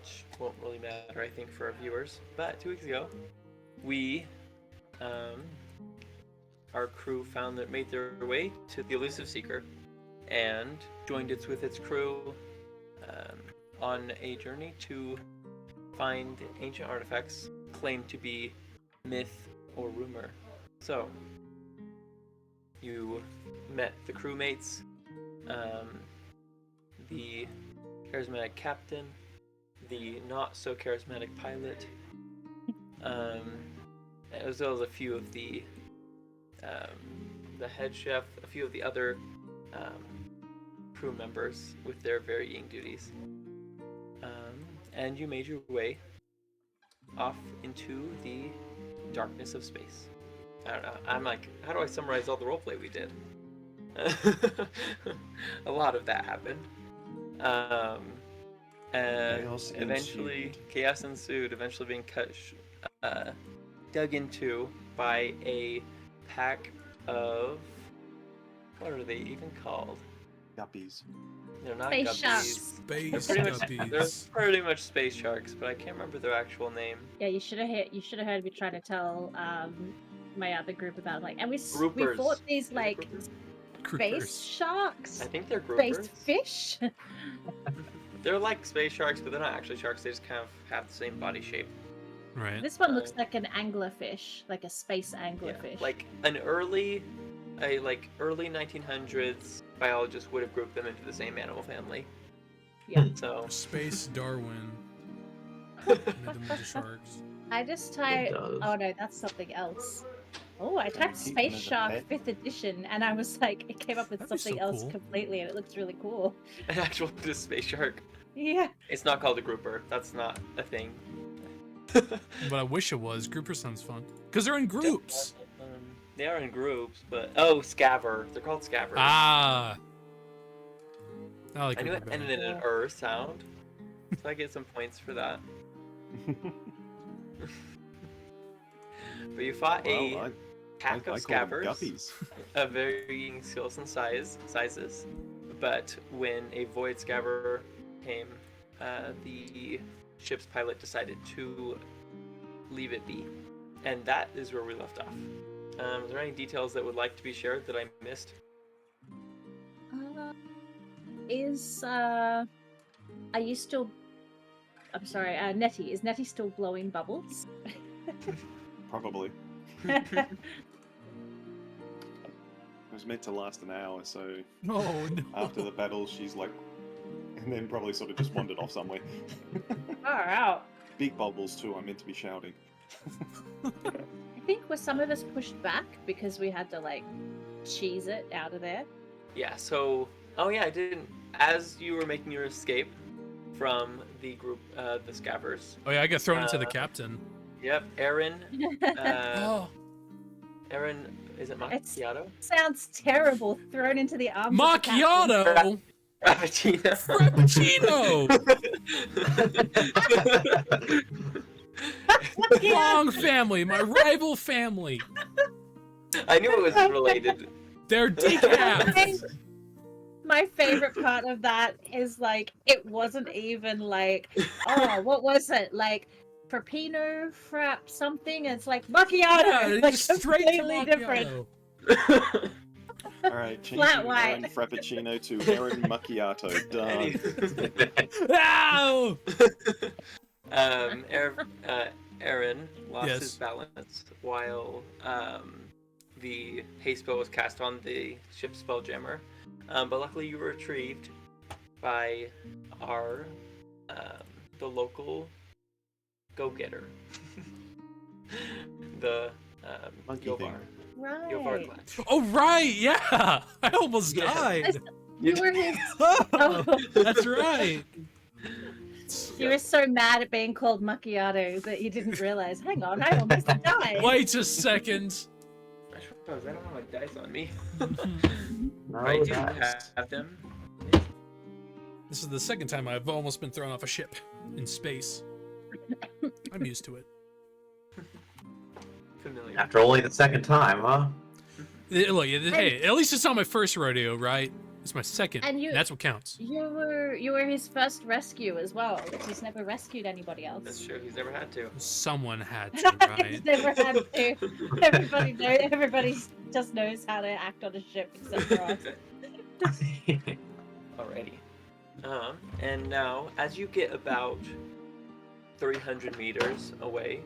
which won't really matter, I think, for our viewers. But 2 weeks ago, we, our crew made their way to the Elusive Seeker, and joined with its crew on a journey to find ancient artifacts claimed to be myth or rumor. So, you met the crewmates, the charismatic captain, the not so charismatic pilot, as well as a few of the head chef, a few of the other crew members with their varying duties. And you made your way off into the darkness of space. I don't know. I'm like, how do I summarize all the roleplay we did? A lot of that happened. And eventually, chaos ensued. Eventually, being dug into by a pack of, what are they even called? Guppies. They're not Space guppies. sharks. They're pretty much space sharks, but I can't remember their actual name. Yeah, you should have heard me try to tell my other group about and we Groupers. fought these Groupers. space sharks. I think they're groupers. Space fish. They're like space sharks, but they're not actually sharks. They just kind of have the same body shape. Right. This one looks like an anglerfish, like a space anglerfish. Like an early 1900s biologist would have grouped them into the same animal family. Yeah. So Space Darwin. Made them into sharks. I just typed. Oh no, that's something else. Oh, I typed Keep them Space as a Shark pet. 5th edition, and I was like, it came up with That'd be something so else cool. completely, and it looks really cool. an actual space shark. Yeah. It's not called a grouper. That's not a thing. But I wish it was. Grouper sounds fun. Because they're in groups. They are in groups, but scaver. They're called scavers. Ah. I like I knew it Grouper ended better. in an sound, so I get some points for that. But you fought a pack of scavers Guppies. of varying skills and sizes. But when a void scaver came, the ship's pilot decided to leave it be, and that is where we left off. Is there any details that would like to be shared that I missed? Are you still? I'm sorry, Nettie. Is Nettie still blowing bubbles? Probably. It was meant to last an hour, so Oh no. after the battle, she's like, and then probably sort of just wandered off somewhere. Far out. Big bubbles too. I'm meant to be shouting. I think were some of us pushed back because we had to cheese it out of there. Yeah. So, I didn't. As you were making your escape from the group, the scavers. Oh yeah, I got thrown into the captain. Yep, Aaron. Oh. Aaron, is it macchiato? Sounds terrible. Thrown into the arms. Macchiato! Frappuccino. Frappuccino! Wrong family, my rival family. I knew it was related. They're decaf. My favorite part of that is it wasn't even what was it? Frappuccino, frap something. It's macchiato. Just straight completely to different. macchiato. All right, changing Flat white. Aaron Frappuccino to Aaron Macchiato. Done. Ow! Aaron lost Yes. his balance while the haste spell was cast on the ship's Spelljammer. But luckily you were retrieved by our the local go-getter. The Monkey Yovar. thing. Right. Yovar clan. Oh right, yeah! I almost Yeah. died. You were his. Oh, that's right. You were so mad at being called macchiato that you didn't realize. Hang on, I almost died. Wait a second. I don't have my dice on me. No, I do dice. have them. This is the second time I've almost been thrown off a ship in space. I'm used to it. Familiar. After only the second time, huh? Look, hey, at least it's not my first rodeo, right? It's my second. And you- that's what counts. You were his first rescue as well. He's never rescued anybody else. That's true. He's never had to. Someone had to, right? He's never had to. Everybody just knows how to act on a ship except for us. Alrighty. And now, as you get about 300 meters away,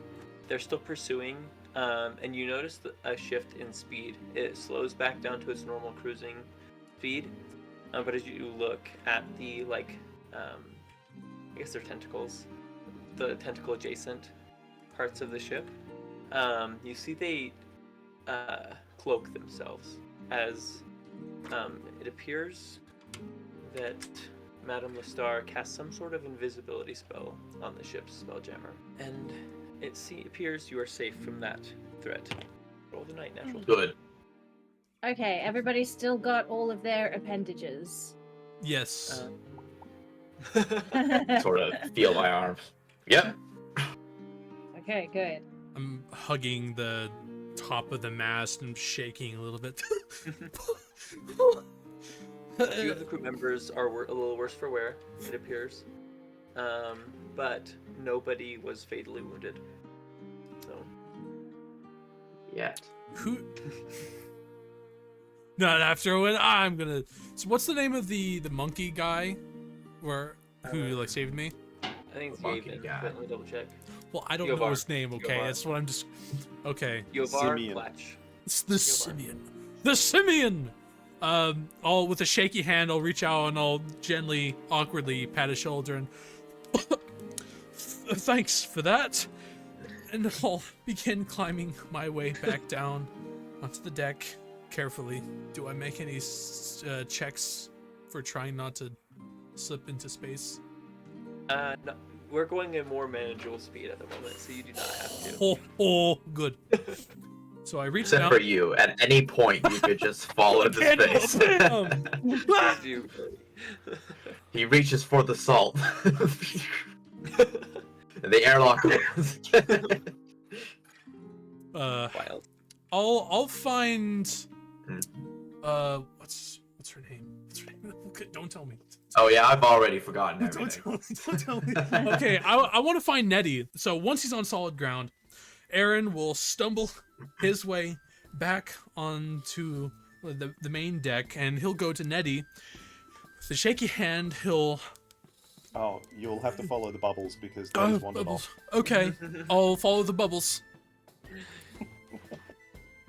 they're still pursuing, and you notice a shift in speed. It slows back down to its normal cruising speed, but as you look at the, I guess they're tentacles, the tentacle adjacent parts of the ship, you see they cloak themselves, as it appears that Madame Lestar cast some sort of invisibility spell on the ship's Spelljammer, and it appears you are safe from that threat. Roll the night natural. Good. Okay, everybody's still got all of their appendages. Yes. Sort of feel my arms. Yep. Okay, good. I'm hugging the top of the mast and shaking a little bit. A few of the crew members are a little worse for wear, it appears, but nobody was fatally wounded. So. Yet. Who? Not after when I'm gonna. So what's the name of the monkey guy, who saved me? I think it's Monkey Yavin, guy. but let me double check. Well, I don't know Yovar. his name. Okay, Yovar. that's what I'm just. Okay, Yovar Simeon. Fletch. it's the Yovar. simian. The simian. I'll with a shaky hand, I'll reach out and I'll gently, awkwardly pat his shoulder and. Thanks for that. And I'll begin climbing my way back down onto the deck carefully. Do I make any checks for trying not to slip into space? No, we're going at more manageable speed at the moment, so you do not have to. Oh, good. So I reach Except down. for you, at any point you could just fall into space. Please do. He reaches for the salt. The airlock opens. Wild. I'll find. Hmm. What's her name? What's her name? Okay, don't tell me. Oh yeah, I've already forgotten Don't everything. tell me. Don't tell me. Okay, I want to find Nettie. So once he's on solid ground, Aaron will stumble his way back onto the main deck, and he'll go to Nettie. With a shaky hand, he'll. Oh, you'll have to follow the bubbles because those wandered bubbles. off. Okay, I'll follow the bubbles.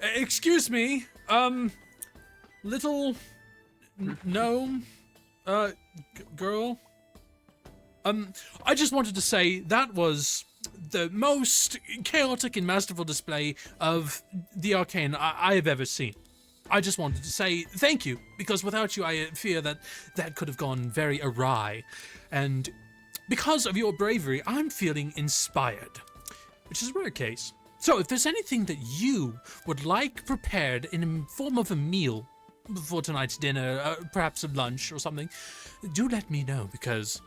Excuse me, little gnome, girl. I just wanted to say that was the most chaotic and masterful display of the arcane I have ever seen. I just wanted to say thank you, because without you, I fear that could have gone very awry. And because of your bravery, I'm feeling inspired, which is a rare case. So if there's anything that you would like prepared in form of a meal for tonight's dinner, perhaps a lunch or something, do let me know, because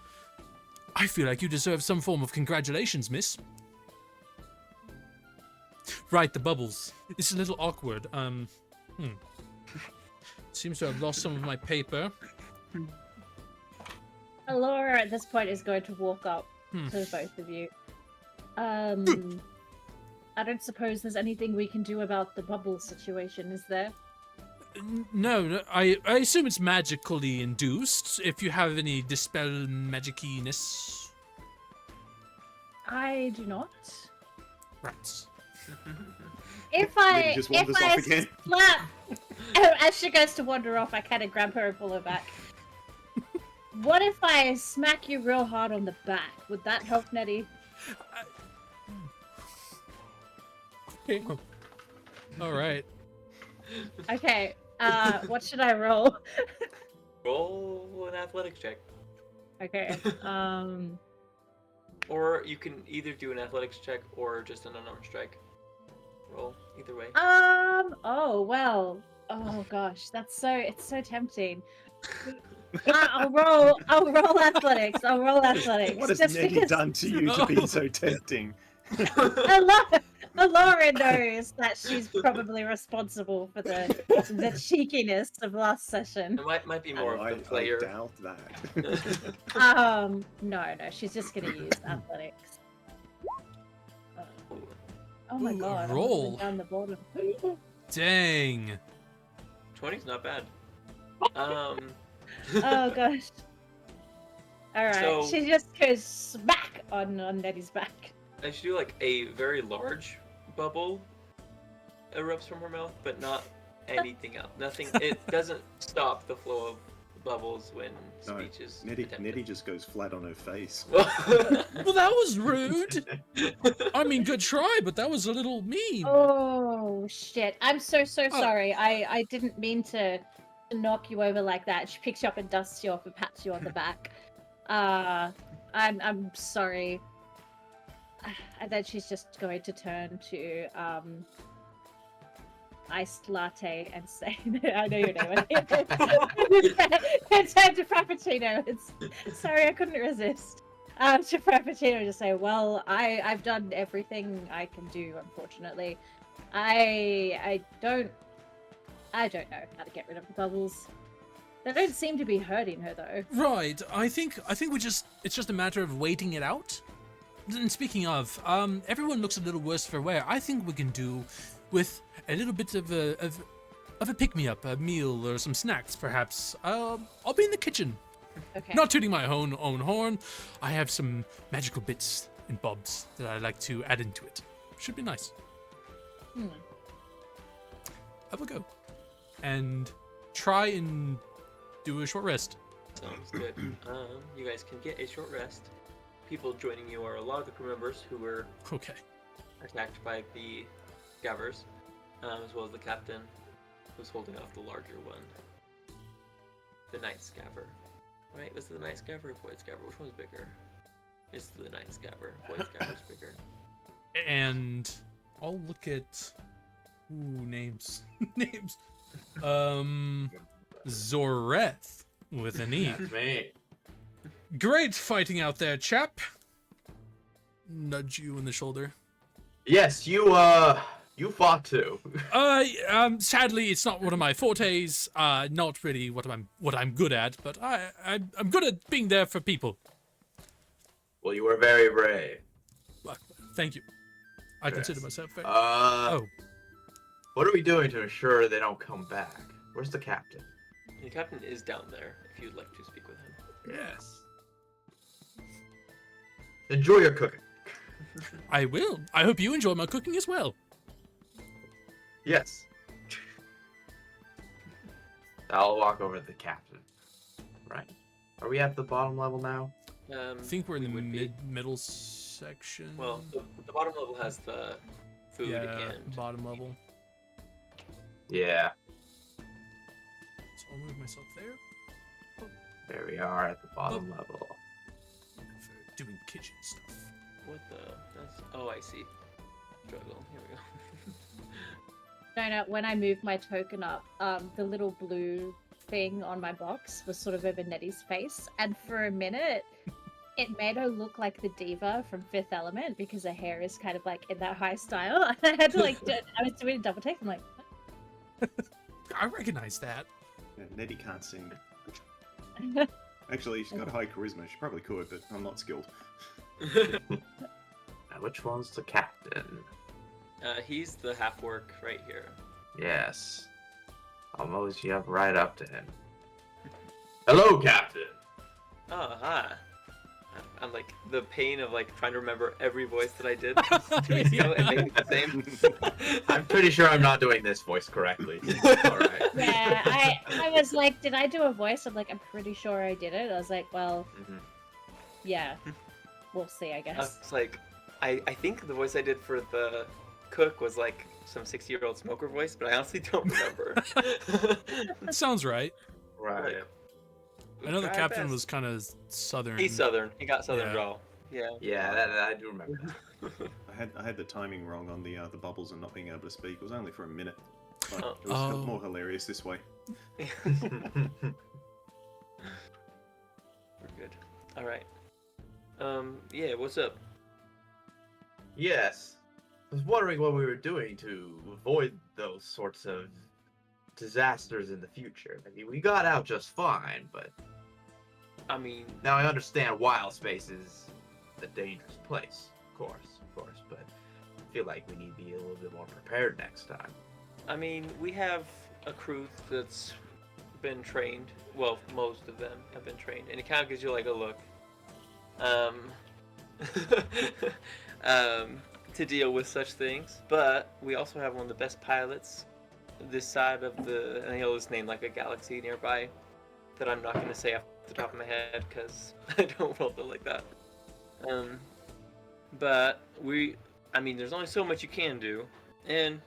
I feel like you deserve some form of congratulations, miss. Right, the bubbles. It's a little awkward. Seems to have lost some of my paper. Allora at this point is going to walk up to the both of you. I don't suppose there's anything we can do about the bubble situation, is there? No, I assume it's magically induced. If you have any dispel magiciness. I do not. Rats. If Maybe just wanders off again. slap, as she goes to wander off, I kind of grab her and pull her back. What if I smack you real hard on the back? Would that help, Nettie? All right. Okay. What should I roll? Roll an athletics check. Okay. Or you can either do an athletics check or just an unarmed strike. Roll either way. Oh well. Oh gosh, it's so tempting. I'll roll athletics. I'll roll athletics. What has just Nettie because done to you to be so tempting? I Allora knows that she's probably responsible for the cheekiness of last session. It might be more I of the player. doubt that. No, she's just gonna use athletics. Oh my Ooh, god! roll. I'm down the bottom. Dang. 20's not bad. Oh gosh. All right, So- she just goes smack on Nettie's back. I should do like a very large bubble erupts from her mouth, but not anything else. Nothing. It doesn't stop the flow of bubbles when No, speech is Nettie attempted. just goes flat on her face. Well, that was rude. I mean, good try, but that was a little mean. Oh shit! I'm so sorry. I didn't mean to knock you over like that. She picks you up and dusts you off and pats you on the back. I'm sorry. And then she's just going to turn to iced latte and say, I know your name. It's turn to Frappuccino. Sorry, I couldn't resist. To Frappuccino, just say, well, I've done everything I can do, unfortunately. I don't know how to get rid of the bubbles. They don't seem to be hurting her though. Right. I think it's just a matter of waiting it out. And speaking of, everyone looks a little worse for wear. I think we can do with a little bit of a pick-me-up, a meal or some snacks, perhaps. I'll be in the kitchen. Okay. Not tooting my own horn. I have some magical bits and bobs that I like to add into it. Should be nice. I will go and try and do a short rest. Sounds good. You guys can get a short rest. People joining you are a lot of the crew members who were Okay. attacked by the Gavers, as well as the captain, who's holding off the larger one. The Night Scaver. Right? Was it the Night Scaver or Void Scaver? Which one's bigger? It's the Night Scaver. Void Scaver's bigger. And I'll look at names. names. Zoreth with an E. That's me. Great fighting out there, chap. Nudge you in the shoulder. Yes, you fought too. Sadly, it's not one of my fortes. Not really what I'm good at, but I'm good at being there for people. Well, you were very brave. Thank you. I Yes. consider myself very. What are we doing to ensure they don't come back? Where's the captain? The captain is down there, if you'd like to speak with him. Yes. Enjoy your cooking. I will. I hope you enjoy my cooking as well. Yes. I'll walk over to the captain. Right. Are we at the bottom level now? I think we're in the we would be. middle section. Well, the bottom level has the food yeah, and bottom level. Yeah. So I'll move myself there. There we are at the bottom level. For doing kitchen stuff. what the? That's, oh, I see. Struggle. Here we go. No, when I moved my token up, the little blue thing on my box was sort of over Nettie's face, and for a minute, it made her look like the diva from Fifth Element because her hair is kind of like in that high style. I had to I was doing a double take. I'm like, I recognize that. Yeah, Nettie can't sing. Actually, she's got high charisma. She probably could, but I'm not skilled. Now, which one's the captain? He's the half work right here. Yes. I'll mosey you up right up to him. Hello, Captain. Oh, hi. I'm like the pain of like trying to remember every voice that I did 2 weeks ago and make it the same. I'm pretty sure I'm not doing this voice correctly. Alright. yeah, I was like, did I do a voice? I'm like, I'm pretty sure I did it. I was like, well, yeah, we'll see, I I guess. was like, I think the voice I did for the cook was like some 60-year-old smoker voice, but I honestly don't remember. That sounds right. Right. I know the Try captain best. was kind of southern. He's southern. He got southern Yeah. drawl. Yeah. Yeah, that I do remember. I had the timing wrong on the bubbles and not being able to speak. It was only for a minute. But Oh. it was Oh. more hilarious this way. We're good. All right. Yeah. What's up? Yes. was wondering what we were doing to avoid those sorts of disasters in the future. I mean, we got out just fine, but I mean, now I understand wild space is a dangerous place, of course, but I feel like we need to be a little bit more prepared next time. I mean, we have a crew that's been trained. Well, most of them have been trained, and it kind of gives you like a look. To deal with such things. But we also have one of the best pilots this side of the, and he'll just name like a galaxy nearby that I'm not going to say off the top of my head because I don't roll it like that. But I mean, there's only so much you can do, and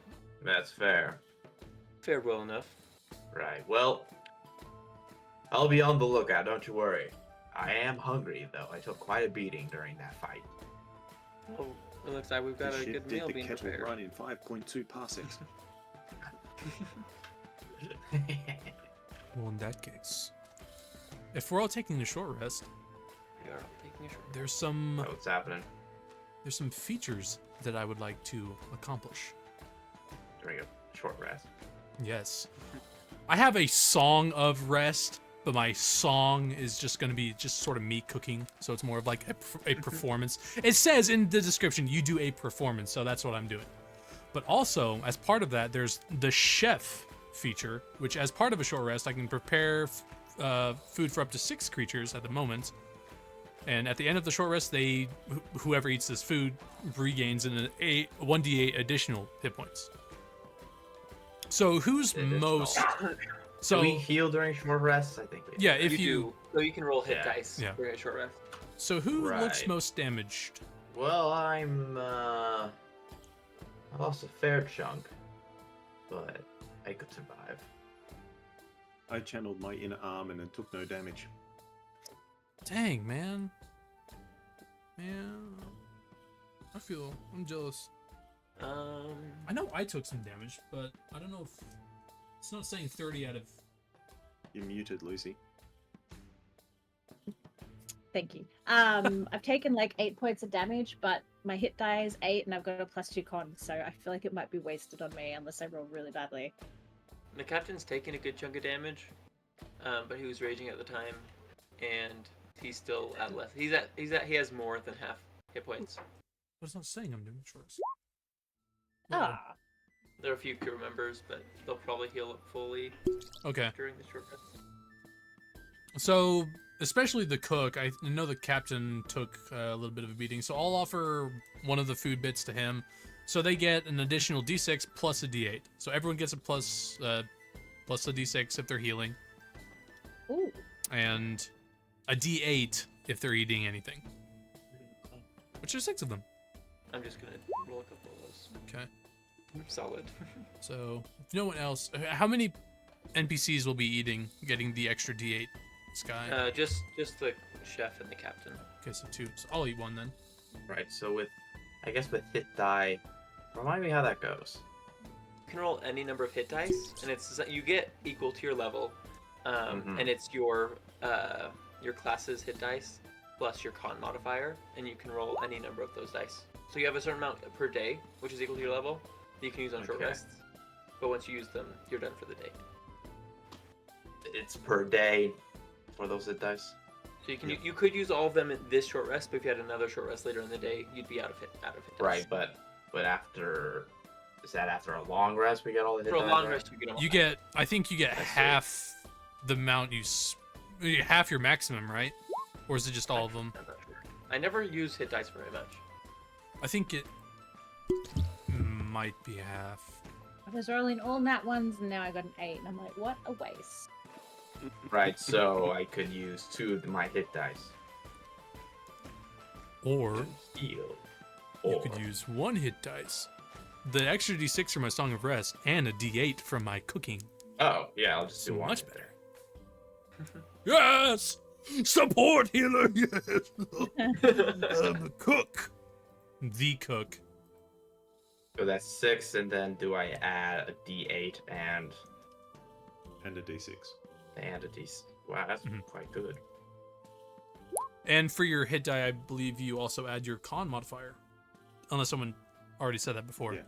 That's fair. well enough. Right, well, I'll be on the lookout, don't you worry. I am hungry, though. I took quite a beating during that fight. Oh, it looks like we've got The a ship good did meal the being kettle prepared. run in 5.2 parsecs. Well, in that case, if we're all taking a short rest, We are taking a short. there's some What's happening features that I would like to accomplish. during a short rest? Yes. I have a song of rest, but my song is just going to be just sort of me cooking, so it's more of like a performance. It says in the description, you do a performance, so that's what I'm doing. But also, as part of that, there's the chef feature, which as part of a short rest, I can prepare food for up to 6 creatures at the moment. And at the end of the short rest, whoever eats this food regains a 1d8 additional hit points. So who's Additional. most... So Do we heal during short rests? I think we do. yeah, if you do, so you can roll hit Yeah. dice Yeah. during a short rest. So who looks Right. most damaged? Well, I lost a fair chunk, but I could survive. I channeled my inner arm and it took no damage. Dang, man. I'm jealous. I know I took some damage, but I don't know if it's not saying 30 out of. You're muted, Lucy. Thank you. I've taken like 8 points of damage, but my hit die is 8 and I've got a +2 con, so I feel like it might be wasted on me unless I roll really badly. The captain's taking a good chunk of damage, but he was raging at the time, and he's still at less. He has more than half hit points. But it's not saying I'm doing shorts. Ah, There are a few crew members, but they'll probably heal up fully Okay. during the short rest. So, especially the cook, I know the captain took a little bit of a beating, so I'll offer one of the food bits to him. So they get an additional d6 plus a d8. So everyone gets a plus a d6 if they're healing, ooh. and a d8 if they're eating anything. Which are 6 of them. I'm just gonna roll a couple of those. Okay. Solid. So, if no one else, how many NPCs will be getting the extra d8, Sky? Just the chef and the captain. Okay, so 2. So I'll eat 1 then. Right, so with hit die, remind me how that goes. You can roll any number of hit dice, and you get equal to your level, and it's your class's hit dice plus your con modifier, and you can roll any number of those dice. So you have a certain amount per day, which is equal to your level, that you can use on short Okay. rests. But once you use them, you're done for the day. It's per day for those hit dice. So you could use all of them in this short rest, but if you had another short rest later in the day, you'd be out of hit dice. Right, but after, is that after a long rest we get all the hit For a dice? long right? rest, you get them all You back. get, I think you get I see. half the amount half your maximum, right? Or is it just all of them? I'm not sure. I never use hit dice very much. I think it might be half. I was rolling all nat ones and now I got an 8, and I'm like, what a waste. Right, so I could use 2 of my hit dice. Or to heal. you Or could use 1 hit dice, the extra d6 from my Song of Rest, and a d8 from my cooking. oh yeah, I'll just do So 1. much better. Yes! Support healer, yes! I'm a cook. The cook. So that's 6, and then do I add a D8 and And a d6. a D? Wow, that's Mhm. quite good. And for your hit die, I believe you also add your con modifier. Unless someone already said that before. Yeah.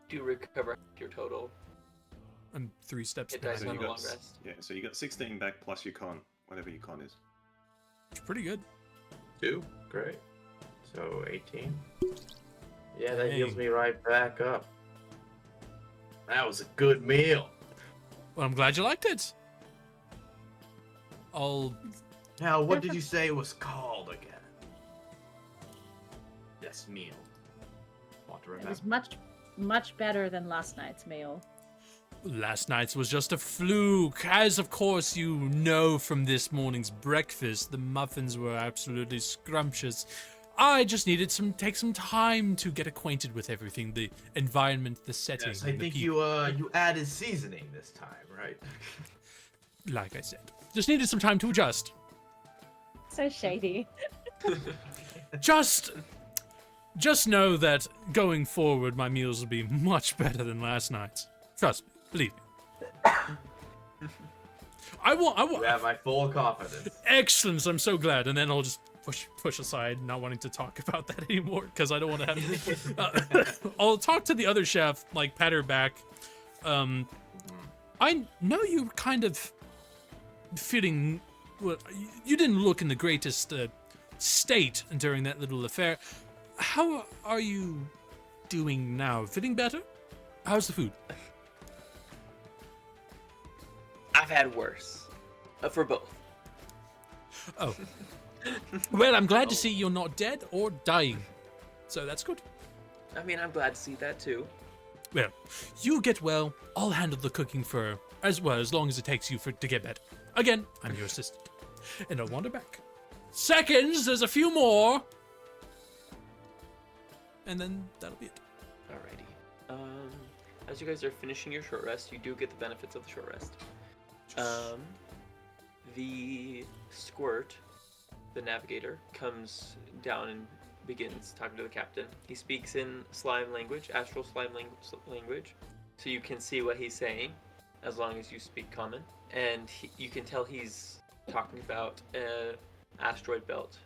Do recover your total. I'm 3 steps It dies behind. on you the got long rest. Yeah, so you got 16 back plus your con, whatever your con is. It's pretty good. 2. Great. So 18. Yeah, that Dang. heals me right back up. That was a good meal. Well, I'm glad you liked it. I'll Now, what did you say it was called again? This meal. Want to It remember? was much better than last night's meal. Last night's was just a fluke. As of course you know from this morning's breakfast, the muffins were absolutely scrumptious. I just needed take some time to get acquainted with everything, the environment, the setting. Yes, I the think people. you added seasoning this time, right? Like I said, just needed some time to adjust. So shady. Just know that going forward, my meals will be much better than last night's. Trust me, believe me. I You want. have my full confidence. Excellent. I'm so glad. And then I'll just push aside, not wanting to talk about that anymore because I don't want to have. I'll talk to the other chef, like pat her back. I know you were kind of feeling. Well, you didn't look in the greatest state during that little affair. How are you doing now? Feeling better? How's the food? I've had worse. For both. Oh. Well, I'm glad to see you're not dead or dying. So that's good. I mean, I'm glad to see that too. Well, you get well. I'll handle the cooking for as long as it takes you to get better. Again, I'm your assistant. And I'll wander back. Seconds, there's a few more. And then that'll be it. Alrighty. As you guys are finishing your short rest, you do get the benefits of the short rest. The squirt, the navigator, comes down and begins talking to the captain. He speaks in slime language, astral slime language, so you can see what he's saying as long as you speak common. And you can tell he's talking about an asteroid belt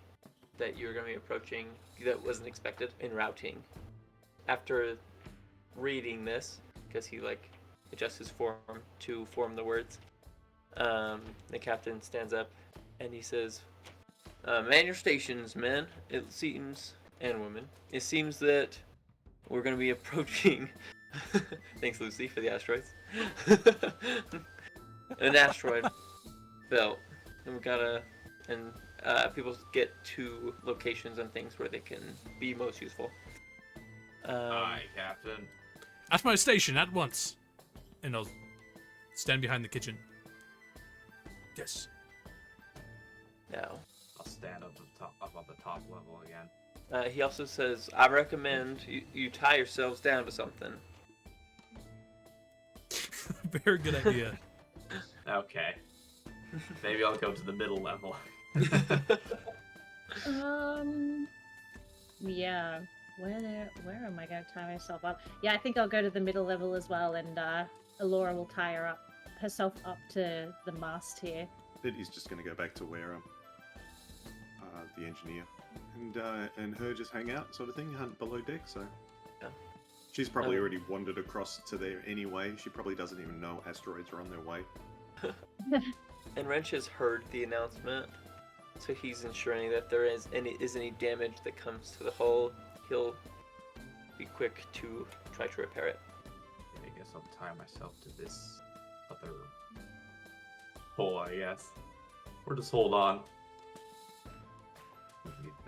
that you're going to be approaching that wasn't expected in routing. After reading this, because he adjusts his form to form the words, the captain stands up and he says, man your stations, men. It seems, and women, it seems that we're going to be approaching thanks Lucie for the asteroids. An asteroid belt, and people get to locations and things where they can be most useful. Aye, Captain. At my station at once. And I'll stand behind the kitchen. Yes. Now, I'll stand up on the top level again. he also says, I recommend you tie yourselves down to something. Very good idea. Okay. Maybe I'll go to the middle level. Yeah. Where am I going to tie myself up? Yeah, I think I'll go to the middle level as well, and Allora will tie herself up to the mast here. He's just going to go back to where the engineer and her just hang out, sort of thing, hunt below deck. So Yeah. she's probably already wandered across to there anyway. She probably doesn't even know asteroids are on their way. And Wrench has heard the announcement, so he's ensuring that there is any damage that comes to the hull. He'll be quick to try to repair it. I guess I'll tie myself to this other hole, I guess. Or just hold on.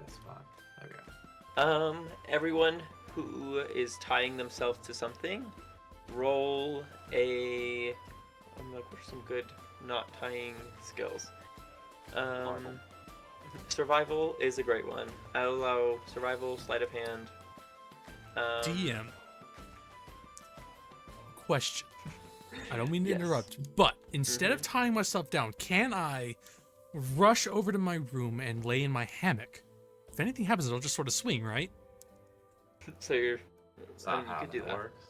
This spot. There we go. Everyone who is tying themselves to something, roll a. I'm looking for some good not tying skills. Survival is a great one. I'll allow survival, sleight of hand. DM. Question. I don't mean to Yes. interrupt, but instead of tying myself down, can I rush over to my room and lay in my hammock? If anything happens, it'll just sort of swing, right? So you're. That's not you how could do that that. works.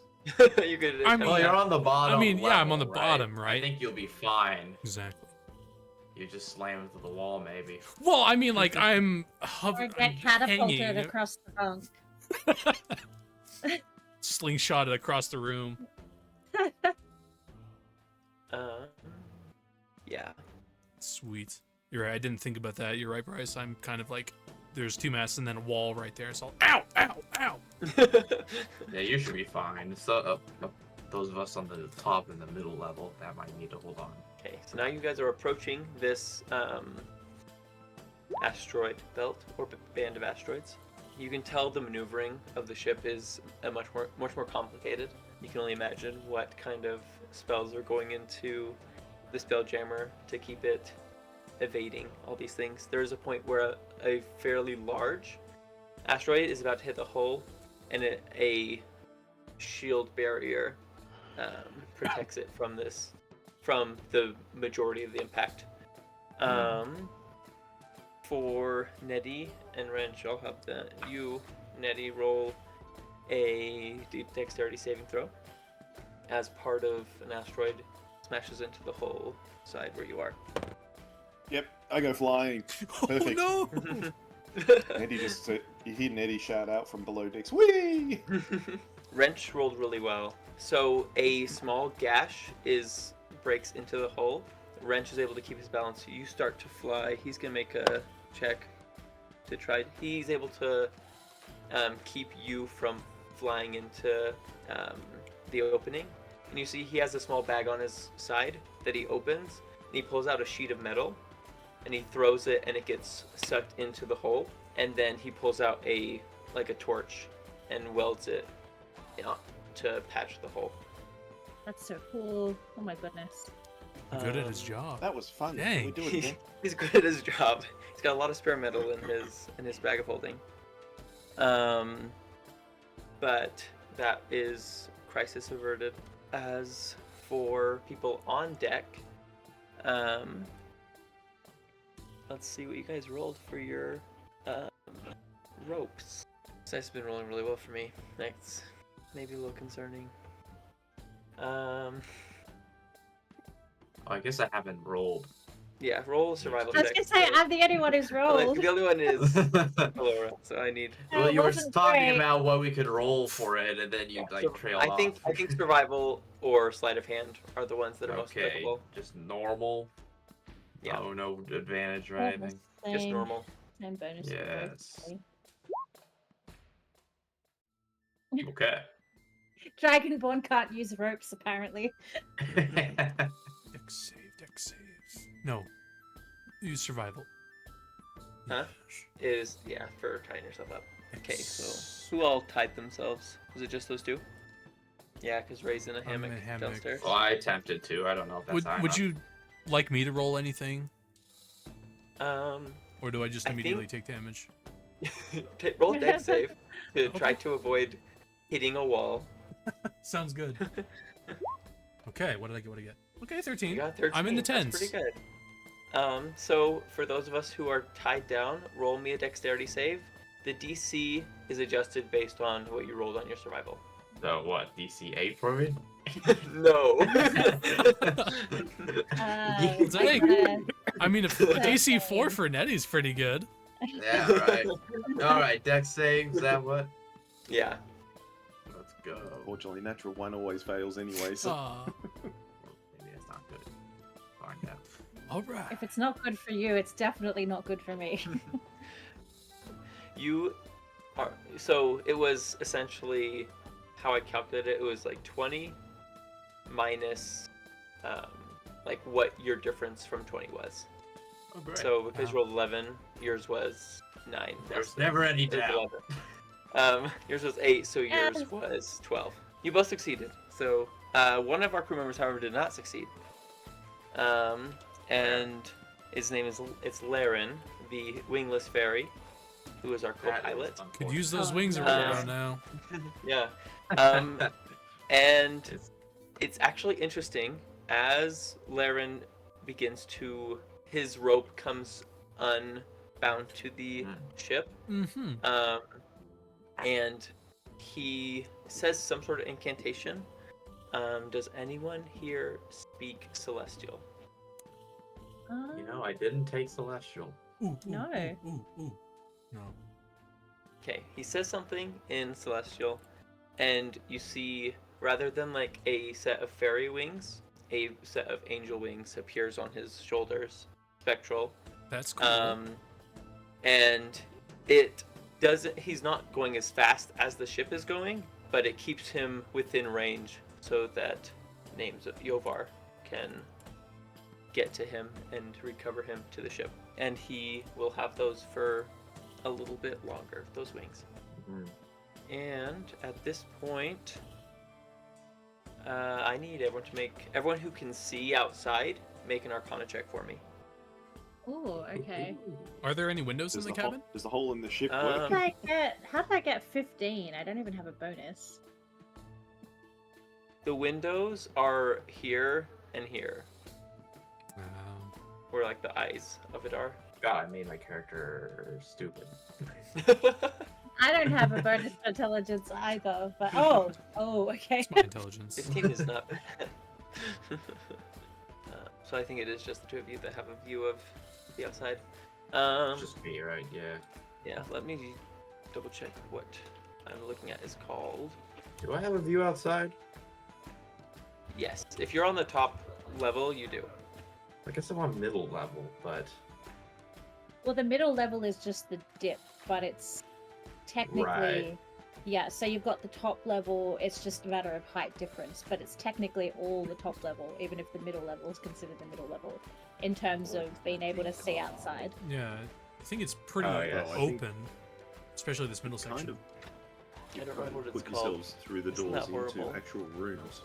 You could. I mean- Well, you're on the bottom. I mean, yeah, I'm on the level, bottom, I right? think you'll be fine. Exactly. You just slam into the wall, maybe. Well, I mean, like, I'm Or hovering, get catapulted hanging. across the bunk. slingshot it across the room. Yeah. Sweet. You're right. I didn't think about that. You're right, Bryce. I'm kind of like, there's 2 masts and then a wall right there. So, ow, ow, ow. Yeah, you should be fine. So, those of us on the top and the middle level, that might need to hold on. Okay, so now you guys are approaching this asteroid belt or band of asteroids. You can tell the maneuvering of the ship is much more complicated. You can only imagine what kind of spells are going into the Spelljammer to keep it evading all these things. There is a point where a fairly large asteroid is about to hit the hull, and a shield barrier protects it from the majority of the impact. For Nettie and Wrench, I'll have you, Nettie, roll a dexterity saving throw as part of an asteroid smashes into the hull side where you are. Yep, I go flying. Perfect. Oh, Nettie just you hear Nettie shout out from below decks. Whee! Wrench rolled really well. So a small gash breaks into the hull. Wrench is able to keep his balance. You start to fly. He's gonna make a check to try. He's able to keep you from flying into the opening. And you see he has a small bag on his side that he opens. And he pulls out a sheet of metal, and he throws it, and it gets sucked into the hole. And then he pulls out a torch and welds it to patch the hole. That's so cool. Oh my goodness. good at his job. That was fun. Dang. Can we do it again? He's good at his job. He's got a lot of spare metal in his bag of holding. But that is crisis averted. As for people on deck, let's see what you guys rolled for your ropes. This dice has been rolling really well for me. That's maybe a little concerning. I guess I haven't rolled. Yeah, roll a survival I was check. gonna say, I'm the only one who's rolled. The only one is Allora, so I need. Well, you were wasn't talking great. about what we could roll for it, and then you So trail I off. think survival or sleight of hand are the ones that are most Okay, applicable. just normal. Yeah. Oh, no advantage or Almost anything. Just same- normal. Same bonus. Yes. Okay. Dragonborn can't use ropes, apparently. Dex save, dex save. No. Use survival. Huh? It is, yeah, for tying yourself up. Okay, so who all tied themselves? Was it just those two? Yeah, because Ray's in a I'm hammock, in a hammock. downstairs. Well, I attempted to. I don't know if that's high Would enough. you like me to roll anything? Um, Or do I just I immediately think- take damage? roll a dex save to try to avoid hitting a wall. Sounds good. Okay, what did I get? Okay, 13. You got 13. I'm in the That's 10s. pretty good. So for those of us who are tied down, roll me a dexterity save. The DC is adjusted based on what you rolled on your survival. So what, DC 8 for me? No. Dang. I mean, a DC 4 for Nettie's pretty good. Yeah, right. Alright, dex save, is that what? Yeah. Let's go. Unfortunately, natural one always fails anyway. So Aw, Maybe that's not good. Find out. all right. If it's not good for you, it's definitely not good for me. You are. So it was essentially how I calculated it. It was like 20 minus like what your difference from 20 was. Oh, great. So because you Wow. rolled 11, yours was 9. There's never any There's doubt. 11. Yours was 8, so yours Yes. was 12. You both succeeded. So one of our crew members, however, did not succeed. And his name is Laren, the wingless fairy, who is our That is co-pilot. Could use those Oh, wings no. around now. Yeah. And it's actually interesting as Laren begins to, his rope comes unbound to the ship. Mm-hmm. And he says some sort of incantation. Does anyone here speak Celestial? You know, I didn't take Celestial. Ooh, No. Ooh. No. Okay, he says something in Celestial, and you see, rather than like a set of fairy wings, a set of angel wings appears on his shoulders, spectral. That's cool. And it doesn't. He's not going as fast as the ship is going, but it keeps him within range so that names of Yovar can get to him and recover him to the ship. And he will have those for a little bit longer, those wings. Mm-hmm. And at this point, I need everyone who can see outside, make an Arcana check for me. Oh, okay. Are there any windows in the cabin? Does the hole in the ship How work? did I get 15? I don't even have a bonus. The windows are here and here, where like the eyes of it are. God, I made my character stupid. I don't have a bonus for intelligence either, but oh, okay. It's my intelligence. 15 is not bad. So I think it is just the two of you that have a view of the outside. Just me, right? Yeah. Yeah, let me double check what I'm looking at is called. Do I have a view outside? Yes, if you're on the top level, you do. I guess I'm on middle level, but Well, the middle level is just the dip, but it's technically... Right. Yeah, so you've got the top level, it's just a matter of height difference, but it's technically all the top level, even if the middle level is considered the middle level, in terms of being able to see outside. Yeah, I think it's pretty Oh, yeah. I think open, especially this middle section. Kind of. I don't remember what it's Put called. yourselves through the Isn't doors that horrible? into actual rooms.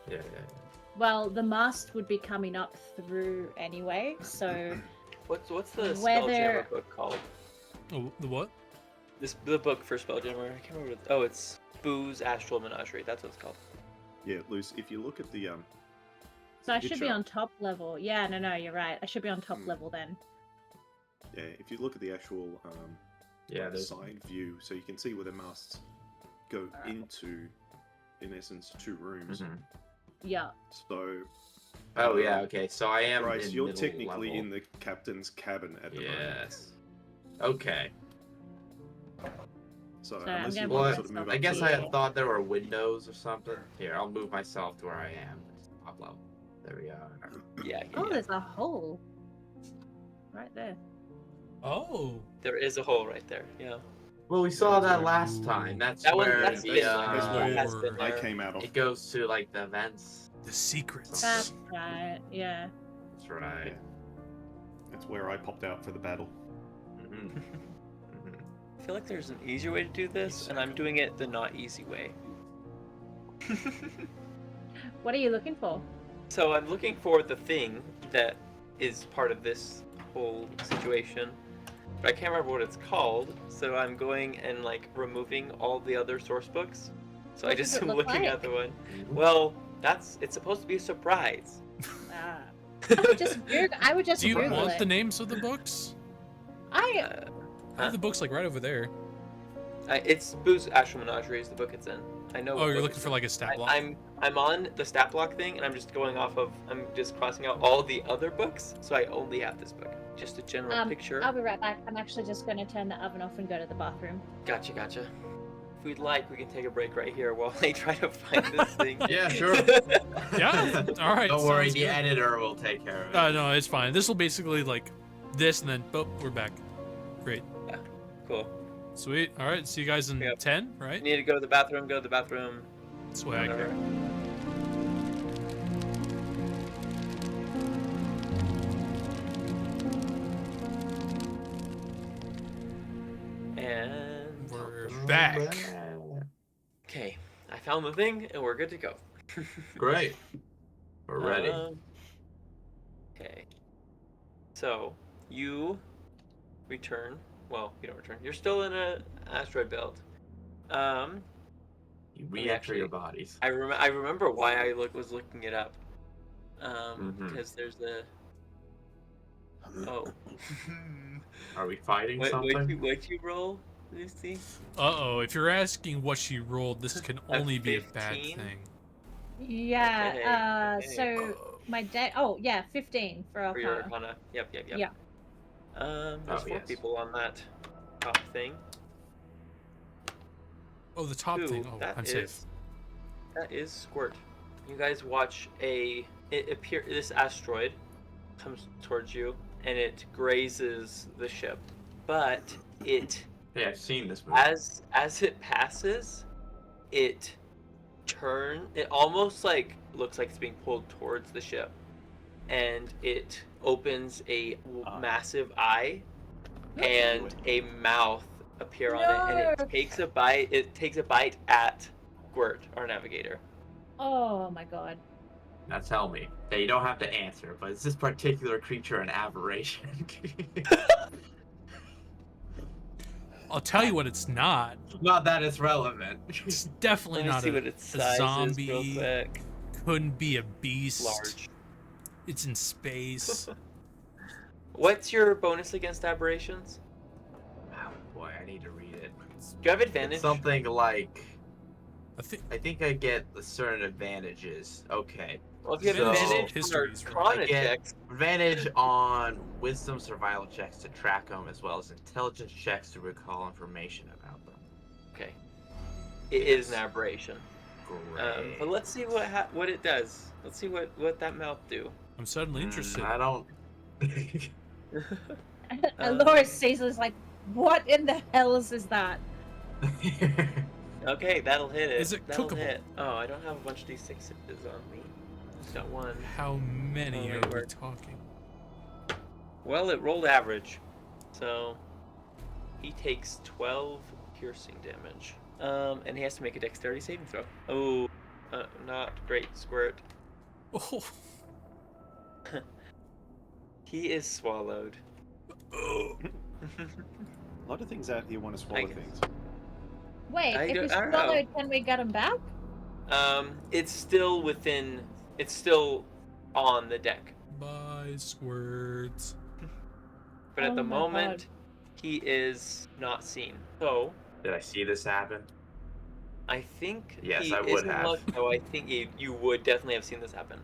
yeah. Well, the mast would be coming up through anyway, so What's the Whether- Spelljammer book called? Oh, the what? The book for Spelljammer. I can't remember. Oh, it's Boo's Astral Menagerie. That's what it's called. Yeah, Luce, if you look at the so I should be picture- on top level. Yeah, no, you're right. I should be on top level then. yeah, if you look at the actual Yeah, there's side view, so you can see where the masts go into, in essence, two rooms. Mhm. Yeah. So, Oh yeah, okay. So I am Bryce, in you're middle technically level. in the captain's cabin at the moment. Yes. Okay. So Sorry, I'm unless you gonna want Well, to sort of move I up guess to I the had top. thought there were windows or something. Here, I'll move myself to where I am. Top level. There we are. Yeah. Oh, yeah. there's a hole. Right there. Oh, There is a hole right there. Yeah. Well, we saw that last time. That's That one. where That's the been that's there. where That has been I there. came out of. it goes to like the vents. the secrets. That's right. Yeah. That's right. That's where I popped out for the battle. Mhm. Mhm. I feel like there's an easier way to do this, and I'm doing it the not easy way. What are you looking for? So I'm looking for the thing that is part of this whole situation, but I can't remember what it's called. So I'm going and like removing all the other source books. So I What does just it am look looking like? at the one. Well, it's supposed to be a surprise. Ah. I would just Do you Google want it. the names of the books? I I have the books like right over there. It's Boo's Astral Menagerie is the book it's in. I know. Oh, what you're book looking it's for in. like a stat block. I'm on the stat block thing, and I'm just going off of. I'm just crossing out all the other books, so I only have this book. Just a general picture. I'll be right back. I'm actually just going to turn the oven off and go to the bathroom. Gotcha. If we'd like, we can take a break right here while I try to find this thing. Yeah, sure. Yeah. All right. Don't worry, sounds the good. editor will take care of it. No, it's fine. This will basically like this, and then oh, we're back. Great. Cool. Sweet. All right. See you guys in Yep. 10, You right? need to go to the bathroom. Go to the bathroom. Swag. Whatever. And We're back. okay, I found the thing, and we're good to go. Great. We're ready. Okay. So you return. Well, you don't return. You're still in a asteroid belt. You re-enter actually- your bodies. I remember why I was looking it up. Mhm. Because there's the. Oh. Are we fighting something? What'd you roll, Lucie? Uh-oh. If you're asking what she rolled, this can A only be a bad 15? thing. Yeah. Okay. So my day. Oh yeah, 15 for For your Arcana. Arcana. Yep. Yeah. There's Oh, 4 yes. people on that top thing. Oh, the top thing. Oh, I'm safe. That is Squirt. You guys watch this asteroid comes towards you, and it grazes the ship. But it, Yeah, I've seen this movie. as it passes, it almost like looks like it's being pulled towards the ship, and it opens a massive eye and a mouth appear on it, and it takes a bite at Squirt, our navigator. Oh my god. Now tell me. Yeah, you don't have to answer, but is this particular creature an aberration? I'll tell you what it's not. Not that it's relevant. It's definitely Let me not see what its size zombie. is real quick. Couldn't be a beast. Large. It's in space. What's your bonus against aberrations? Oh boy, I need to read it. Do you have advantage? It's something like... I I think I get certain advantages. Okay. Well, if you have So- advantage on History's right. Arcana I get checks, advantage on wisdom survival checks to track them, as well as intelligence checks to recall information about them. okay, it is an aberration. Great. But let's see what it does. Let's see what that mouth do. I'm suddenly interested. I don't... Allora Caesar's like, what in the hell is that? Okay, that'll hit it. Is it that'll cookable? hit. Oh, I don't have a bunch of D6s on me. Just got one. How many Oh, are we word. talking? Well, it rolled average, so he takes 12 piercing damage. And he has to make a dexterity saving throw. Oh, not great, Squirt. Oh. He is swallowed. A lot of things out here want to swallow guess. things. Wait, I if don't- he's I don't know. swallowed, can we get him back? It's still it's still on the deck. Bye, squirts. But at Oh the my moment, God. he is not seen. So, Did I see this happen? I think Yes, he I is would in have. luck. Oh, I think you would definitely have seen this happen.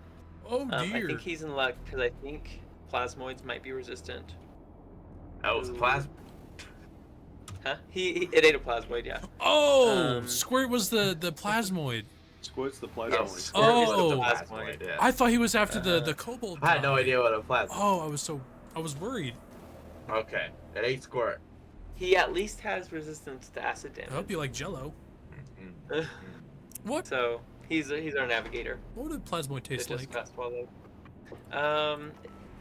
Oh I dear. think he's in luck because I think plasmoids might be resistant. Oh, it's a plasma. Huh? It ate a plasmoid, yeah. Oh, Um, Squirt was the plasmoid. Squirt's the Yes. plasmoid. Squirt is the Oh. plasmoid. Yeah. I thought he was after Uh, the kobold. I had no guy. idea what a plasma. Oh, I was worried. Okay, it ate Squirt. He at least has resistance to acid I hope damage. you like Jello. Mhm. What? So he's our navigator. What would plasmoid It taste just like? got swallowed.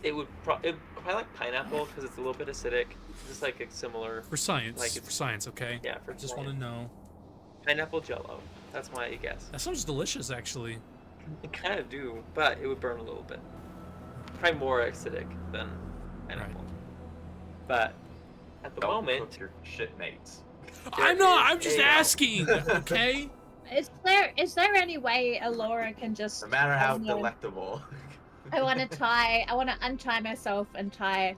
It would probably like pineapple because it's a little bit acidic. Just like a similar, For science. Like it's- For science, okay. yeah. For Just want to science. know. Pineapple Jello. That's my guess. That sounds delicious, actually. I kind of do, but it would burn a little bit. Probably more acidic than pineapple. But at the Don't moment, cook your shitmates. I'm not. is I'm just a- asking. Okay. Is there any way Allora can just? No matter how I don't know, delectable. I want to untie myself and tie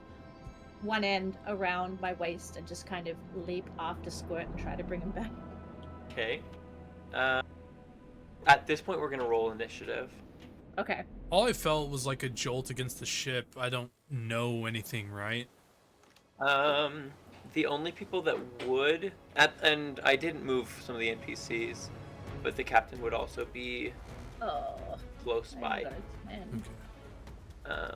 one end around my waist and just kind of leap after Squirt and try to bring him back. okay. At this point, we're gonna roll initiative. Okay. All I felt was like a jolt against the ship. I don't know anything, right? The only people that would, and I didn't move some of the NPCs, but the captain would also be Oh. close by. Man. Okay.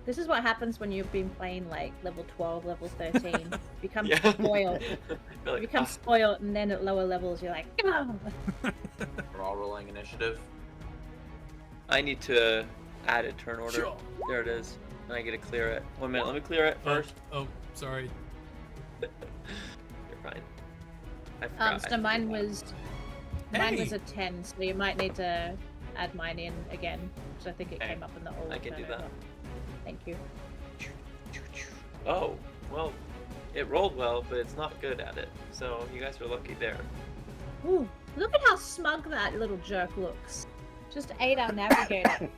This is what happens when you've been playing like level 12, level 13. Become Yeah. spoiled. You're You like, become "Ah." spoiled, and then at lower levels you're like, oh. We're all rolling initiative. I need to add a turn order. Sure. There it is. And I get to clear it. 1 minute, let me clear it first. Oh, sorry. You're fine. I forgot. So mine was Hey. a 10, so you might need to add mine in again, because I think it Okay. came up in the old. I can do that. turnover. Thank you. Oh, well, it rolled well, but it's not good at it. So you guys are lucky there. Ooh, look at how smug that little jerk looks. Just ate our navigator.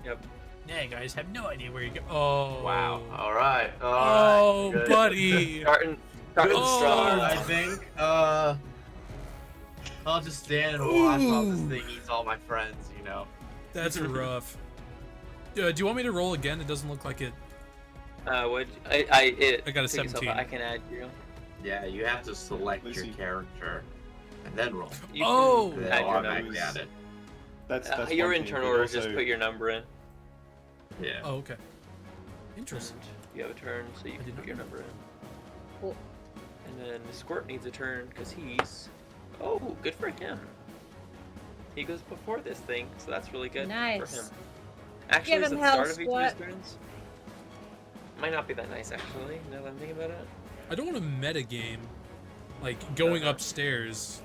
Yep. Yeah, guys have no idea where you go. Oh. Wow. All right. Oh, Good. buddy. Starting Good Oh. start, I think. I'll just stand and watch while this Ooh. thing eats all my friends. You know. That's rough. Do you want me to roll again? It doesn't look like it. I I got a take yourself 17. out. I can add you. Yeah, you have to select your Lucie. character. and then roll. You Oh! can And then add I'll your automatically numbers. add it. That's Your one thing, intern but order, also, just put your number in. Yeah. Oh, okay. Interesting. You have a turn, so you I can did put not your know. number in. Cool. And then Squirt needs a turn because he's. Oh, good for him. He goes before this thing, so that's really good for Nice. him. Actually, Give it's him at the start hell, of each of his Squirt. turns. Might not be that nice, actually, now that I'm thinking about it. I don't want to metagame, like going Uh-huh. upstairs,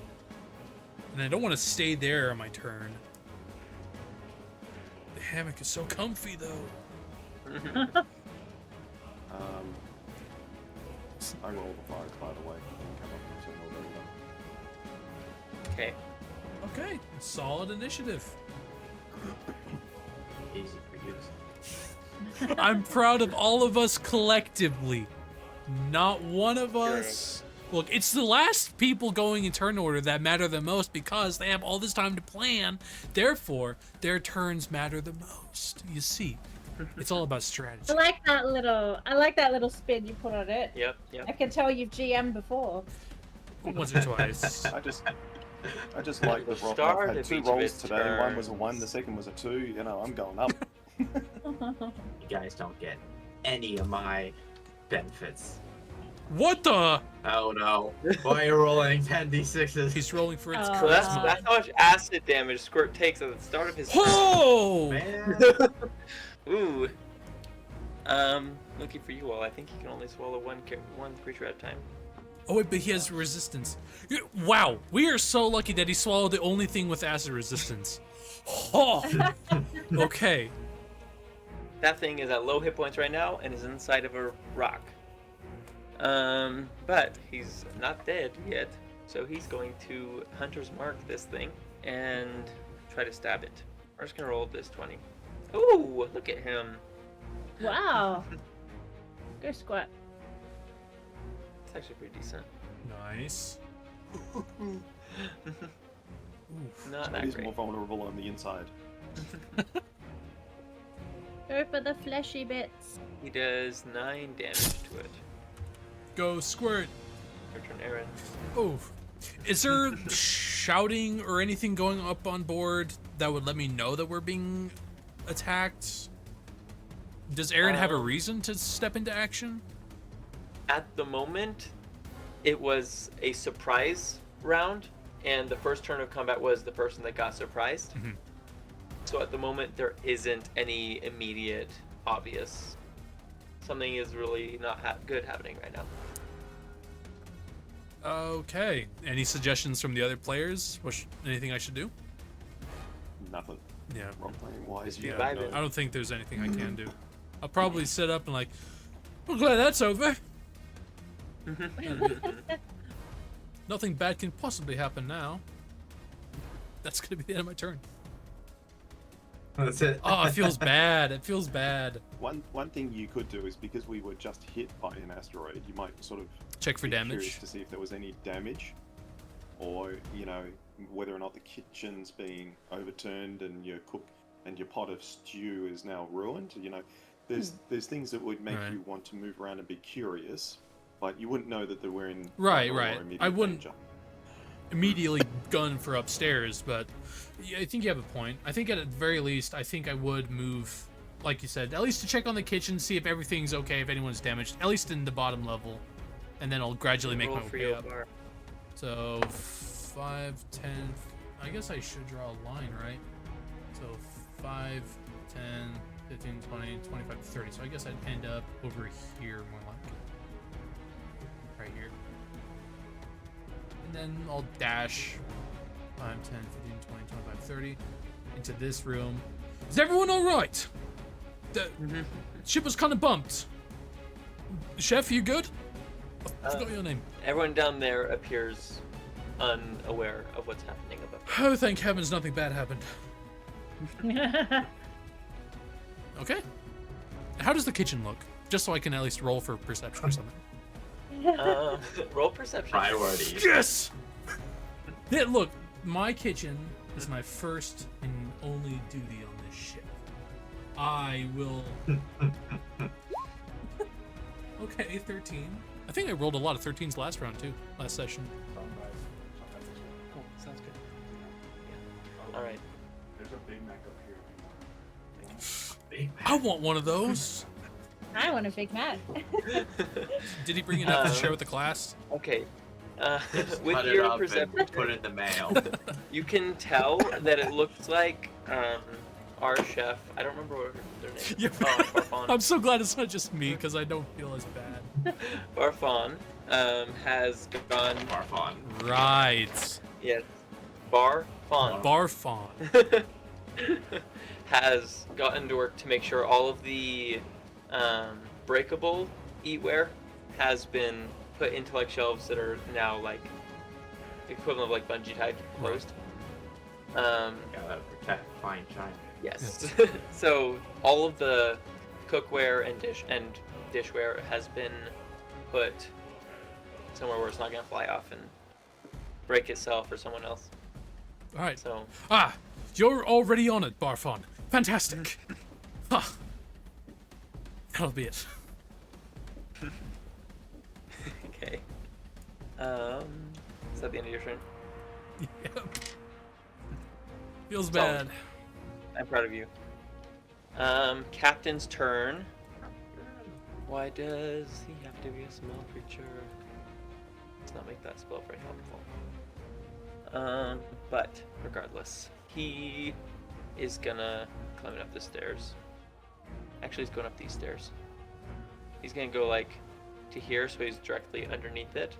and I don't want to stay there on my turn. The hammock is so comfy, though. I rolled a 5, by the way. Didn't come up with something already. Okay. Okay, solid initiative. Easy for you. I'm proud of all of us collectively. Not one of Sure. us. Look, it's the last people going in turn order that matter the most because they have all this time to plan. Therefore, their turns matter the most. You see, it's all about strategy. I like that little spin you put on it. Yep, I yep. can tell you've GM before. Once or twice. I just like the roll. Start I've had of 2 each of rolls its today. One was a turns. 1, the second was a 2. You know, I'm going up. You guys don't get any of my benefits. What the? Oh no. Why are you rolling 10d6s? He's rolling for its Oh, So that's, God. that's how much acid damage Squirt takes at the start of his turn. Whoa! Man. Ooh. Looking for you all. I think he can only swallow one creature at a time. Oh wait, but he has resistance. Wow, we are so lucky that he swallowed the only thing with acid resistance. Oh. Okay. That thing is at low hit points right now and is inside of a rock. But he's not dead yet, so he's going to Hunter's Mark this thing and try to stab it. We're just gonna roll this 20. Ooh, look at him. Wow. Go squat. It's actually pretty decent. Nice. Oof. Not It that is great. more vulnerable on the inside. Go for the fleshy bits. He does 9 damage to it. Go squirt. Your turn, Aaron. Oof. Is there shouting or anything going up on board that would let me know that we're being attacked? Does Aaron have a reason to step into action? At the moment, it was a surprise round, and the first turn of combat was the person that got surprised. Mhm. So at the moment, there isn't any immediate, obvious. Something is really not good happening right now. Okay. Any suggestions from the other players? Anything I should do? Nothing. Yeah. Role playing wise. Just be Yeah, vibing. no. I don't think there's anything I can do. I'll probably sit up and like, well, glad that's over. Nothing bad can possibly happen now. That's gonna be the end of my turn. That's it. Oh, it feels bad. It feels bad. One thing you could do is, because we were just hit by an asteroid, you might sort of Check for be curious damage. to see if there was any damage, or whether or not the kitchen's being overturned and your pot of stew is now ruined. There's things that would make Right. you want to move around and be curious, but you wouldn't know that they were in Right, trouble or right. immediate I wouldn't- danger. Immediately gun for upstairs, but yeah, I think you have a point. I think at the very least, I think I would move, like you said, at least to check on the kitchen, see if everything's okay, if anyone's damaged, at least in the bottom level, and then I'll gradually make Roll my for way your up. bar. So 5, 10. I guess I should draw a line, right? So 5, 10, 15, 20, 25, 30. So I guess I'd end up over here more like. Right here. And then I'll dash 5, 10, 15, 20, 25, 30 into this room. Is everyone alright? The ship was kind of bumped. Chef, you good? I forgot your name. Everyone down there appears unaware of what's happening above. Oh, thank heavens nothing bad happened. Okay. How does the kitchen look? Just so I can at least roll for perception or something. Roll perception. Priorities. Yes! Yeah, look, my kitchen is my first and only duty on this ship. I will... Okay, 13. I think I rolled a lot of 13s last round, too. Last session. All right. There's a Big Mac up here. Big I want one of those. I want a Big Mac. Did he bring it up to share with the class? Okay. Just With cut it your up perception, and put it in the mail. you can tell that it looks like our chef. I don't remember what their name is. Yeah. Barfon. I'm so glad it's not just me because I don't feel as bad. Barfon has gone. Barfon. Right. Yes. Barfon Barfon. has gotten to work to make sure all of the breakable eatware has been put into like shelves that are now like equivalent of like bungee tied closed. Gotta protect fine china. Yes. So all of the cookware and dishware has been put somewhere where it's not gonna fly off and break itself or someone else. All right. So Ah, you're already on it, Barfon. Fantastic. Ah. That'll be it. okay. Is that the end of your turn? Yep. Feels Solid. bad. I'm proud of you. Captain's turn. Why does he have to be a small creature? Let's not make that spell very helpful. But regardless, he is gonna climb up the stairs. Actually, he's going up these stairs. He's gonna go like to here, so he's directly underneath it,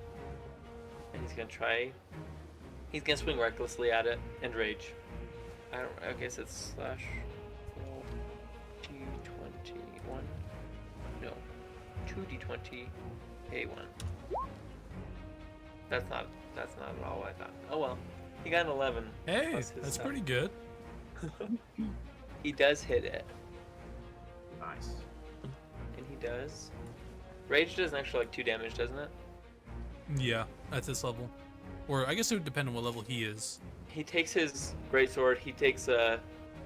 and he's gonna try. He's gonna swing recklessly at it and rage. I guess it's slash roll d20 1. No, 2d20 a1. That's not at all what I thought. Oh well, he got an 11. Hey, plus his that's stuff. pretty good. He does hit it, Nice. and he does. Rage does an extra like 2 damage, doesn't it? Yeah, at this level. Or I guess it would depend on what level he is. He takes his greatsword, he takes a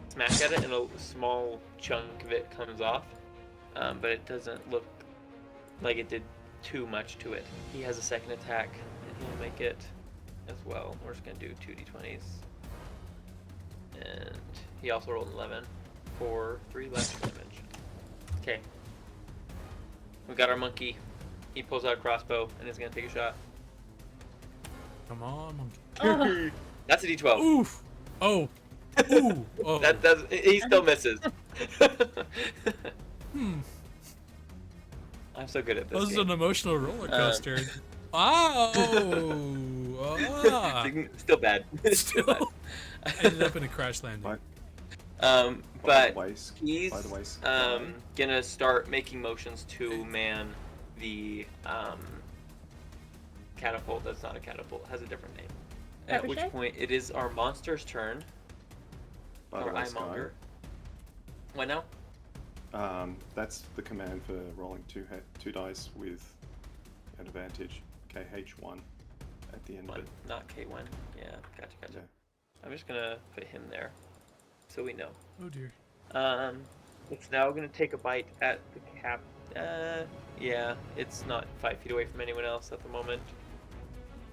smack at it, and a small chunk of it comes off. But it doesn't look like it did too much to it. He has a second attack, and he'll make it as well. We're just gonna do 2d20s. And he also rolled an 11 for 3 less damage. Okay. We got our monkey. He pulls out a crossbow and is gonna take a shot. Come on, monkey. Oh, That's a d12. Oof. Oh. Ooh. Oh. That does. He still misses. I'm so good at this. This is game. an emotional roller coaster. Oh. Ah. Still bad. Still. I ended up in a crash landing. By But the way, he's by the way, gonna start making motions to man the catapult. That's not a catapult. It has a different name. At which Trebuchet? point it is our monster's turn. by the Or way, Eyemonger. What now? that's the command for rolling two dice with an advantage. KH1 at the end of One, it. not K1. Yeah, gotcha. Yeah. I'm just gonna put him there, so we know. Oh dear. It's now gonna take a bite at the cap. Yeah, it's not 5 feet away from anyone else at the moment,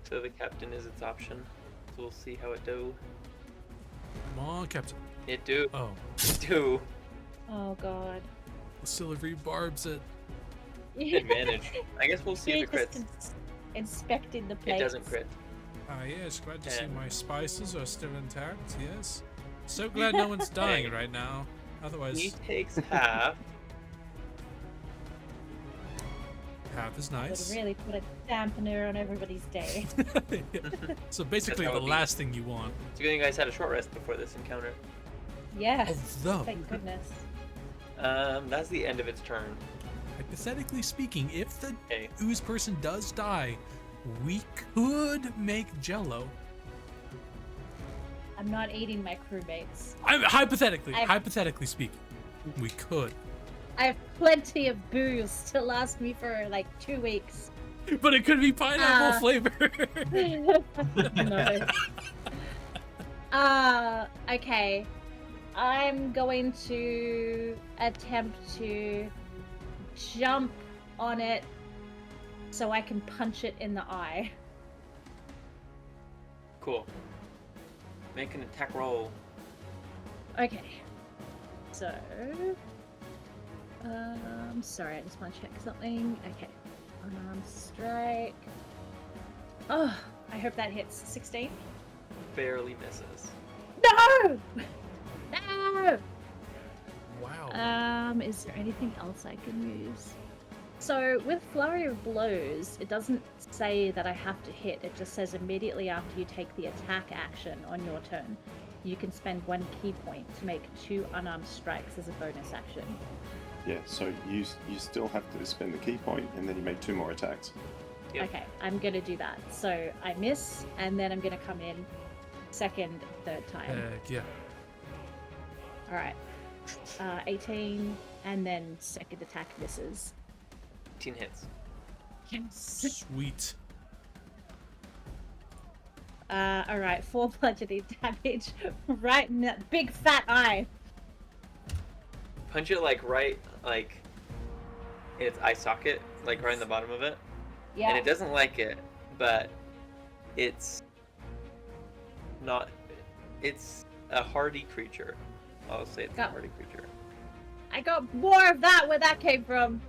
so the captain is its option. So we'll see how it do. Come on, Captain. It do. Oh. It do. oh God. The silvery barbs it. Advantage. I guess we'll see if it Just crits. inspecting the It plates. doesn't crit. Ah, yes, glad to see And- my spices are still intact, yes. So glad no one's dying right now. Otherwise, He takes half. half is Would nice. really put a dampener on everybody's day. So basically That's the how it last thing you want. It's a good thing you guys had a short rest before this encounter. Yes. Although, Thank goodness. That's the end of its turn. hypothetically speaking, if the Okay. ooze person does die, we could make jello. I'm not eating my crewmates. Hypothetically speaking, we could. I have plenty of booze to last me for like 2 weeks. But it could be pineapple flavor. No. Okay. I'm going to attempt to jump on it so I can punch it in the eye. Cool. Make an attack roll. Okay. So, sorry, I just want to check something. Okay. Unarmed strike. Oh, I hope that hits. 16. Barely misses. No! No! Wow. Is there anything else I can use? So with Flurry of Blows, it doesn't say that I have to hit. It just says immediately after you take the attack action on your turn, you can spend 1 key point to make 2 unarmed strikes as a bonus action. Yeah, so you still have to spend the key point, and then you make 2 more attacks. Yep. Okay, I'm gonna do that. So I miss, and then I'm gonna come in second, third time. Heck yeah. All right. 18, and then second attack misses. 18 hits. Yes. Sweet. All right, 4 bludgeoning damage right in that big fat eye. Punch it right its eye socket, like right in the bottom of it. Yeah. And it doesn't like it, but it's not. It's a hardy creature. I'll say it's a hardy creature. I got more of that where that came from.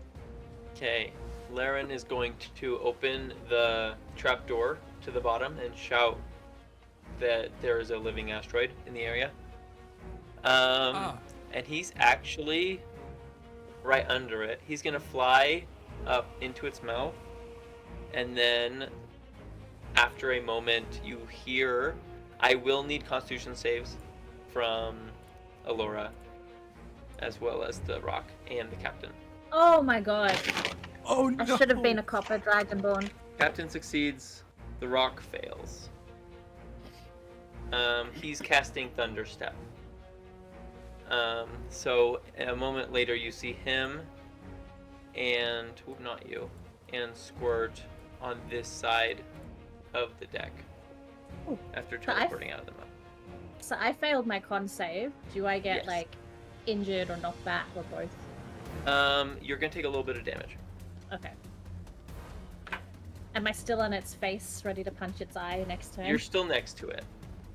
Okay, Laren is going to open the trapdoor to the bottom and shout that there is a living asteroid in the area. And he's actually right under it. He's gonna fly up into its mouth, and then after a moment, you hear. I will need Constitution saves from Allora, as well as the rock and the captain. Oh my god. Oh no! I should have been a copper dragonborn. Captain succeeds. The rock fails. He's casting Thunderstep. So a moment later, you see him and not you, and Squirt on this side of the deck. Ooh. After teleporting out of the map. So I failed my con save. Do I get Yes. injured or knocked back or both? You're gonna take a little bit of damage. Okay. Am I still on its face, ready to punch its eye next turn? You're still next to it.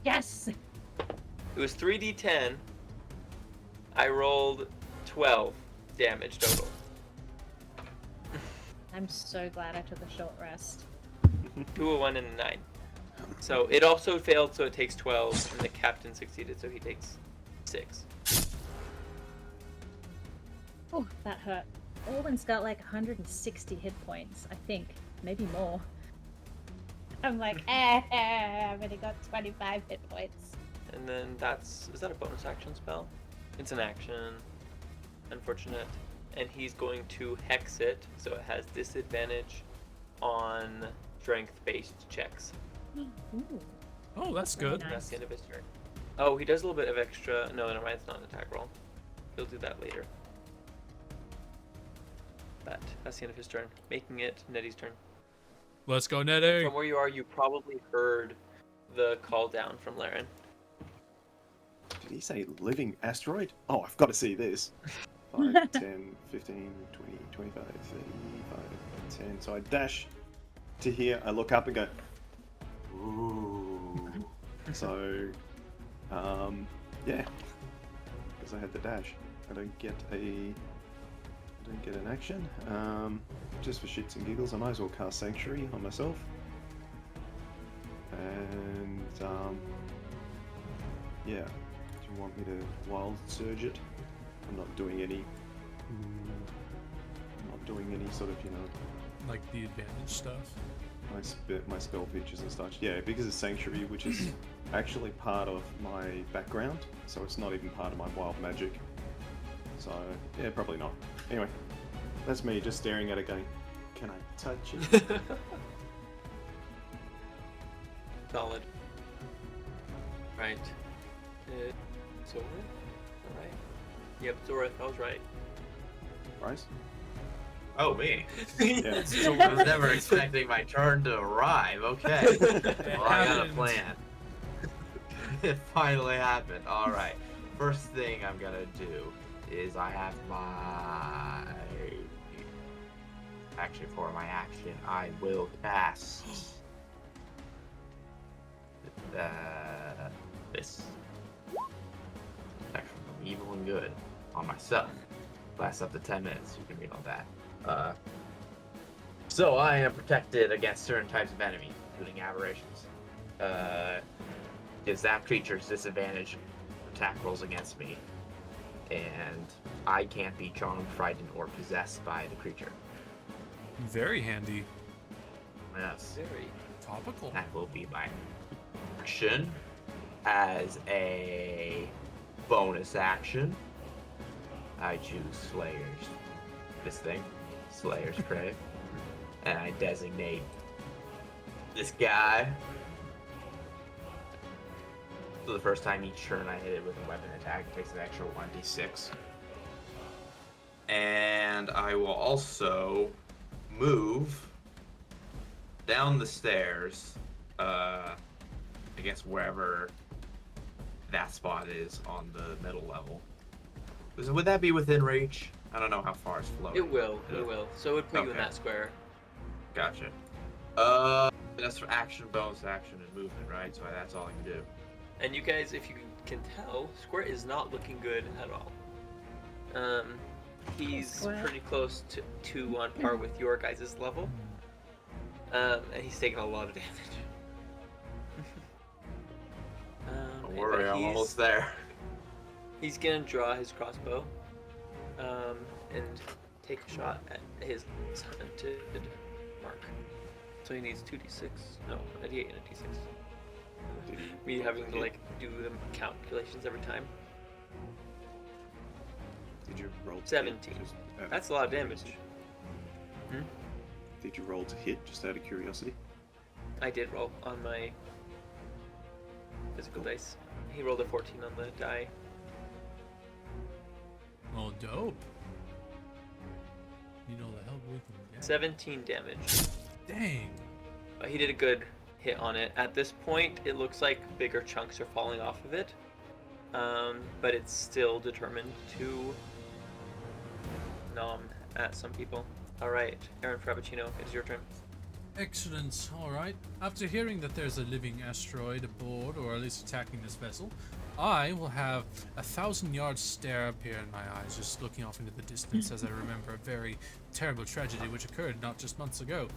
Yes! It was 3d10. I rolled 12 damage total. I'm so glad I took a short rest. 2, a 1, and a 9. So it also failed, so it takes 12, and the captain succeeded, so he takes 6. Oh, that hurt. Orwin's got 160 hit points, I think. Maybe more. I'm like, I've only got 25 hit points. And then is that a bonus action spell? It's an action. Unfortunate. And he's going to hex it, so it has disadvantage on strength-based checks. Ooh. Oh, that's Very good. nice. That's the end of his turn. Oh, he does a little bit of extra. No, never mind. It's not an attack roll. He'll do that later. But that's the end of his turn, making it Nettie's turn. Let's go, Nettie. From where you are, you probably heard the call down from Laren. Did he say living asteroid? Oh, I've got to see this. 5, 10, 15, 20, 25, 35, 10. So I dash to here, I look up and go, ooh. So, yeah. Because I had the dash. I don't get an action. Just for shits and giggles, I might as well cast Sanctuary on myself. And, yeah. Do you want me to Wild Surge it? I'm not doing any sort of, Like the advantage stuff. my spell features and such. Yeah, because it's Sanctuary, which is actually part of my background, so it's not even part of my wild magic. So, yeah, probably not. Anyway, that's me just staring at it going, can I touch it? Solid. Right. Zoreth? Alright. Yep, Zoreth, I was right. Bryce? Oh, me. Yeah. I was never expecting my turn to arrive. Okay. Well, I got a plan. It finally happened. All right. First thing I'm gonna do is I have my. Actually, for my action, I will cast this. That evil and good on myself. Lasts up to 10 minutes. You can read all that. So I am protected against certain types of enemy, including aberrations. Gives that creature's disadvantage attack rolls against me, and I can't be charmed, frightened, or possessed by the creature. Very handy. Yes. Very. Topical. That will be my action. As a bonus action, I choose Slayer's. This thing, Slayer's Prey, and I designate this guy. So the first time each turn I hit it with a weapon attack, it takes an extra 1d6. And I will also move down the stairs, I guess wherever that spot is on the middle level. Would that be within reach? I don't know how far it's floating. It will. So it would put you in Okay. that square. Gotcha. That's for action, bonus action, and movement, right? So that's all I can do. And you guys, if you can tell, Square is not looking good at all. He's Square. pretty close to on par with your guys' level. And he's taking a lot of damage. Don't worry, but I'm almost there. He's gonna draw his crossbow, and take a shot at his hunted mark. So he needs 2d6. No, a d8 and a d6. Me having to like do the calculations every time. Did you roll to hit? 17. Just out of That's a lot of damage. curiosity? Did you roll to hit, just out of curiosity? I did roll on my physical dice. He rolled a 14 on the die. Oh, dope. You know the hell we can get. 17 damage. Dang. He did a good hit on it. At this point, it looks like bigger chunks are falling off of it, but it's still determined to nom at some people. All right, Aaron Frappuccino, it's your turn. Excellent. All right. After hearing that there's a living asteroid aboard, or at least attacking this vessel, I will have 1,000-yard stare appear in my eyes, just looking off into the distance as I remember a very terrible tragedy which occurred not just months ago.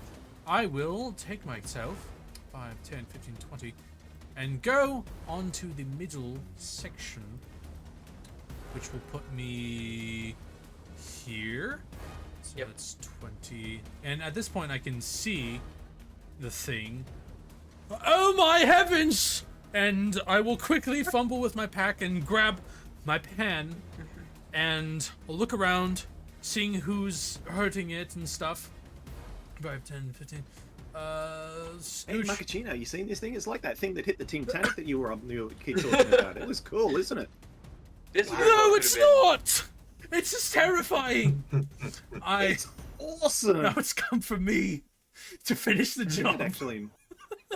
I will take myself 5, 10, 15, 20, and go onto the middle section, which will put me here. So Yep. that's 20. And at this point, I can see the thing. Oh my heavens! And I will quickly fumble with my pack and grab my pen and look around, seeing who's hurting it and stuff. 5, 10, 15. Hey, Scoosh. Macachino, you seen this thing? It's like that thing that hit the Titanic that you keep talking about. It was cool, isn't it? This No, very well could it's have been- not! It's just terrifying! It's awesome. Now it's come for me to finish the It job. actually,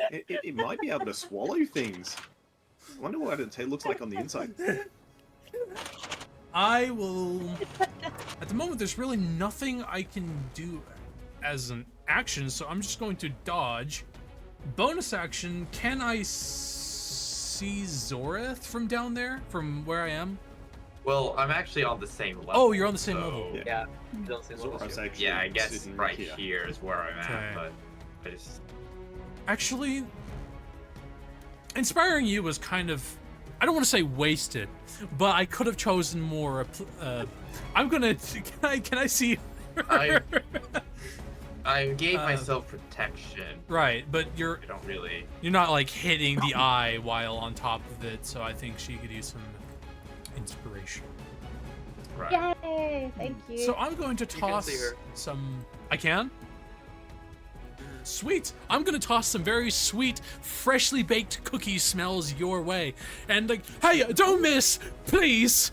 it might be able to swallow things. I wonder what it looks like on the inside. I will... At the moment, there's really nothing I can do as an action, so I'm just going to dodge. Bonus action, can I see Zoreth from down there? From where I am? Well, I'm actually on the same level. Oh, you're on the same so- level. Yeah, you don't see Zoreth's the actually Yeah, I guess sitting right here. here is where I'm Okay. at, but I just... Actually, inspiring you was kind of... I don't want to say wasted, but I could have chosen more... I'm gonna... Can I see... I gave myself protection. Right, but you're I don't really... not like hitting the eye while on top of it, so I think she could use some inspiration. Right. Yay! Thank you. So I'm going to can toss see her. some... I can? Sweet! I'm gonna toss some very sweet, freshly baked cookie smells your way. And like, hey, don't miss, please!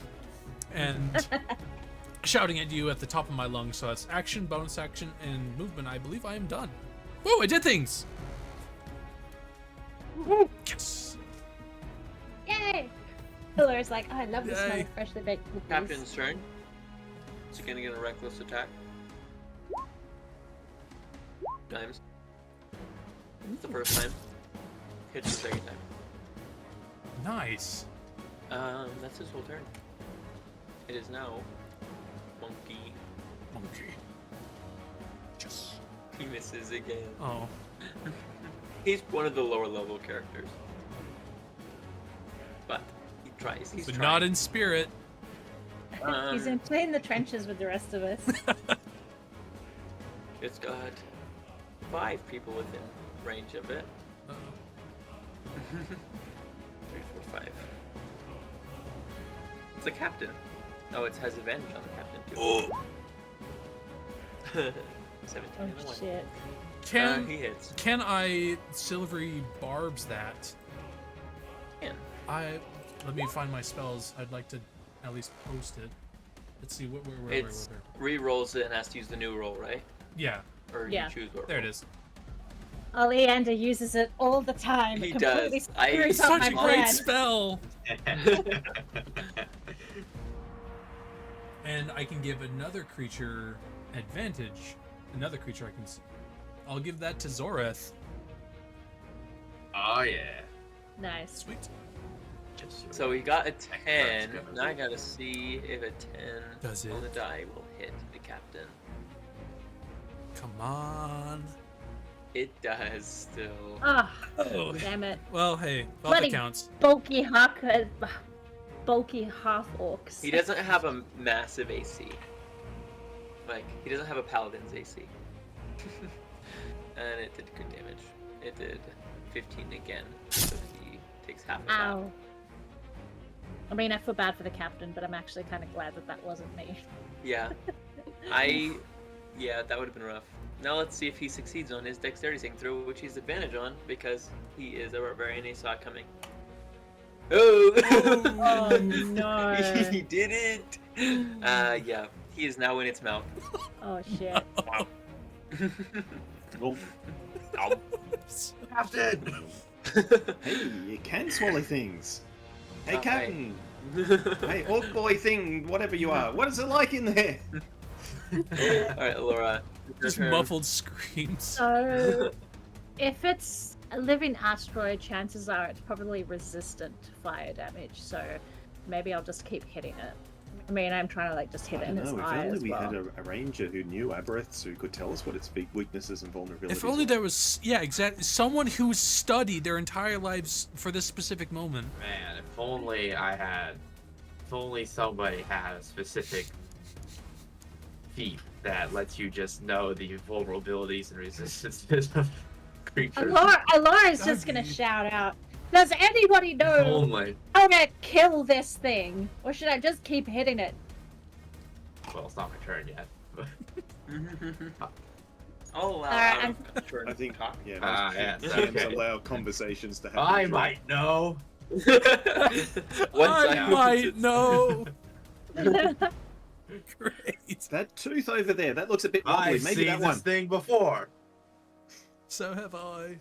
And shouting at you at the top of my lungs, so that's action, bonus action, and movement. I believe I am done. Whoa, I did things! Yes! Yay! Allura's like, oh, I love the smell Yay. of freshly baked cookies. Captain's turn. Is he gonna get a reckless attack? Times. It's the first time. Hits the second time. Nice. That's his whole turn. It is now Monkey. Monkey. Yes. He misses again. Oh. He's one of the lower level characters. But he tries. He's But trying. not in spirit. He's in playing the trenches with the rest of us. It's got 5 people within range of it. Uh-oh. 3, 4, 5. It's the captain. Oh, it has advantage on the captain too. Oh. 17 Oh and a 1. shit. He hits. Can I silvery barbs that? Can. Let me find my spells. I'd like to at least post it. Let's see where. It's re-rolls it and has to use the new roll, right? Yeah, Or Yeah. you choose what there roll. it is. Oleander uses it all the time. He It completely does. screws up Such my a great plan. spell. And I can give another creature advantage. Another creature I can. I'll give that to Zoreth. Oh yeah. Nice. Sweet. Just So he got a 10. That's gonna Now I be- gotta see if a 10 Does on the it? die will hit the captain. Come on. It does still. Ah, Oh. damn it. Well, hey, well, Bloody- that counts. Bulky half orcs. He doesn't have a massive AC. Like, he doesn't have a paladin's AC. And it did good damage. It did 15 again. So he takes half of that. Ow. I mean, I feel bad for the captain, but I'm actually kind of glad that that wasn't me. Yeah. Yeah, that would have been rough. Now let's see if he succeeds on his dexterity saving throw, which he's advantage on because he is a barbarian. He saw it coming. Oh! Oh no. He did it! Yeah. He is now in its mouth. Oh shit. Oh, Captain. hey, you can swallow things. Hey, Okay. Captain. Hey, orc boy thing, whatever you are. What is it like in there? Alright, Allora. Just muffled screams. So, if it's a living asteroid, chances are it's probably resistant to fire damage. So, maybe I'll just keep hitting it. I mean, I'm trying to like just hit I it in don't its know. If eye only as we well. had a ranger who knew aberraths who could tell us what its weaknesses and vulnerabilities If only were. there was, yeah, exactly, someone who studied their entire lives for this specific moment. Man, if only somebody had a specific feat that lets you just know the vulnerabilities and resistances of creatures. Alora's just gonna shout out. Does anybody know Only. how to kill this thing? Or should I just keep hitting it? Well, it's not my turn yet. But... I'll allow Alright, out of turn I think, talk. yeah, yes, most okay. GMs allow conversations to happen. I during- might know. I might know. Great. That tooth over there, that looks a bit wobbly. I've Maybe seen that this one. thing before. So have I.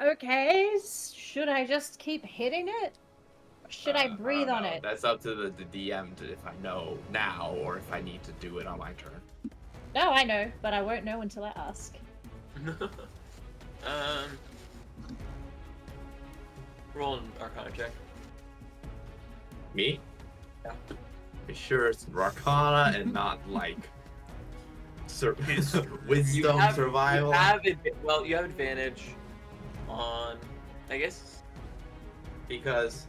Okay, should I just keep hitting it? Or should I breathe don't on know. it? That's up to the DM to if I know now or if I need to do it on my turn. No, I know, but I won't know until I ask. Roll an Arcana check. Me? Yeah. Be sure it's Arcana and not like wisdom, survival. You have advantage on, I guess. Because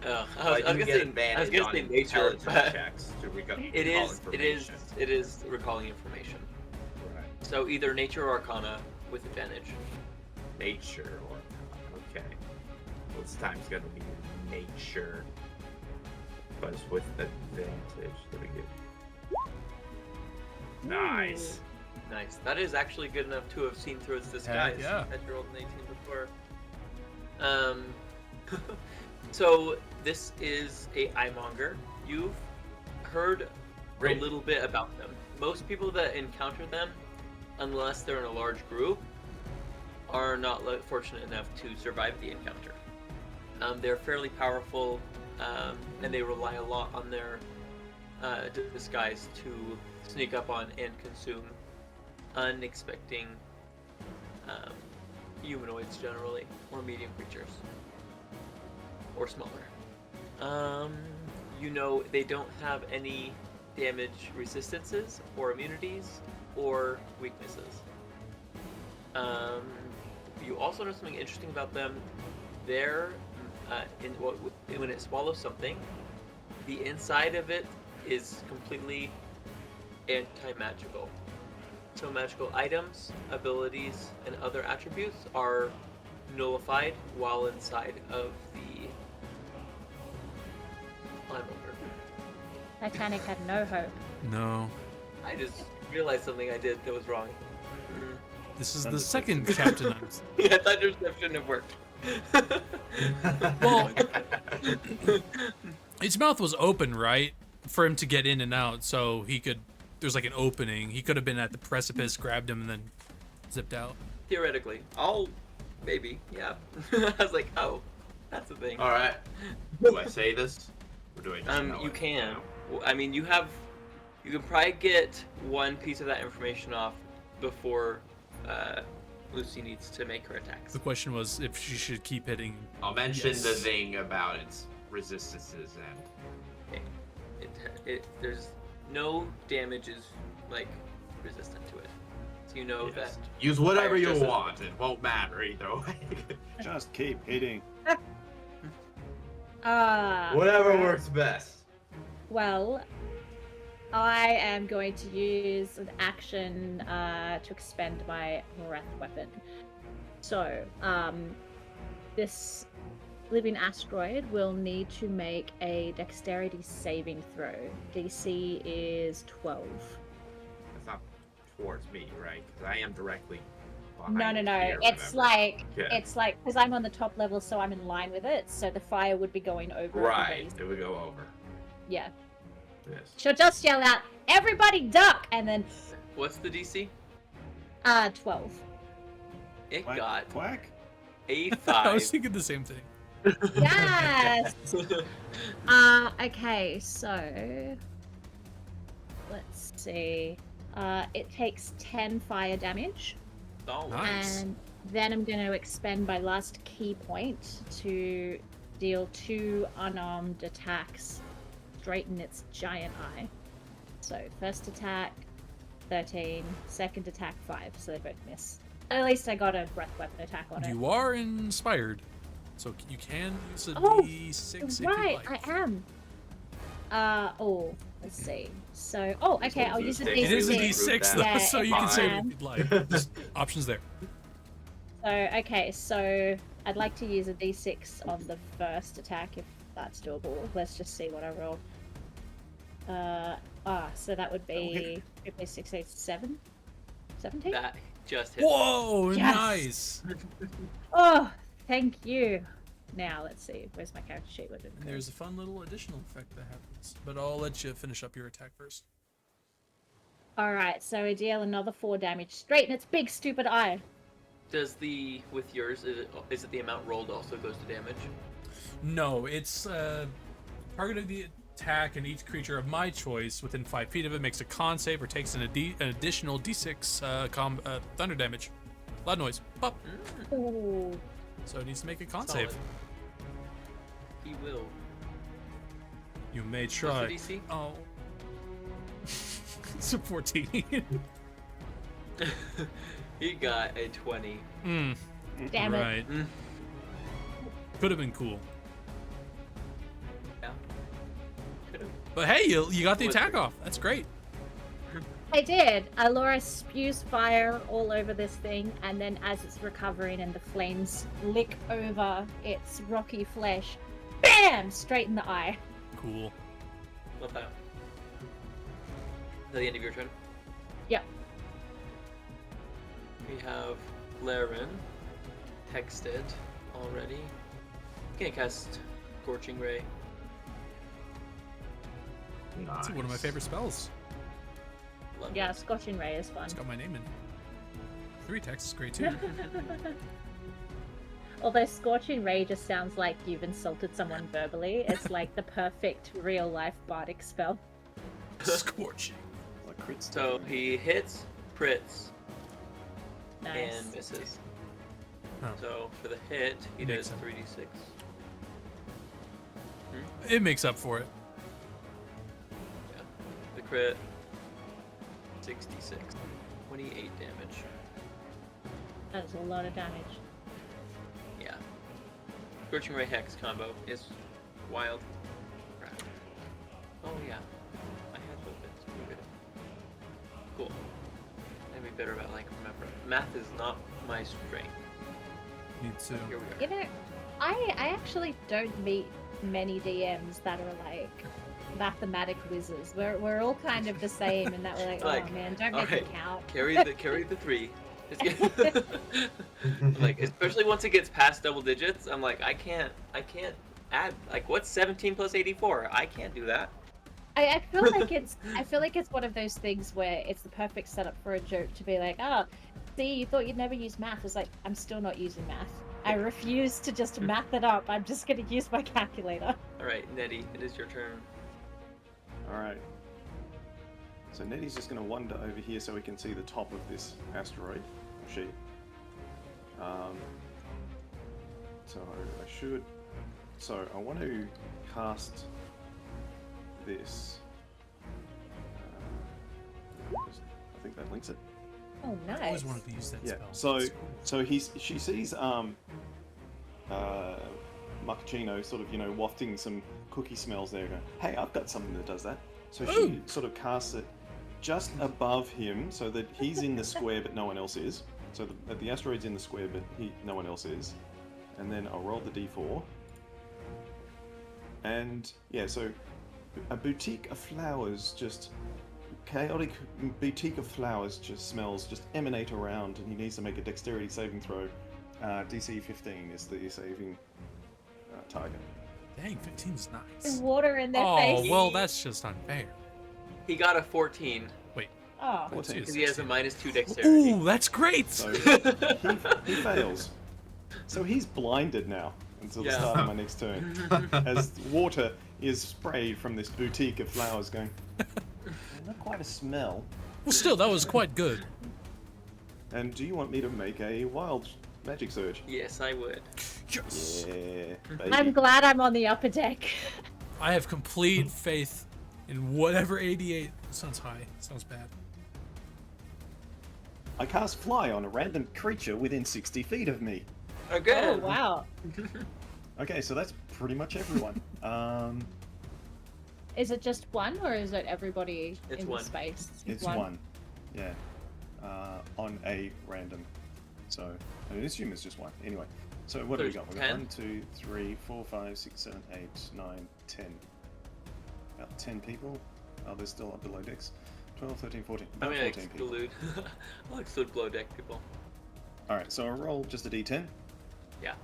I was you gonna get say advantage on nature, intelligence but checks to recall it information. is recalling information. Right. So either nature or Arcana with advantage. Nature or okay. Well, this time's gonna be nature, but it's with advantage. There we go. Nice. Nice. That is actually good enough to have seen through its disguise. yeah. Had you rolled an 18 before. So this is a eyemonger. You've heard Great. a little bit about them. Most people that encounter them, unless they're in a large group, are not fortunate enough to survive the encounter. They're fairly powerful, and they rely a lot on their disguise to sneak up on and consume unexpecting humanoids generally, or medium creatures, or smaller. you know they don't have any damage resistances or immunities or weaknesses. You also know something interesting about them. They're when it swallows something, the inside of it is completely anti-magical. So magical items, abilities, and other attributes are nullified while inside of the slime ogre. Titanic had no hope. No. I just realized something I did that was wrong. This is the second captain I'm... Yeah, that shouldn't have worked. Well, its mouth was open, right? For him to get in and out, so he could... There's like an opening. He could have been at the precipice, grabbed him, and then zipped out. Theoretically. Maybe, yeah. I was like, oh, that's the thing. All right. Do I say this, or do I just know You it can. now? Well, I mean, you can probably get one piece of that information off before Lucie needs to make her attacks. The question was if she should keep hitting. I'll mention Yes. the thing about its resistances and. There's no damage is like resistant to it, so you know that. Use whatever fire you doesn't- want. It won't matter either way. Just keep hitting. Whatever works best. Well, I am going to use an action to expend my breath weapon. So, this living asteroid will need to make a dexterity saving throw. DC is 12. That's not towards me, right? Because I am directly No, behind here, It's remember? like Yeah. it's like because I'm on the top level, so I'm in line with it. So the fire would be going over. Right. everybody's- It would go over. Yeah. Yes. She'll just yell out, "Everybody duck!" and then What's the DC? 12. It Quack, got quack. a I was 5. thinking the same thing. Yes. Okay, so let's see. It takes 10 fire damage, Oh, Nice. and then I'm going to expend my last key point to deal 2 unarmed attacks straight in its giant eye. So first attack, 13. Second attack, 5. So they both miss. At least I got a breath weapon attack on it. You are inspired, so you can use a Oh, D6 if Right, you like. I am. Let's see. So, okay, I'll use a It is a D6. D6 though, Yeah, so you it's can save it fine. if you'd like. Just options there. So, okay, so I'd like to use a D6 on the first attack if that's doable. Let's just see what I roll. So that would be 6, 8, 7? 17? that just hit. Whoa, Yes. nice. Oh, thank you. Now, let's see. Where's my character sheet? Where did it And go? there's a fun little additional effect that happens, but I'll let you finish up your attack first. Alright, so I deal another 4 damage straight in its big stupid eye. Does with yours, is it the amount rolled also goes to damage? No, it's target of the attack, and each creature of my choice within 5 feet of it makes a con save or takes an additional D6 thunder damage. Loud noise. Pop. Ooh. So it needs to make a con Solid. save. He will. You may What's try. the DC? Oh. It's a 14. He got a 20. Damn it. Right. Could have been cool. Yeah. Could've. But hey, you got the Was attack pretty- off. That's great. I did. Allora spews fire all over this thing, and then as it's recovering and the flames lick over its rocky flesh, BAM! Straight in the eye. Cool. Love that. Is that the end of your turn? Yep. We have Laren texted already. Gonna cast Scorching Ray. It's one of my favorite spells. Love Yeah, it. Scorching Ray is fun. It's got my name in it. 3 text is great too. Although Scorching Ray just sounds like you've insulted someone verbally, it's like the perfect real life bardic spell. Scorching. Like crits. So he hits, crits, Nice. and misses. Oh. So for the hit, he Makes does sense. 3d6. It makes up for it. crit. 66. 28 damage. That is a lot of damage. Yeah. Scorching Ray Hex combo is wild. Crap. Oh yeah. I had those bits. We're good. Cool. I'd be better about like remember. Math is not my strength. Me too. Here we are. You know, I actually don't meet many DMs that are like mathematic whizzes. We're all kind of the same in that we're like, Like, oh man, don't make alright, it count. Carry the 3. Like especially once it gets past double digits, I'm like I can't add like what's 17 plus 84? I can't do that. I feel like it's one of those things where it's the perfect setup for a joke to be like, oh, see, you thought you'd never use math. It's like, I'm still not using math. I refuse to just math it up. I'm just gonna use my calculator. Alright, Nettie, it is your turn. Alright. So Nettie's just going to wander over here so we can see the top of this asteroid. Or she. So I should... So I want to cast this. I think that links it. Oh, nice. I always wanted to use that Yeah. spell. So she sees Macchino sort of, you know, wafting some cookie smells there, going, hey, I've got something that does that. So she sort of casts it just above him so that he's in the square but no one else is. So the asteroid's in the square but no one else is. And then I'll roll the d4. And yeah, so a boutique of flowers, just chaotic boutique of flowers just emanate around, and he needs to make a dexterity saving throw. DC 15 is the saving target. Dang, 15's nice. There's water in their Oh, face. well, that's just unfair. He got a 14 Oh. 14. because he has a -2 dexterity. Ooh, that's great! So he fails. So he's blinded now until the Yeah. start of my next turn, as water is sprayed from this boutique of flowers, going. Not quite a smell. Well, still, that was quite good. And do you want me to make a wild magic surge? Yes, I would. Yes! Yeah, baby. I'm glad I'm on the upper deck. I have complete faith in whatever 88 sounds high. Sounds bad. I cast fly on a random creature within 60 feet of me. Okay. Oh, wow. Okay, so that's pretty much everyone. Is it just one, or is it everybody It's in one. the space? It's one. Yeah. On a random. So, I assume it's just one. Anyway, so what do we got? We got 10? 1, 2, 3, 4, 5, 6, 7, 8, 9, 10. About 10 people. Oh, they're still up below decks. 12, 13, 14. I About mean, 14 people. exclude. I'll exclude below deck people. Alright, so I'll roll just a d10. Yeah.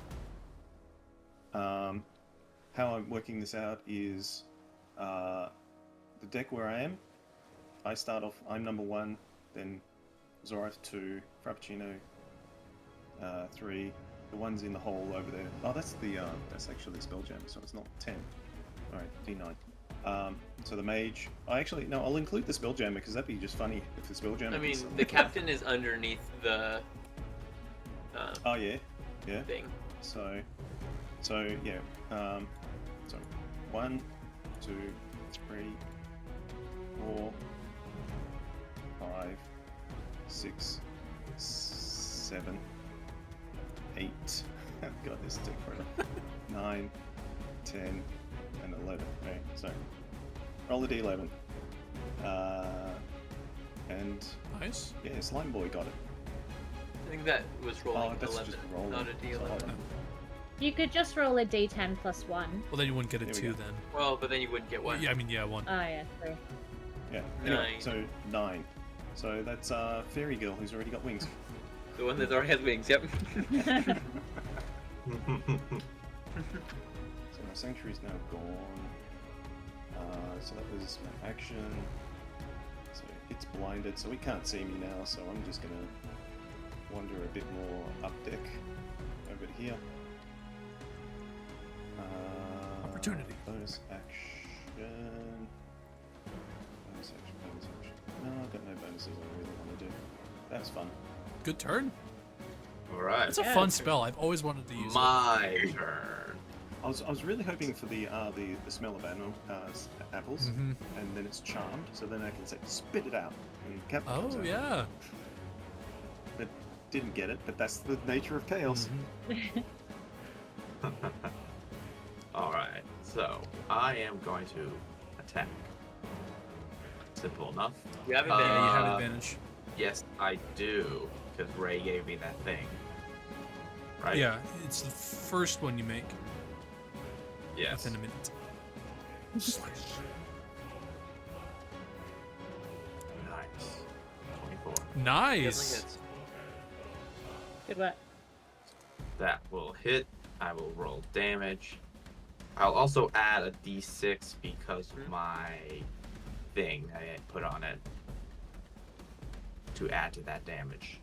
How I'm working this out is the deck where I am. I start off, I'm number 1, then Zoreth 2, Frappuccino 3, the one's in the hole over there. Oh, that's actually Spelljammer, so it's not 10. Alright, D9. So the mage, I'll include the Spelljammer because that'd be just funny if the Spelljammer. I mean, the captain is underneath the Oh yeah, yeah. thing. So yeah. So 1, 2, 3, 4, 5, 6, 7, 8. God, this took forever. 9, 10, and 11. Okay, so roll a d11. And Nice. yeah, Slime Boy got it. I think that was rolling that's 11, just rolling. not a D11. So, You could just roll a d10 plus 1. Well, then you wouldn't get a Here we 2 go. then. Well, but then you wouldn't get one. Yeah, I mean, yeah, 1. Oh, yeah, true. yeah. Anyway, 9. so 9. So that's Fairy Girl who's already got wings. The one that already has wings. Yep. So my sanctuary's now gone. So that was my action. So it's blinded, so he can't see me now. So I'm just gonna wander a bit more up deck over to here. Opportunity. Bonus action. Bonus action. Bonus action. No, I've got no bonuses I really want to do. That's fun. Good turn. All right. It's a Yeah, fun it's spell. I've always wanted to use it. My turn. I was really hoping for the smell of apples, Mhm. and then it's charmed, so then I can say spit it out, and Captain comes Oh out. yeah. But didn't get it. But that's the nature of chaos. Mhm. Alright, so I am going to attack. Simple enough. You have Yeah, advantage. you have Uh, advantage. Yes, I do, because Ray gave me that thing. Right? Yeah, it's the first one you make Yes. within a minute. Nice. 24. Definitely Nice. hits. Good work. That will hit. I will roll damage. I'll also add a d6 because of my thing I put on it to add to that damage.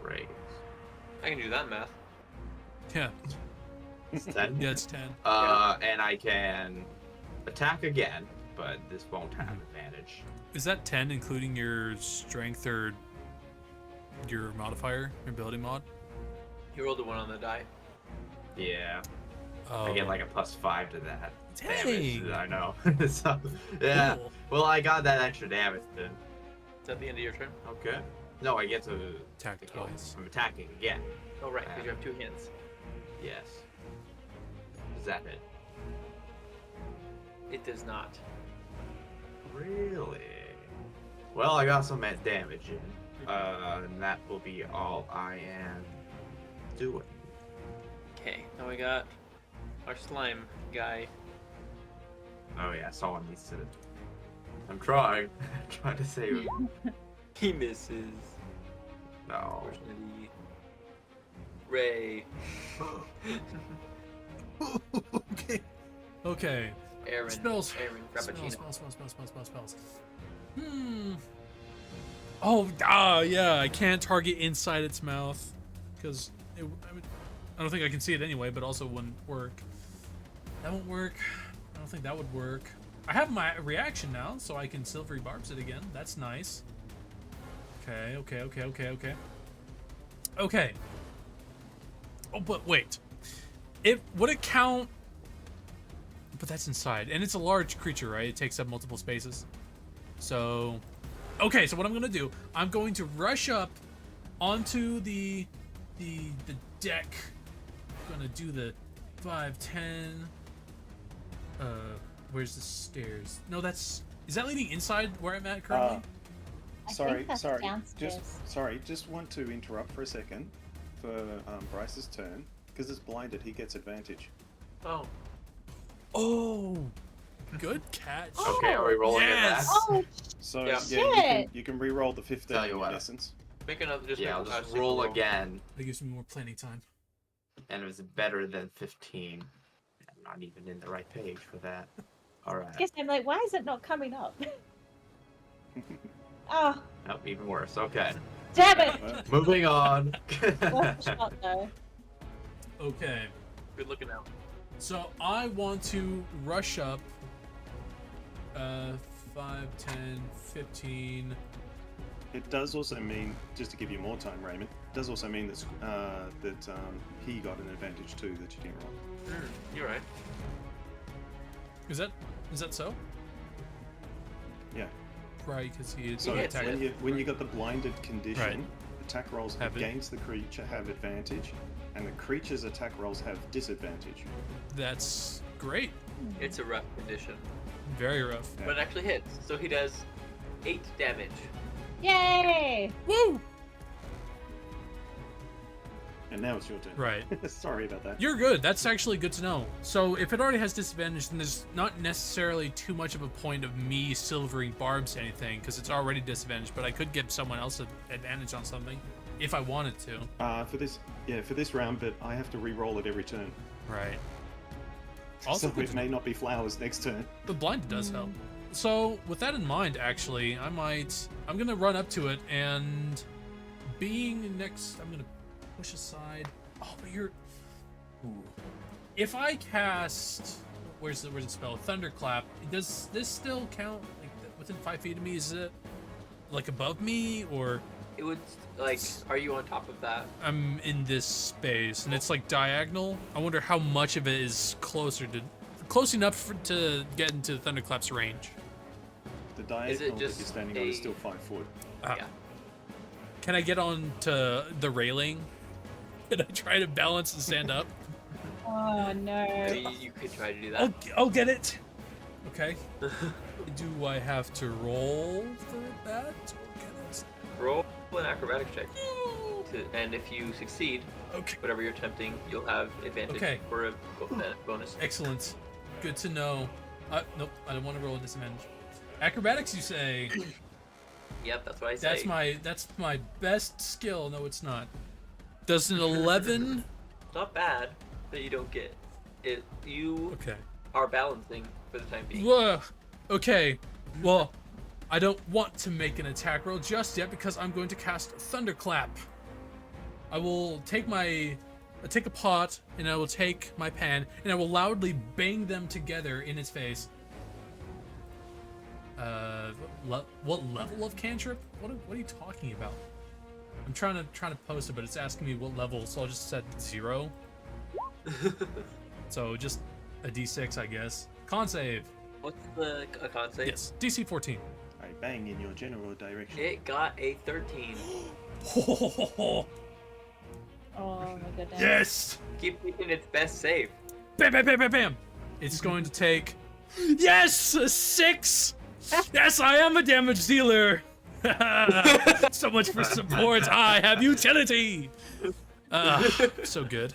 Great. I can do that math. Yeah. It's 10. Yeah, it's 10. And I can attack again, but this won't have advantage. Is that 10 including your strength or your modifier, your ability mod? You rolled a 1 on the die. Yeah. Oh. I get like a +5 to that. Dang. Damage. I know. So, yeah. Cool. Well, I got that extra damage then. Is that the end of your turn? Okay. No, I get to Attack twice. I'm attacking again. Oh, right, because you have 2 hands. Yes. Does that hit? It does not. Really? Well, I got some damage in. And that will be all I am doing. Okay, now we got our slime guy. Oh yeah, someone needs to. I'm trying. trying to save him. He misses. No. Unfortunately. Ray. Okay. Okay. Aaron. Spells. Aaron Frappuccino. Spells. Oh, yeah. I can't target inside its mouth because I don't think I can see it anyway, but also wouldn't work. That won't work. I don't think that would work. I have my reaction now, so I can silvery barbs it again. That's nice. Okay. Okay. Oh, but wait. Would it count? But that's inside, and it's a large creature, right? It takes up multiple spaces. So, okay. So what I'm gonna do? I'm going to rush up onto the deck. I'm gonna do the 5, 10. Where's the stairs? No, is that leading inside where I'm at currently? I Sorry, think that's sorry. downstairs. Just want to interrupt for a second for Bryce's turn because it's blinded. He gets advantage. Oh. Oh, good catch. Okay, are we rolling Yes! it Oh, So Yeah. Shit. you can re-roll the 15 Tell you in what. essence. Make another. Just Yeah, make I'll a just single roll again, That gives me more planning time. and it was better than 15. I'm not even in the right page for that. All right. guess I'm like, why is it not coming up? Oh, Nope, even worse. Okay. damn it! Well, Moving on. Worth the shot though. Okay. Good looking out. So I want to rush up 5, 10, 15. it does also mean, just to give you more time, Raymond, it does also mean that he got an advantage too that you didn't roll. You're right. Is that so? Yeah. Right, because he is So hits attacking. it. when you got the blinded condition, Right. attack rolls Have it. against the creature have advantage, and the creature's attack rolls have disadvantage. That's great. It's a rough condition. Very rough. Yeah. But it actually hits. So he does 8 damage. Yay! Woo! And now it's your turn. Right. Sorry about that. You're good. That's actually good to know. So if it already has disadvantage, then there's not necessarily too much of a point of me silvering barbs to anything, because it's already disadvantaged, but I could give someone else an advantage on something if I wanted to. For this round, but I have to re-roll it every turn. Right. Also, So good it to may not be flowers next turn. The blind does help. So with that in mind, actually, I'm gonna run up to it, and being next, I'm gonna push aside. Oh, but you're. Ooh. If I cast, where's the spell? Thunderclap. Does this still count? Like within 5 feet of me? Is it like above me or? it would like. Are you on top of that? I'm in this space, and it's like diagonal. I wonder how much of it is close enough to get into Thunderclap's range. The diagonal that just you're standing on is still 5 foot. Yeah. Can I get on to the railing? Can I try to balance and stand up? Oh I no. mean, you could try to do that. I'll get it. Okay. Do I have to roll for that? Or can I... Roll an acrobatics check, and if you succeed, Okay. whatever you're attempting, you'll have advantage Okay. for a bonus. Excellent. Good to know. Nope, I don't want to roll a disadvantage. Acrobatics, you say? Yep, that's what I say. That's my best skill. No, it's not. Does an 11? Not bad that you don't get it. You Okay. are balancing for the time being. Whoa. Okay. Well, I don't want to make an attack roll just yet because I'm going to cast Thunderclap. I will take a pot and I will take my pan and I will loudly bang them together in his face. What level of cantrip? What are you talking about? I'm trying to post it, but it's asking me what level, so I'll just set 0. So just a D6, I guess. Con save. What's a con save? Yes, DC 14. I bang in your general direction. It got a 13. Oh my goodness. Yes! Keep thinking its best save. Bam, bam, bam, bam, bam! It's going to take... Yes! A 6! Yes, I am a damage dealer! So much for support. I have utility! So good.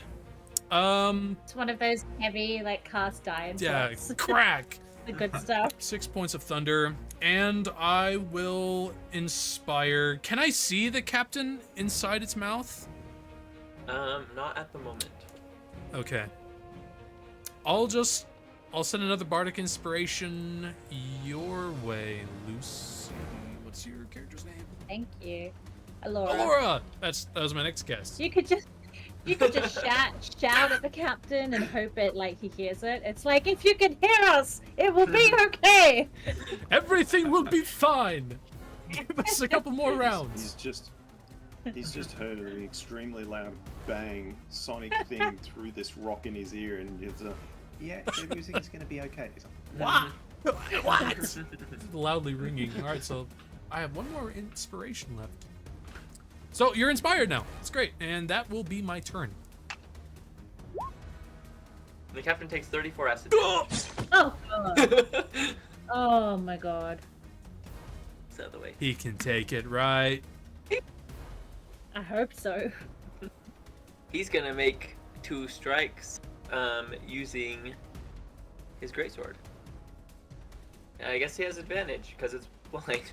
It's one of those heavy, like, cast iron Yeah, pots. crack! The good stuff. 6 points of thunder, and I will inspire... Can I see the captain inside its mouth? Not at the moment. Okay. I'll send another bardic inspiration your way, Lucie. What's your character's name? Thank you. Allora. Allora! That was my next guess. You could just shout at the captain and hope it like he hears it. It's like, if you can hear us, it will be okay. Everything will be fine. Give us a couple more rounds. He's just heard an extremely loud bang, sonic thing through this rock in his ear, and it's yeah, everything's gonna be okay. He's like, What? Loudly ringing. All right, so I have one more inspiration left. So you're inspired now. It's great, and that will be my turn. The captain takes 34 acid. Oh god. Oh my god. It's the other way. He can take it, right? I hope so. He's gonna make 2 strikes, using his greatsword. I guess he has advantage because it's blind.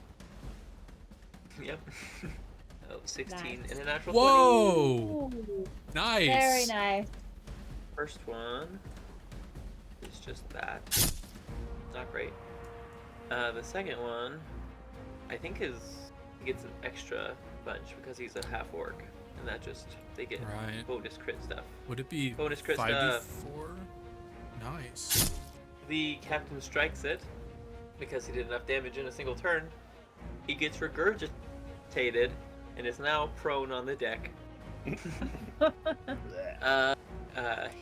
Yep. Oh, 16 Nice. and a natural 20. Whoa! Ooh, Nice. very nice. First one is just that. Not great. The second one, I think he gets an extra bunch because he's a half orc, and that just they get Right. bonus crit stuff. Would it be Bonus crit 5d4? Nice. The captain strikes it because he did enough damage in a single turn. He gets regurgitated and is now prone on the deck.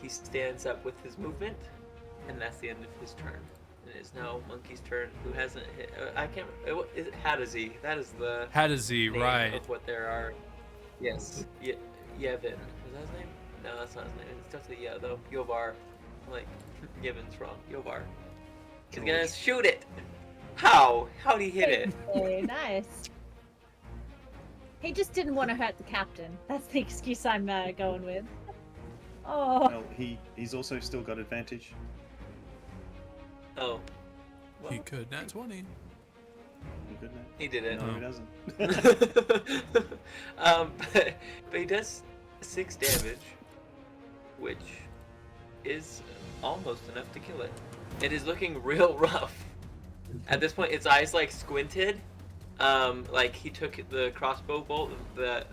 He stands up with his movement, and that's the end of his turn. It is now Monkey's turn, who hasn't hit. I can't. Is it Hadazi? That is the Hadazi, name right. of what there are. Yes. Yevon. Is that his name? No, that's not his name. It starts with a though. Yovar. I'm like, Yevon's wrong. Yovar. He's gonna shoot it. How? How'd he hit it? Very nice. He just didn't want to hurt the captain. That's the excuse I'm going with. Oh. well, he's also still got advantage. Oh. He Well, could nat 20. You good now? he did it. No, Oh. he doesn't. but he does 6 damage, which is almost enough to kill it. It is looking real rough. At this point, its eyes like squinted. Like he took the crossbow bolt, the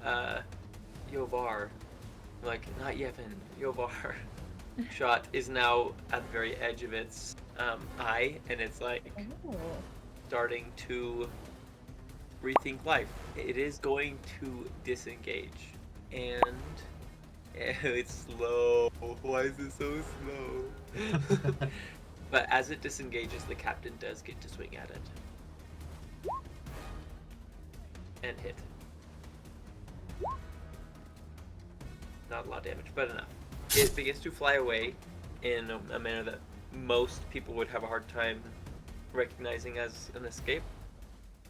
Yovar, like not Yevon, Yovar shot is now at the very edge of its eye, and it's like Oh. starting to rethink life. It is going to disengage, and it's slow. Why is it so slow? But as it disengages, the captain does get to swing at it and hit. Not a lot of damage, but enough. It begins to fly away in a manner that most people would have a hard time recognizing as an escape.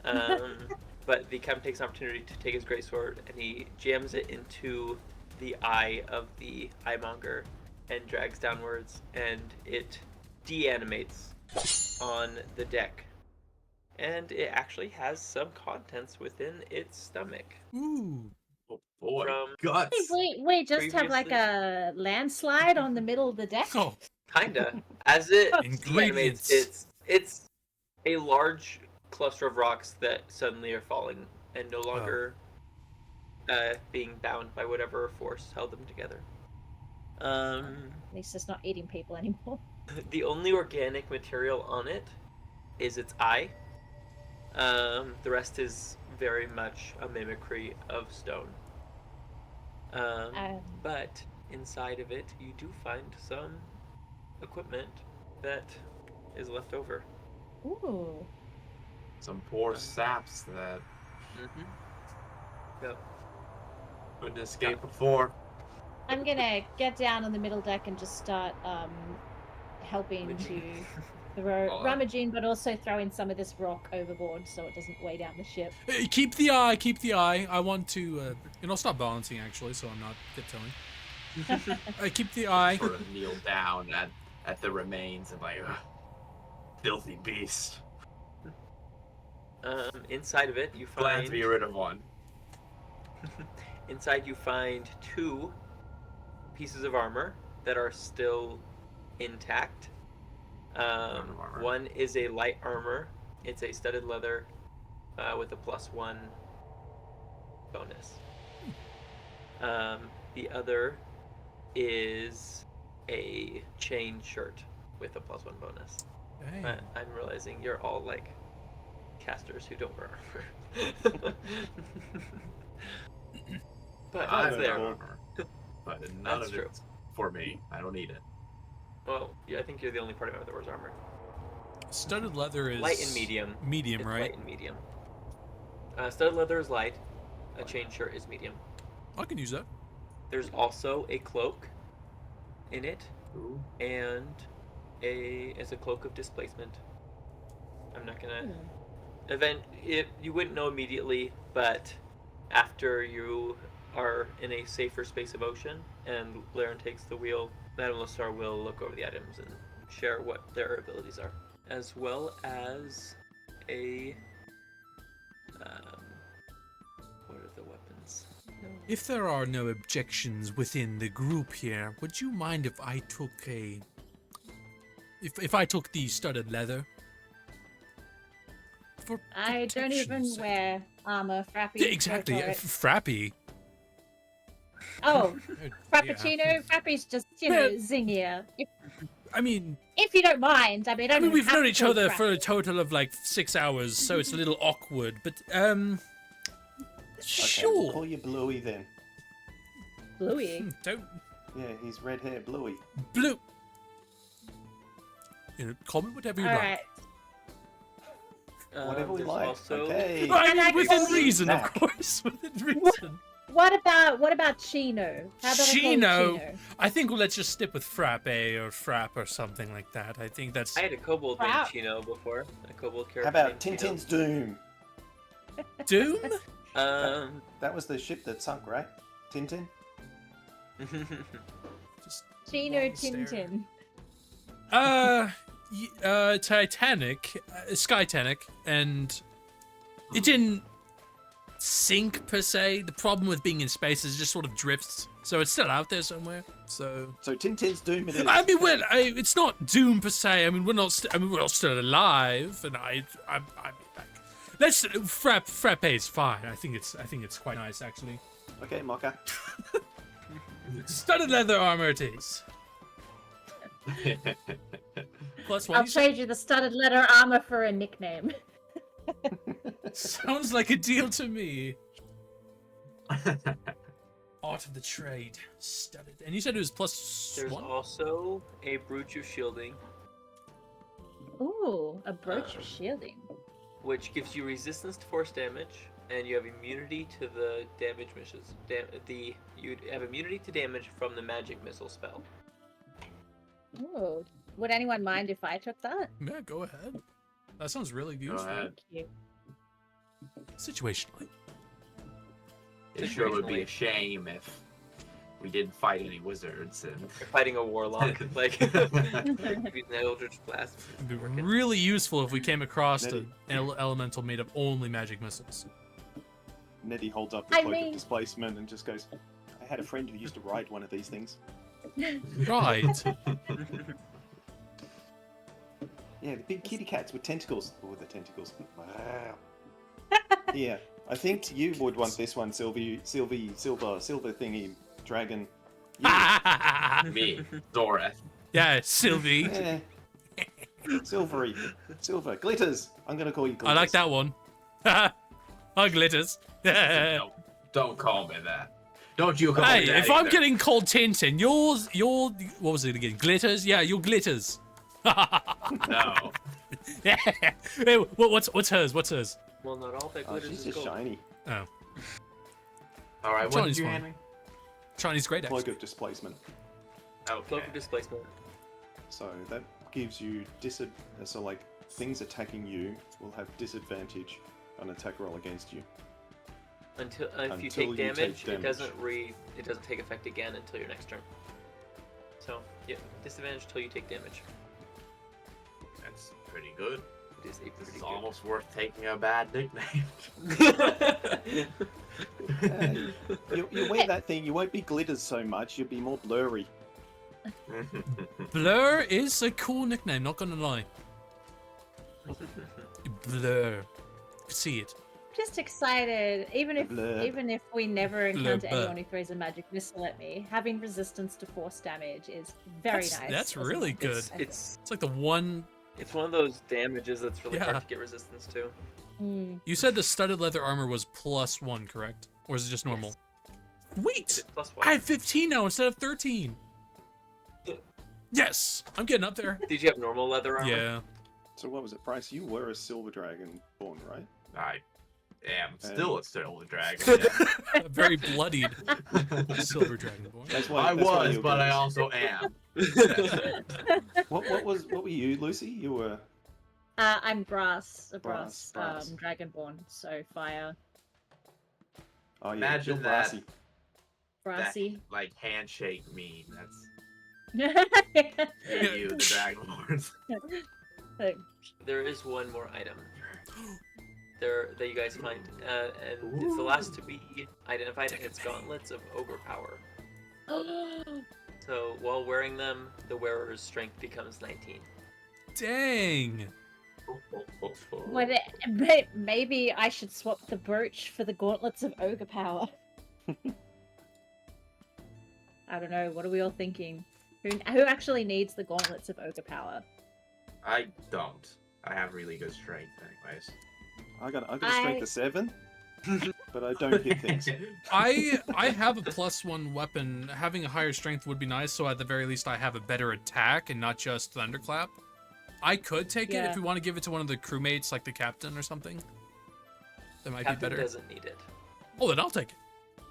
But the captain takes an opportunity to take his greatsword and he jams it into the eye of the eyemonger and drags downwards, and it deanimates on the deck. And it actually has some contents within its stomach. Ooh. Oh boy, From guts. Wait, just have like a landslide on the middle of the deck? Oh, Kinda. As it Ingredients. deanimates, it's a large cluster of rocks that suddenly are falling and no longer being bound by whatever force held them together. At least it's not eating people anymore. The only organic material on it is its eye. The rest is very much a mimicry of stone. But inside of it, you do find some equipment that is left over. Ooh. Some poor saps that Yep. couldn't escape before. I'm gonna get down on the middle deck and just start helping to throw rummaging, but also throwing some of this rock overboard so it doesn't weigh down the ship. keep the eye, keep the eye. I want to, I'll stop balancing actually, so I'm not tiptoeing. Keep the eye. Sort of kneel down at the remains and like, filthy beast. Inside of it, you Glad find to be rid of one. inside you find 2 pieces of armor that are still intact. One is a light armor. It's a studded leather with a +1 bonus. The other is a chain shirt with a +1 bonus. Hey. But I'm realizing you're all like casters who don't wear armor. But I it's have there. armor, but none That's of true. it's for me. I don't need it. Well, yeah, I think you're the only party member that wears armor. Studded leather is Light and medium. Medium, It's right? light and medium. Studded leather is light. A chain shirt is medium. I can use that. There's also a cloak in it, Ooh. and it's a cloak of displacement. I'm not gonna you wouldn't know immediately, but after you are in a safer space of ocean and Laren takes the wheel, Madame Lostar will look over the items and share what their abilities are, as well as a what are the weapons? No. If there are no objections within the group here, would you mind if I took if I took the studded leather? For I don't even protection's sake. wear armor, Frappy. Yeah, exactly. go for it. Frappy. Oh, Yeah. Frappuccino? Frappy's just, zingier. I mean, If you don't mind, I mean, we've known each other for a total of like 6 hours, so it's a little awkward. But Okay, sure. we'll call you Bluey then. Bluey. Don't Yeah, he's red hair, Bluey. blue. Call me whatever you All like. right. Whatever we There's like. also- Okay. I And I mean, within call you reason, of Snack. course. Within reason. What about Chino? How about I call you Chino. Chino? I think let's just stick with frappe or frap or something like that. I think that's. I had a kobold named Wow. Chino before. A kobold character. How about named Chino. Tintin's Doom? Doom? That was the ship that sunk, right? Tintin? Just Chino long stare. Tintin. Titanic, Skytanic, and it didn't sink per se. The problem with being in space is it just sort of drifts, so it's still out there somewhere. So Tintin's Doom it is. I mean, it's not doom per se. I mean, we're not. We're all still alive, and I'm like, let's frappe is fine. I think it's quite nice actually. Okay, Mocha. Studded leather armor it is. Plus one. I'll trade you the studded leather armor for a nickname. Sounds like a deal to me. Art of the trade. Studded. And you said it was plus There's 1? also a brooch of shielding, Ooh, a brooch of shielding. which gives you resistance to force damage, and you have immunity to the damage missiles. You have immunity to damage from the magic missile spell. Ooh. Would anyone mind if I took that? Yeah, go ahead. That sounds really Go useful. ahead. Thank you. Situationally. It sure would be a shame if we didn't fight any wizards and You're fighting a warlock, like using that Eldritch Blast. It'd be Working. really useful if we came across Nettie. an elemental made of only magic missiles. Nettie holds up the I cloak mean- of displacement and just goes, I had a friend who used to ride one of these things. Right. Yeah, the big kitty cats with tentacles. Oh, the tentacles. Wow. Yeah, I think you would want this one, silver thingy, dragon. You. me, Zoreth. Yeah, Sylvie. Yeah. Silver, glitters. I'm gonna call you glitters. I like that one. Oh, glitters. Hey, Don't call me that. Don't you call me that if I'm either. getting called Tintin, you're what was it again? Glitters? Yeah, you're glitters. No. Yeah. Hey, what's hers? What's hers? Well, not all that Oh, glitters she's is just gold. shiny. Oh, Alright, what Johnny's did you fine. hand me? Chinese great Cloak axe. of displacement. Cloak Okay. of displacement. So that gives you so like things attacking you will have disadvantage on attack roll against you. Until if you Until take you take damage, damage. it doesn't take effect again until your next turn. So yeah, disadvantage until you take damage. That's pretty good. It is a This pretty is almost worth taking a bad nickname. You wear that thing, you won't be glitters so much. You'll be more blurry. Blur is a cool nickname. Not gonna lie. Blur. See it. Just excited. Even if we never encounter Blurb. anyone who throws a magic missile at me, having resistance to force damage is very That's- nice. that's as a really bonus, good. I think. It's It's like the one. it's one of those damages that's really Yeah. hard to get resistance to. Mm. You said the studded leather armor was +1, correct? Or is it just normal? Wait, It's +1. I have 15 now instead of 13. Yes, I'm getting up there. Did you have normal leather armor? Yeah. So what was it, Bryce? You were a silver dragon born, right? I am still a silver dragon. Yeah. A very bloodied silver dragonborn. That's I that's why was, you're but I glitters. also am. What were you, Lucy? You were I'm brass, a brass, Brass. dragonborn, so fire, oh yeah, Imagine you're that. brassy. brassy. Like handshake meme. That's Yeah. you, the dragonborns. There is one more item there that you guys find, and it's the last to be identified. And it's gauntlets of ogre power. So while wearing them, the wearer's strength becomes 19. Dang. Maybe I should swap the brooch for the gauntlets of ogre power. I don't know. What are we all thinking? Who actually needs the gauntlets of ogre power? I don't. I have really good strength, anyways. I got a strength of 7, but I don't hit things. I have a +1 weapon. Having a higher strength would be nice, so at the very least I have a better attack and not just thunderclap. I could take it Yeah. if we want to give it to one of the crewmates, like the captain or something. That might Captain be better. doesn't need it. Oh, then I'll take it.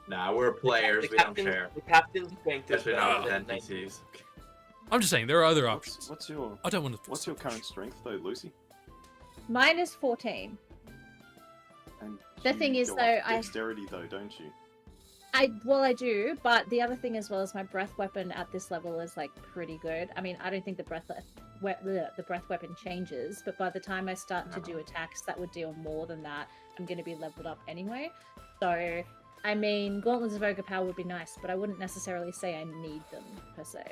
Nah, we're players. We don't share. The captain's strength is Especially better not with than 19. NPCs. I'm just saying there are other options. What's your I don't want to. what's your current strength though, Lucy? Mine is 14. And The you thing is, go though, off I- dexterity though, don't you? I do, but the other thing as well is my breath weapon at this level is like pretty good. I mean, I don't think the breath weapon changes, but by the time I start to do attacks that would deal more than that, I'm going to be leveled up anyway. So, I mean, gauntlets of ogre power would be nice, but I wouldn't necessarily say I need them per se.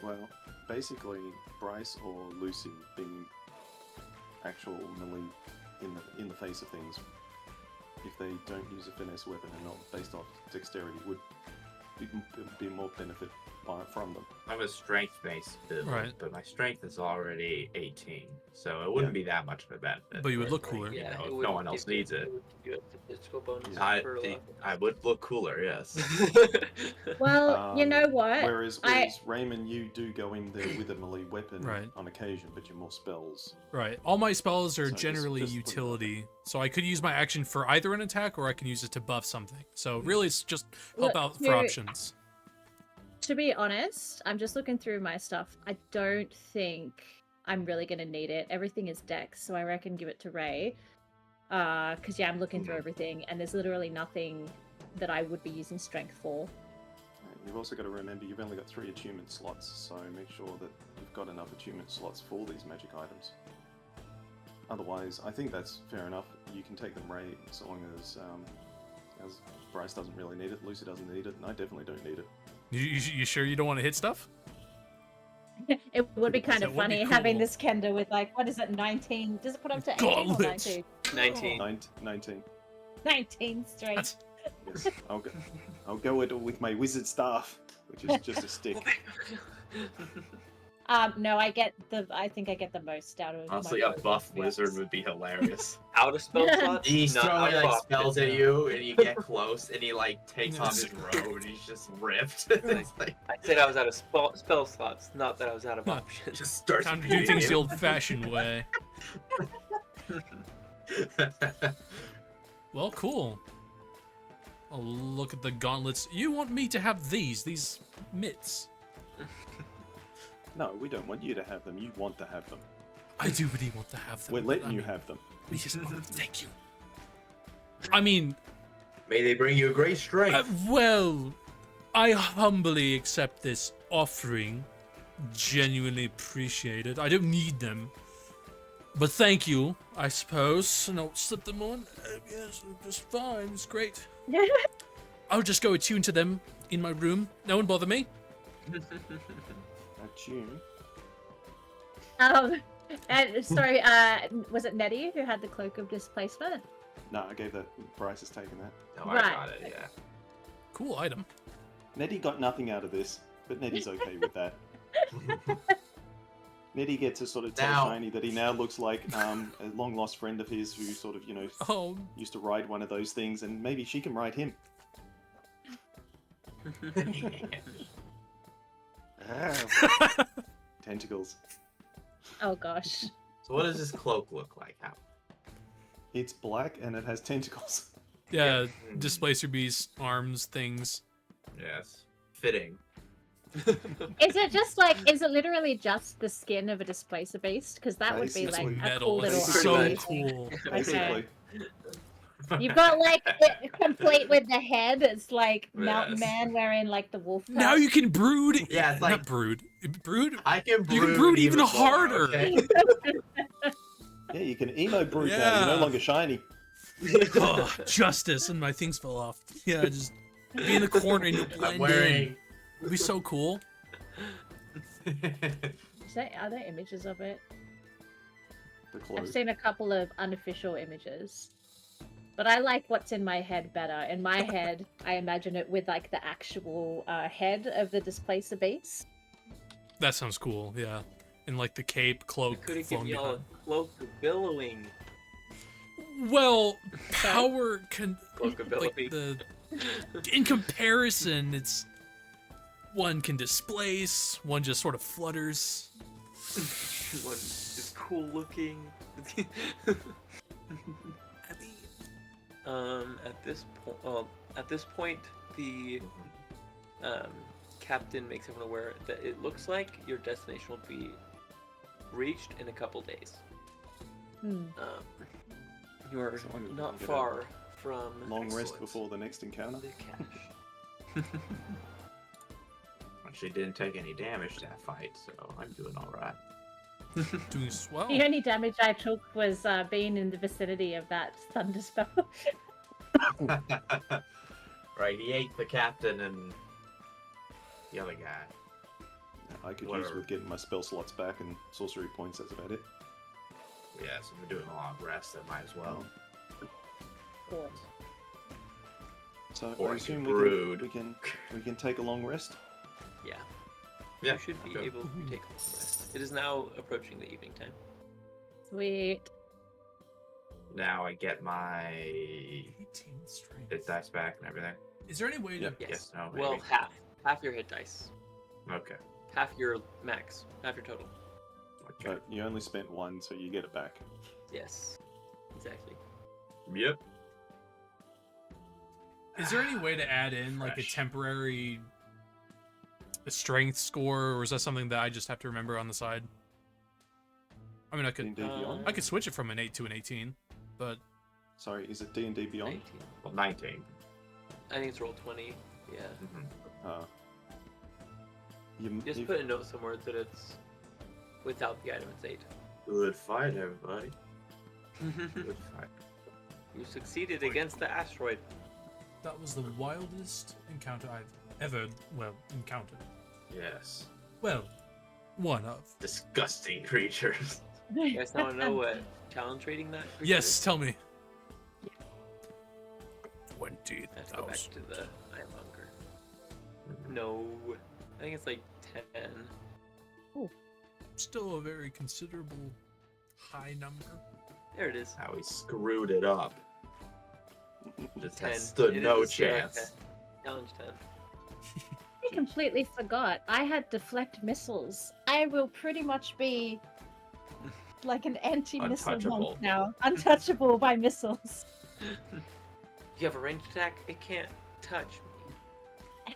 Well, basically, Bryce or Lucy being actual melee in the face of things, if they don't use a finesse weapon and not based off dexterity, would be more from them. I'm a strength-based build, Right. but my strength is already 18, so it wouldn't be that much of a benefit. But you would look personally, cooler. You Yeah, know, it if would no one else give you- needs it. would give you a statistical bonus I, for luck. I would look cooler, yes. Well, you know what? Whereas Raymond, you do go in there with a melee weapon Right. on occasion, but you're more spells. Right. All my spells are So just generally put it up. utility, so I could use my action for either an attack or I can use it to buff something. So really, it's just help Look, out for you- options. To be honest, I'm just looking through my stuff. I don't think I'm really gonna need it. Everything is dex, so I reckon give it to Ray. Because yeah, I'm looking through everything, and there's literally nothing that I would be using strength for. You've also got to remember you've only got 3 attunement slots, so make sure that you've got enough attunement slots for these magic items. Otherwise, I think that's fair enough. You can take them, Ray, as long as Bryce doesn't really need it, Lucie doesn't need it, and I definitely don't need it. You sure you don't want to hit stuff? It would be kind That of would be funny having cool. this Kender with like, what is it, 19? Does it put up to 18 or Gauntlets. 19? 19. 19. 19 straight. That's Yes, I'll go with my wizard staff, which is just a stick. No, I think I get the most out of Honestly, my a buff to be wizard honest. would be hilarious. Out of spell slots? He's Not throwing out of like options. spells at you, and you get close, and he like takes off his robe, and he's just ripped. It's like, I said I was out of spell slots, not that I was out of Huh. options. just starts time to do things the old-fashioned way. Well, cool. I'll look at the gauntlets. You want me to have these mitts? No, we don't want you to have them. You want to have them. I do really want to have them. We're but letting I you mean, have them. Yes, thank you. I mean, May they bring you great strength. well, I humbly accept this offering. Genuinely appreciate it. I don't need them. But thank you, I suppose. And I'll slip them on. Yes, just fine. It's great. I'll just go attune to them in my room. No one bother me. Attune. And sorry, was it Nettie who had the cloak of displacement? No, I gave that. Bryce has taken that. No, I Right. got it, yeah. Cool item. Nettie got nothing out of this, but Nettie's okay with that. Nettie gets to sort of tell Now- Shiny that he now looks like a long lost friend of his who sort of, Oh, used to ride one of those things, and maybe she can ride him. Tentacles. Oh gosh. So what does this cloak look like? How? It's black and it has tentacles. yeah. Displacer beast arms things. Yes. Fitting. Is it just like, is it literally just the skin of a displacer beast? Because that would be Basically. like a Metal. cool little It's so army. cool. Basically. You've got like it complete with the head. It's like Mountain Yes. Man wearing like the wolf. Now tusk. you can brood. Yeah, it's like Not brood. Brood. I can brood, You can brood even more, harder. okay? Yeah, you can emo brute now. Yeah. You're no longer shiny. Oh, justice, and my things fell off. Yeah, just be in the corner and you blend I'm in. wearing. It'd be so cool. Are there images of it? The I've clothes. seen a couple of unofficial images. But I like what's in my head better. In my head, I imagine it with like the actual head of the displacer beast. That sounds cool. Yeah, and like the cape, cloak, Could have flowing given y'all a behind. cloak of billowing. Well, power can Cloak of like billowing. in comparison, it's one can displace, one just sort of flutters. One is cool looking. At this point, the captain makes everyone aware that it looks like your destination will be reached in a couple days. Hmm. You are So I'm not gonna far from Long rest Excellent. before the next encounter. the cache. Actually, didn't take any damage that fight, so I'm doing all right. Doing swell. The only damage I took was being in the vicinity of that thunder spell. Right, he ate the captain and the other guy. I could use Whatever. with getting my spell slots back and sorcery points. That's about it. Yeah, so we're doing a long rest, I might as well. Cool. So Or I I assume can brood. we can take a long rest. Yeah. Yeah, you should be okay. able to take a long rest. It is now approaching the evening time. Sweet. Now I get my 18 strength. hit dice back and everything. Is there any way to? Yeah. Yes, no, Well, maybe. half your hit dice, Okay. half your max, half your total. Okay. But you only spent one, so you get it back. Yes, exactly. Yep. Is there any way to add in like a Fresh. temporary strength score, or is that something that I just have to remember on the side? I mean, I could D&D Beyond? I could switch it from an 8 to an 18, but Sorry, is it D&D Beyond? 19. Well, 19. I think it's roll 20. Yeah. Mm-hmm. Just you've- put a note somewhere that it's without the item. It's 8. Good fight, everybody. Good fight. You succeeded against the asteroid. that was the wildest encounter I've ever encountered. Yes. Well, one of. Disgusting creatures. You guys now know what challenge rating that? creature Yes, is? tell me. Let's go back 20,000. to the iron hunger. No, I think it's like 10. Still a very considerable high number. There it is. How he screwed it up. Just 10. has stood It no is a CR chance. 10. Challenge 10. I completely forgot. I had deflect missiles. I will pretty much be like an anti-missile Untouchable. monk now. Untouchable by missiles. You have a ranged attack. It can't touch me.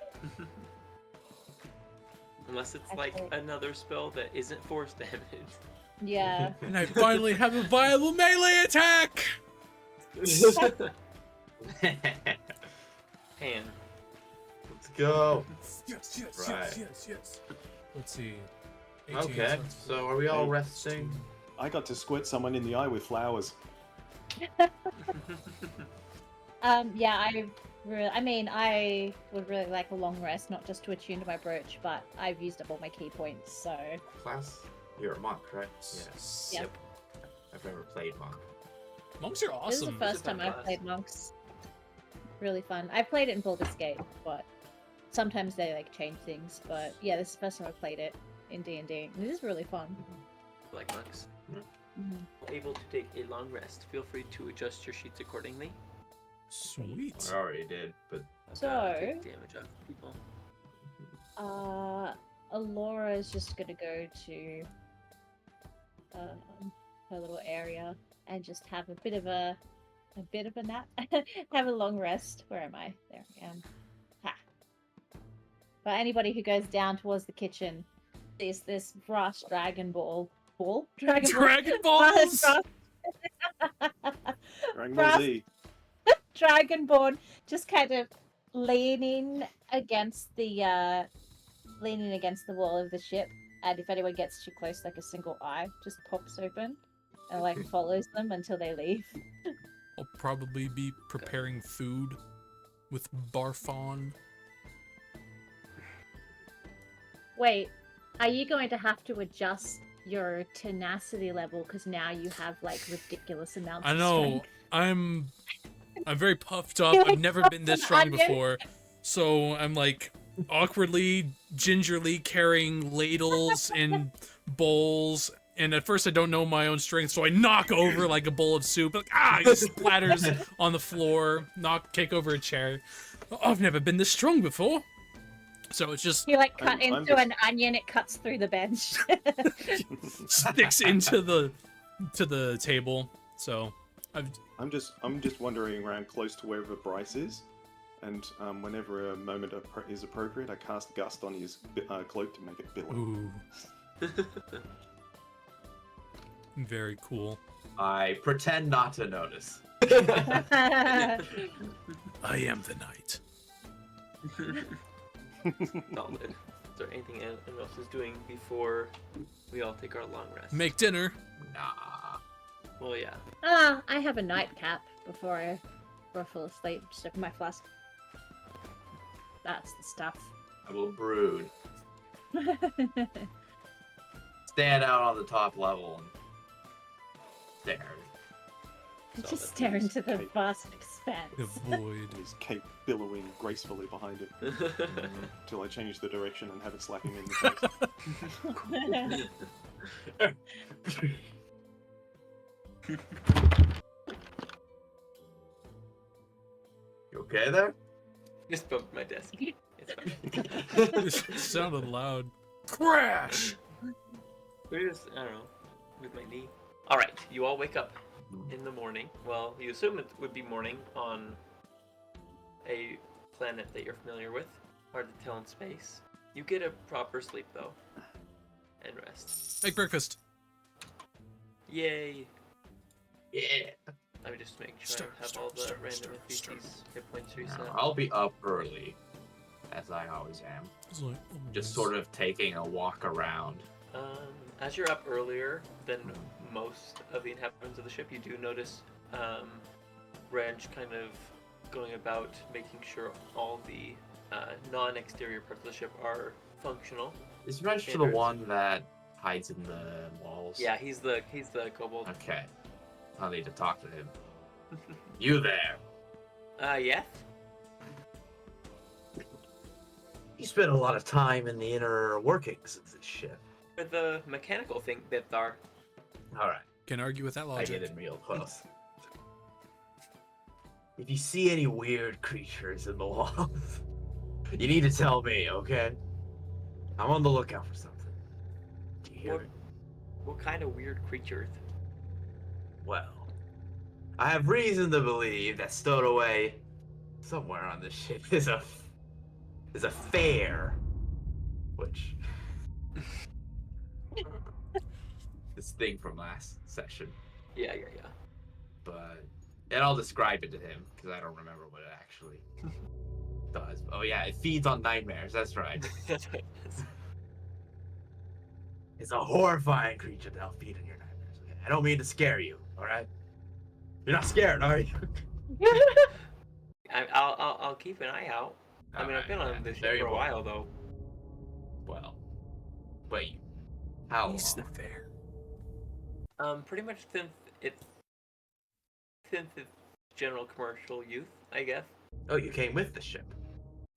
Unless it's like Actually- another spell that isn't force damage. Yeah. And I finally have a viable melee attack! Pan. Let's go. Yes, yes, Right. yes. Let's see. 18, Okay, that's so are we all 8, resting? I got to squirt someone in the eye with flowers. Yeah, I would really like a long rest, not just to attune to my brooch, but I've used up all my key points, so Class? You're a monk, right? Yes. Yeah. Yep. I've never played monk. Monks are this is the awesome. first fun time I've class. played monks. Really fun. I've played it in Baldur's Gate, but sometimes they like change things. But yeah, this is the first time I've played it in D&D. It is really fun. Like monks. Mhm. Able to take a long rest. Feel free to adjust your sheets accordingly. Sweet. I already did, but So- take damage off people. Allora is just gonna go to her little area and just have a bit of a nap. Have a long rest. Where am I? There I am. Ha. But anybody who goes down towards the kitchen sees this brass dragon ball. Dragon ball. Dragon Balls! Dragon Brass- Ball Z. Dragonborn just kind of leaning against the wall of the ship, and if anyone gets too close, like a single eye just pops open and like follows them until they leave. I'll probably be preparing food with Barfon. Wait, are you going to have to adjust your tenacity level because now you have like ridiculous amounts I of know. strength? I'm very puffed up. You're like I've never been this strong onion. before. So I'm like awkwardly, gingerly carrying ladles and bowls. And at first I don't know my own strength, so I knock over like a bowl of soup. Like, it splatters on the floor. Kick over a chair. I've never been this strong before. So it's just You like cut I'm into just- an onion, it cuts through the bench. sticks into the table. So I'm just wandering around close to wherever Bryce is, and whenever a moment is appropriate, I cast Gust on his cloak to make it billow. ooh, very cool. I pretend not to notice. I am the knight. Solid. Is there anything anyone else is doing before we all take our long rest? Make dinner. Nah. Well, yeah. I have a nightcap before I fall asleep. Just open my flask. That's the stuff. I will brood. Stand out on the top level and stare. I saw just that stare news. into the Okay. vast expanse. The void. His cape billowing gracefully behind him until I change the direction and have it slap him in the face. You okay there? Just bumped my desk. It's fine. It sounded loud. Crash! Maybe it's, I don't know, with my knee. Alright, you all wake up in the morning. Well, you assume it would be morning on a planet that you're familiar with. Hard to tell in space. You get a proper sleep, though. And rest. Make breakfast. Yay! Yeah. Let me just make sure Stir, I have stir, all the stir, random stir, NPCs hit points reset. I'll be up early, as I always am. It's like, Just sort of taking a walk around. As you're up earlier than most of the inhabitants of the ship, you do notice Ranch kind of going about making sure all the non-exterior parts of the ship are functional. Is Wrench the Standards. one that hides in the walls? Yeah, he's the kobold. Okay. I'll need to talk to him. You there? Yeah. You spent a lot of time in the inner workings of this ship. For the mechanical thing bits are. Alright, Can't argue with that I logic. get in real close. If you see any weird creatures in the walls, you need to tell me, okay? I'm on the lookout for something. Do you hear What, it? what kind of weird creatures? Well, I have reason to believe that stowed away somewhere on this ship is a fair, which this thing from last session, Yeah. but and I'll describe it to him because I don't remember what it actually does. Oh yeah, it feeds on nightmares. That's right. It's a horrifying creature that'll feed on your nightmares. Okay? I don't mean to scare you. All right, you're not scared, are you? I'll keep an eye out. I mean, I've been on this ship for a while, though. Well, wait. How long? He's the fair. Pretty much since its general commercial use, I guess. Oh, you came with the ship.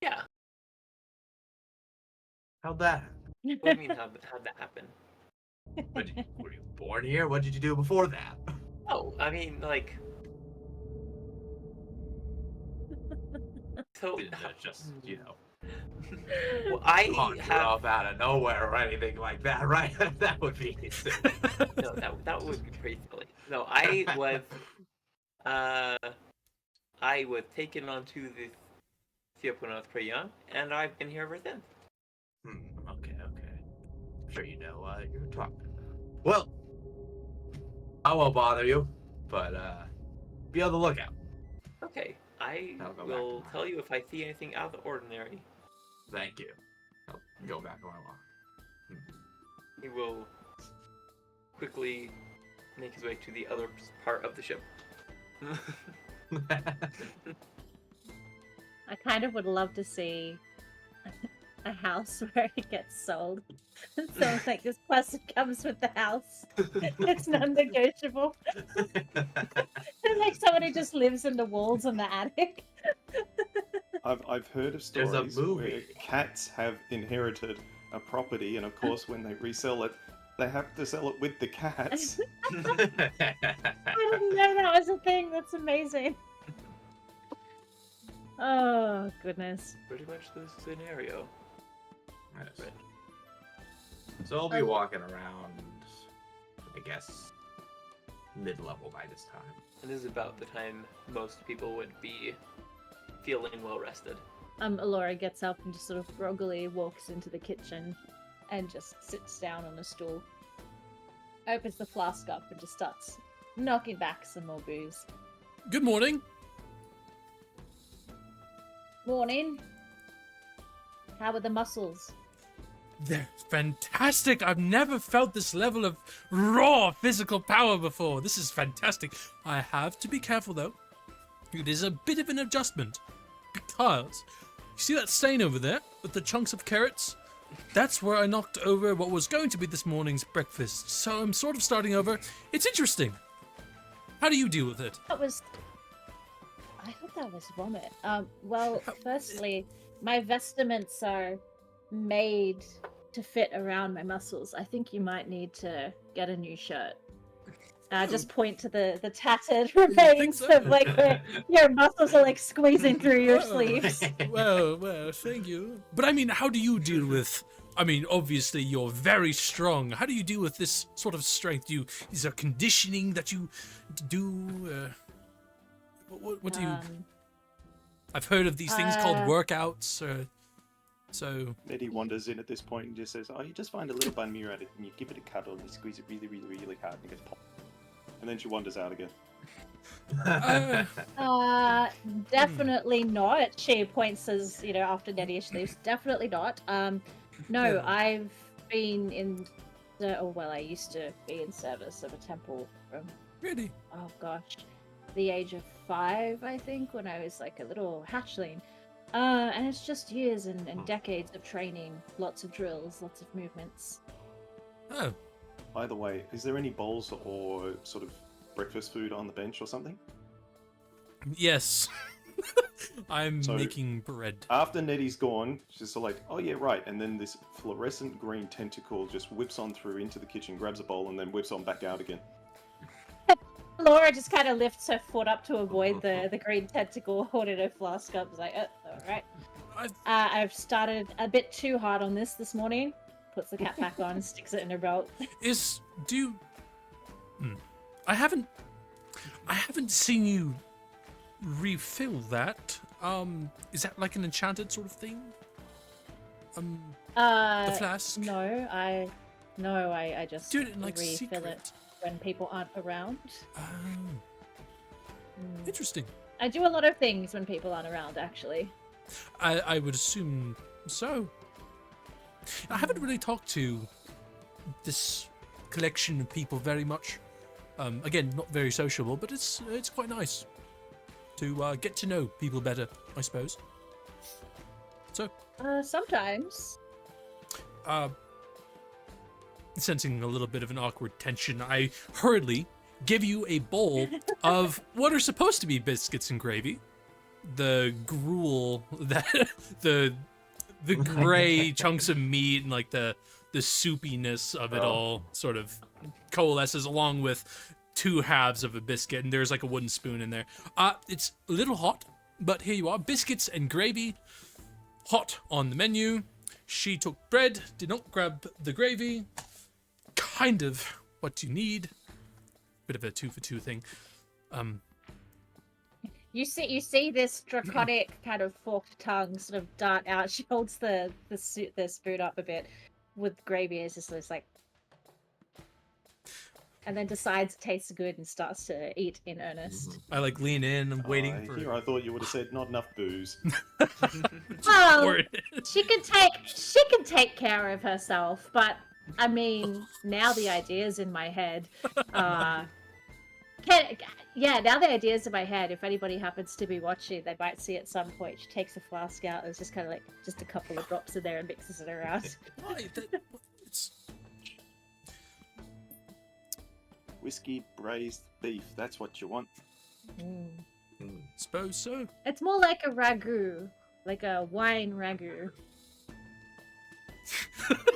Yeah. How'd that happen? What do you mean, how'd that happen? Were you born here? What did you do before that? Oh, I mean, like. So. Didn't just, Well, I conjure have. up out of nowhere or anything like that, right? That would be insane. No, that would be pretty silly. No, I was taken onto the ship when I was pretty young, and I've been here ever since. Okay. I'm sure you know what you're talking about. Well, I won't bother you, but be on the lookout. Okay, I I'll go back will tomorrow. tell you if I see anything out of the ordinary. Thank you. I'll go back on my walk. He will quickly make his way to the other part of the ship. I kind of would love to see a house where it gets sold. And someone's like, this person comes with the house. It's non-negotiable. It's like somebody just lives in the walls in the attic. I've heard of There's a stories where movie. cats have inherited a property, and of course, when they resell it, they have to sell it with the cats. I didn't know that was a thing. That's amazing. Oh, goodness. Pretty much the scenario. Yes. Right. So I'll be walking around, I guess, mid-level by this time. And this is about the time most people would be feeling well rested. Allora gets up and just sort of groggily walks into the kitchen and just sits down on a stool. Opens the flask up and just starts knocking back some more booze. Good morning. Morning. How are the muscles? They're fantastic. I've never felt this level of raw physical power before. This is fantastic. I have to be careful though. It is a bit of an adjustment because you see that stain over there with the chunks of carrots? That's where I knocked over what was going to be this morning's breakfast. So I'm sort of starting over. It's interesting. How do you deal with it? I thought that was vomit. Well, firstly, my vestments are made to fit around my muscles. I think you might need to get a new shirt. Just point to the tattered remains so? of like your muscles are like squeezing through your sleeves. Well, thank you. But I mean, how do you deal with? I mean, obviously you're very strong. How do you deal with this sort of strength? Is there conditioning that you do? What do you? I've heard of these things called workouts. So Nettie wanders in at this point and just says, "Oh, you just find a little bun mirror at it, and you give it a cuddle, and you squeeze it really, really, really hard, and it gets popped." And then she wanders out again. Definitely not. She points as after Nettie leaves. Definitely not. No, I've been in I used to be in service of a temple from really? oh gosh, the age of 5, I think, when I was like a little hatchling. And it's just years and decades of training, lots of drills, lots of movements. Oh. By the way, is there any bowls or sort of breakfast food on the bench or something? Yes. I'm So- making bread. After Nettie's gone, she's sort of like, "Oh yeah, right." And then this fluorescent green tentacle just whips on through into the kitchen, grabs a bowl, and then whips on back out again. Laura just kind of lifts her foot up to avoid the green tentacle, holding her flask up. Is like, all right. I've started a bit too hard on this morning. Puts the cap back on, sticks it in her belt. I haven't seen you refill that. Is that like an enchanted sort of thing? The flask. No, I just Do it in like refill secret. it when people aren't around. Oh, interesting. I do a lot of things when people aren't around, actually. I would assume so. I haven't really talked to this collection of people very much. Again, not very sociable, but it's quite nice to get to know people better, I suppose. So, Sometimes. sensing a little bit of an awkward tension, I hurriedly give you a bowl of what are supposed to be biscuits and gravy. The gruel that the gray chunks of meat and like the soupiness of it all sort of coalesces along with 2 halves of a biscuit, and there's like a wooden spoon in there. It's a little hot, but here you are, biscuits and gravy, hot on the menu. She took bread, did not grab the gravy. Kind of what you need. Bit of a 2-for-2 thing. You see this draconic kind of forked tongue sort of dart out. She holds the spoon up a bit with gravy. It's just like, and then decides it tastes good and starts to eat in earnest. I like lean in. I'm waiting for. Here, I thought you would have said not enough booze. Well, she can take care of herself, but I mean, now the idea's in my head. Now the idea's in my head. If anybody happens to be watching, they might see at some point. She takes a flask out. There's just kind of like just a couple of drops in there and mixes it around. Why? It's... Whiskey braised beef. That's what you want. Suppose so. It's more like a ragu, like a wine ragu.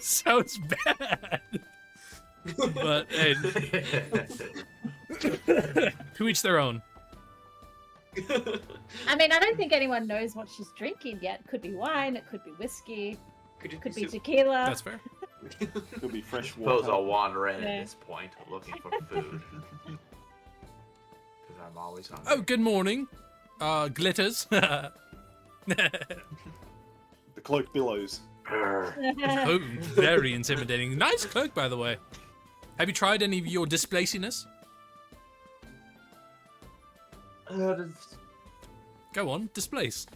Sounds bad. But hey, to each their own. I mean, I don't think anyone knows what she's drinking yet. Could be wine, it could be whiskey, could be tequila. That's fair. Could be fresh Suppose water. I'll wander in Yeah. at this point looking for food. Because I'm always hungry. Oh, good morning. Glitters. The cloak billows. Oh, very intimidating. Nice cloak, by the way. Have you tried any of your displaciness? Go on, displace.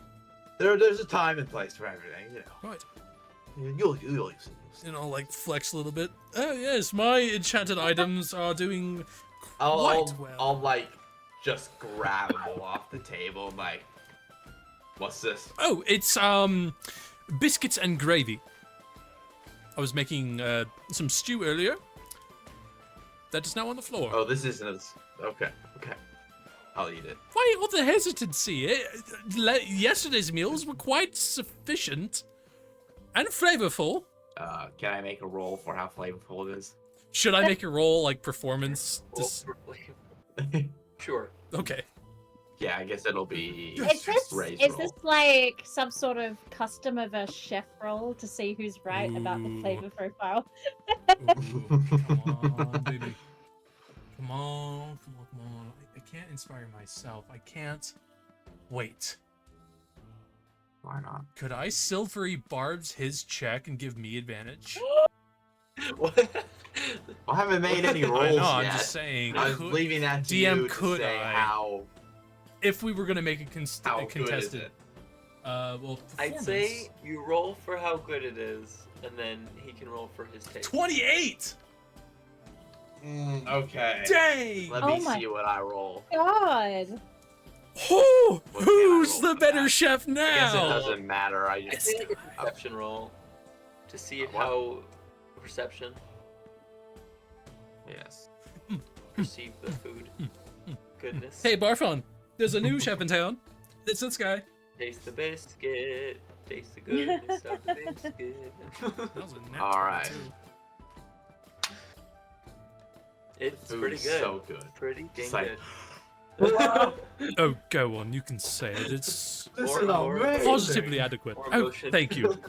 There's a time and place for everything, you know. Right. You'll And I'll like flex a little bit. Oh yes, my enchanted items are doing I'll quite well. I'll like just grab them all off the table and like, what's this? Oh, it's biscuits and gravy. I was making some stew earlier. That is now on the floor. Oh, this isn't Okay. I'll eat it. Why all the hesitancy? Yesterday's meals were quite sufficient and flavorful. Can I make a roll for how flavorful it is? Should I make a roll like performance? Roll for flavor. Sure. Okay. Yeah, I guess it'll be Is this raise is roll. this like some sort of custom of a chef role to see who's right about the Ooh. flavor profile? Ooh, come on, baby. Come on. I can't inspire myself. I can't. Wait. Why not? Could I silvery barbs his check and give me advantage? What? I haven't made any rolls I know, yet. I'm just saying. I was could- leaving that to DM you to could say I? how if we were gonna make a how good is contested, it. well, I'd say you roll for how good it is, and then he can roll for his taste. 28. Okay. Dang. Let Oh me my- see what I roll. God. Who? What can I Who's roll the for better that? chef I guess it now? doesn't matter. I I'd just say like a perception roll to see What? how perception yes. perceive the food goodness. Hey, Barfon, there's a new chef in town. It's this guy. Taste the biscuit. Taste the goodness of the biscuit. That was a nat All right. 22. It's Food pretty is good. so good. Pretty dang It's like- good. Oh, go on. You can say it. It's This Or- is or- amazing. positively adequate. Or Oh, motion. thank you.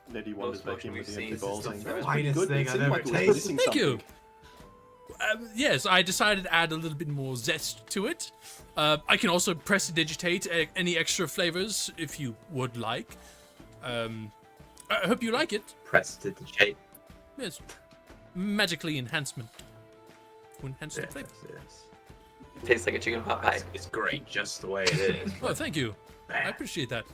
Nettie wanders Most back in motion with the we've empty seen bowl since saying, the "That was finest pretty good. thing It I've seemed ever like it was tasted." missing Thank you. something." Yes, I decided to add a little bit more zest to it. I can also prestidigitate any extra flavors if you would like. I hope you like it. Prestidigitate. Yes. Magically enhancement. To enhance the Yes, flavor. yes. Tastes like a chicken pot pie. It's great just the way it is. Oh, thank you. I Man, appreciate that.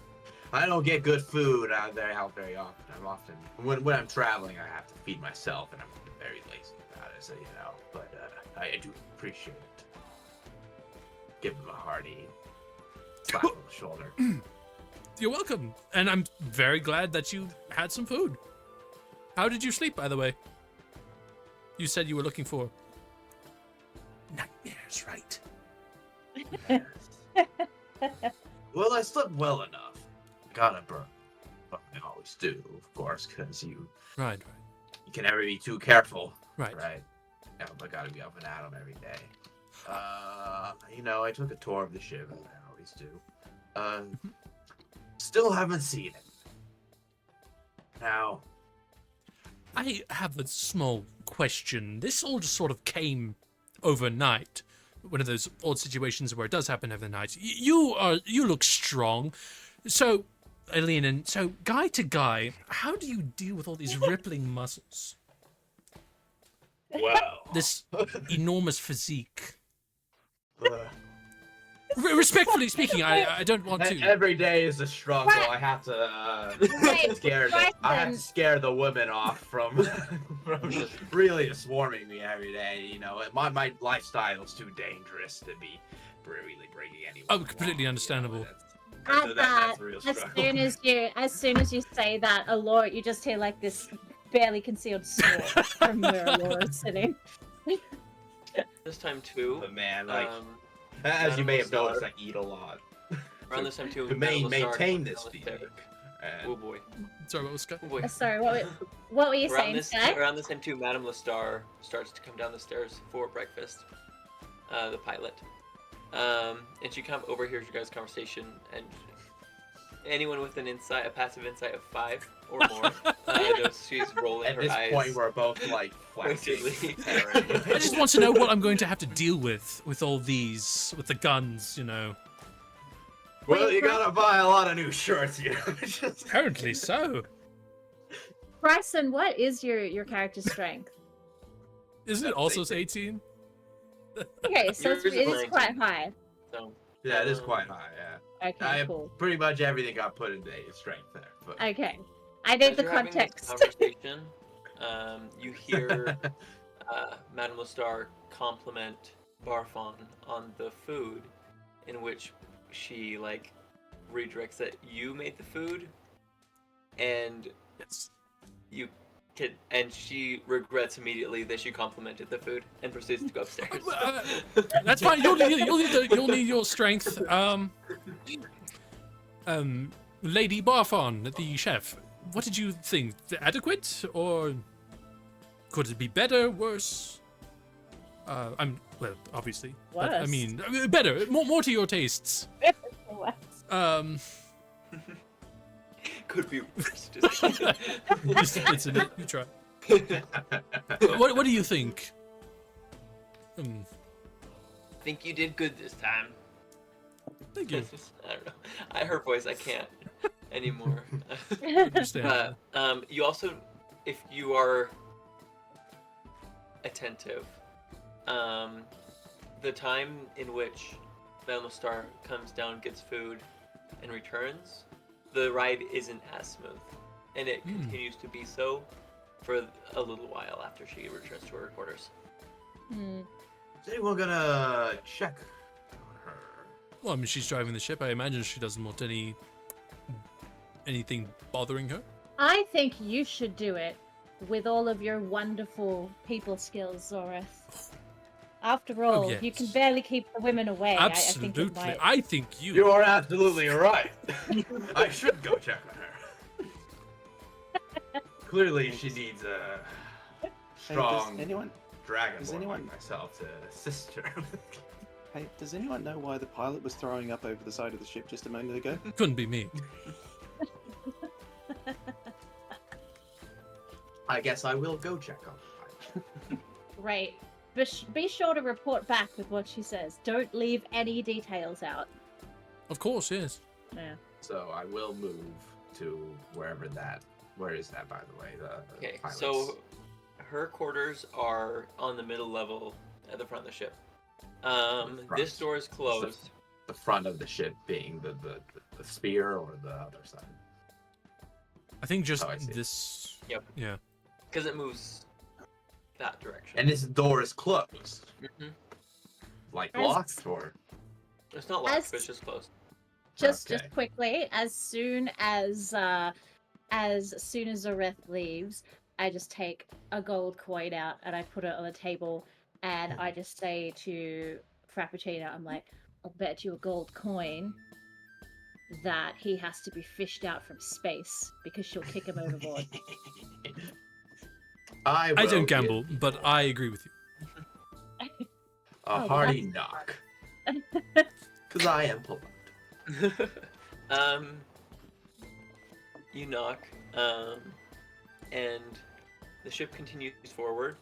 I don't get good food out there out very often. When I'm traveling, I have to feed myself, and I'm very lazy about it, so you know. But I do appreciate it. Give him a hearty slap on the shoulder. You're welcome. And I'm very glad that you had some food. How did you sleep, by the way? You said you were looking for nightmares, right? Well, I slept well enough. Got a burn. But I always do, of course, because you Right. can never be too careful. Right. Right. Yeah, but I gotta be up and at 'em every day. You know, I took a tour of the ship, as I always do. Still haven't seen it. Now, I have a small question. This all just sort of came overnight. One of those odd situations where it does happen overnight. You look strong. So, Alien, and so guy to guy, how do you deal with all these rippling muscles? well, This enormous physique. uh, Respectfully speaking, I don't want to. every day is a struggle. I have to Wait, I have to Bryson. scare the women off from just really swarming me every day. You know, my lifestyle is too dangerous to be really bringing anyone. Oh, completely along, understandable. You know, that's At a real as struggle. as soon as you say that, Allora, you just hear like this barely concealed snort from where Allora's sitting. This time too. But man, like Um, as you may have Madam noticed, I eat a lot. around this time too. To Madam Lassard maintain comes this down the feat. stairs. And Oh boy. Sorry, what was Scott? Oh boy. Sorry, what were you Around saying, this Sky? around this time too, Madame Lestar starts to come down the stairs for breakfast. The pilot. And she overhears your guys' conversation, and anyone with a passive insight of 5 or more knows she's rolling at her this eyes. point, we're both like flashing. Pointedly. I just want to know what I'm going to have to deal with all these, with the guns, you know. Well, you gotta buy a lot of new shirts, you know. Just- Apparently so. Bryson, what is your character's strength? Isn't it also 18? Okay, so Yours it is is 19. quite high. So, yeah, it is quite high. Yeah, Okay, cool. pretty much everything got put into strength there. But Okay, I need as the you're having this context. conversation, you hear Madame Lestar compliment Barfon on the food, in which she redirects that you made the food, and Yes. you And she regrets immediately that she complimented the food and proceeds to go upstairs. That's fine. You'll need your strength. Lady Barfon, the chef. What did you think? Adequate, or could it be better, worse? Well, obviously. But, I Worse. mean, better. More to your tastes. Could be worse. Just you try. What do you think? Think you did good this time. Thank you. I don't know. Her voice, I can't anymore. Understand. You also, if you are attentive, the time in which Star comes down, gets food, and returns, the ride isn't as smooth, and it continues to be so for a little while after she returns to her quarters. Is anyone gonna check on her? Well, I mean, she's driving the ship. I imagine she doesn't want anything bothering her. I think you should do it with all of your wonderful people skills, Zoreth. After all, you can yes. barely keep the women away. Absolutely. I think you might. You are absolutely right. I should go check on her. Clearly, she needs a strong dragon like myself to assist her. Hey, does anyone know why the pilot was throwing up over the side of the ship just a moment ago? Couldn't be me. I guess I will go check on the pilot. Right. But be sure to report back with what she says. Don't leave any details out. Of course, yes. Yeah. So I will move to wherever that. Where is that, by the way? The Okay, pilot's- so her quarters are on the middle level at the front of the ship. This door is closed. the front of the ship being the spear or the other side. I think just Oh, I see. This. Yep. Yeah. Because it moves that direction. And this door is closed. Mm-hmm. Like As- locked or It's not locked, but it's just closed. Just Okay. quickly, as soon as Zoreth leaves, I just take a gold coin out and I put it on the table, and I just say to Frappuccino, I'm like, I'll bet you a gold coin that he has to be fished out from space because she'll kick him overboard. I I will don't give gamble, but I agree with you. a Oh, hearty knock. Because I am polite. You knock, and the ship continues forward.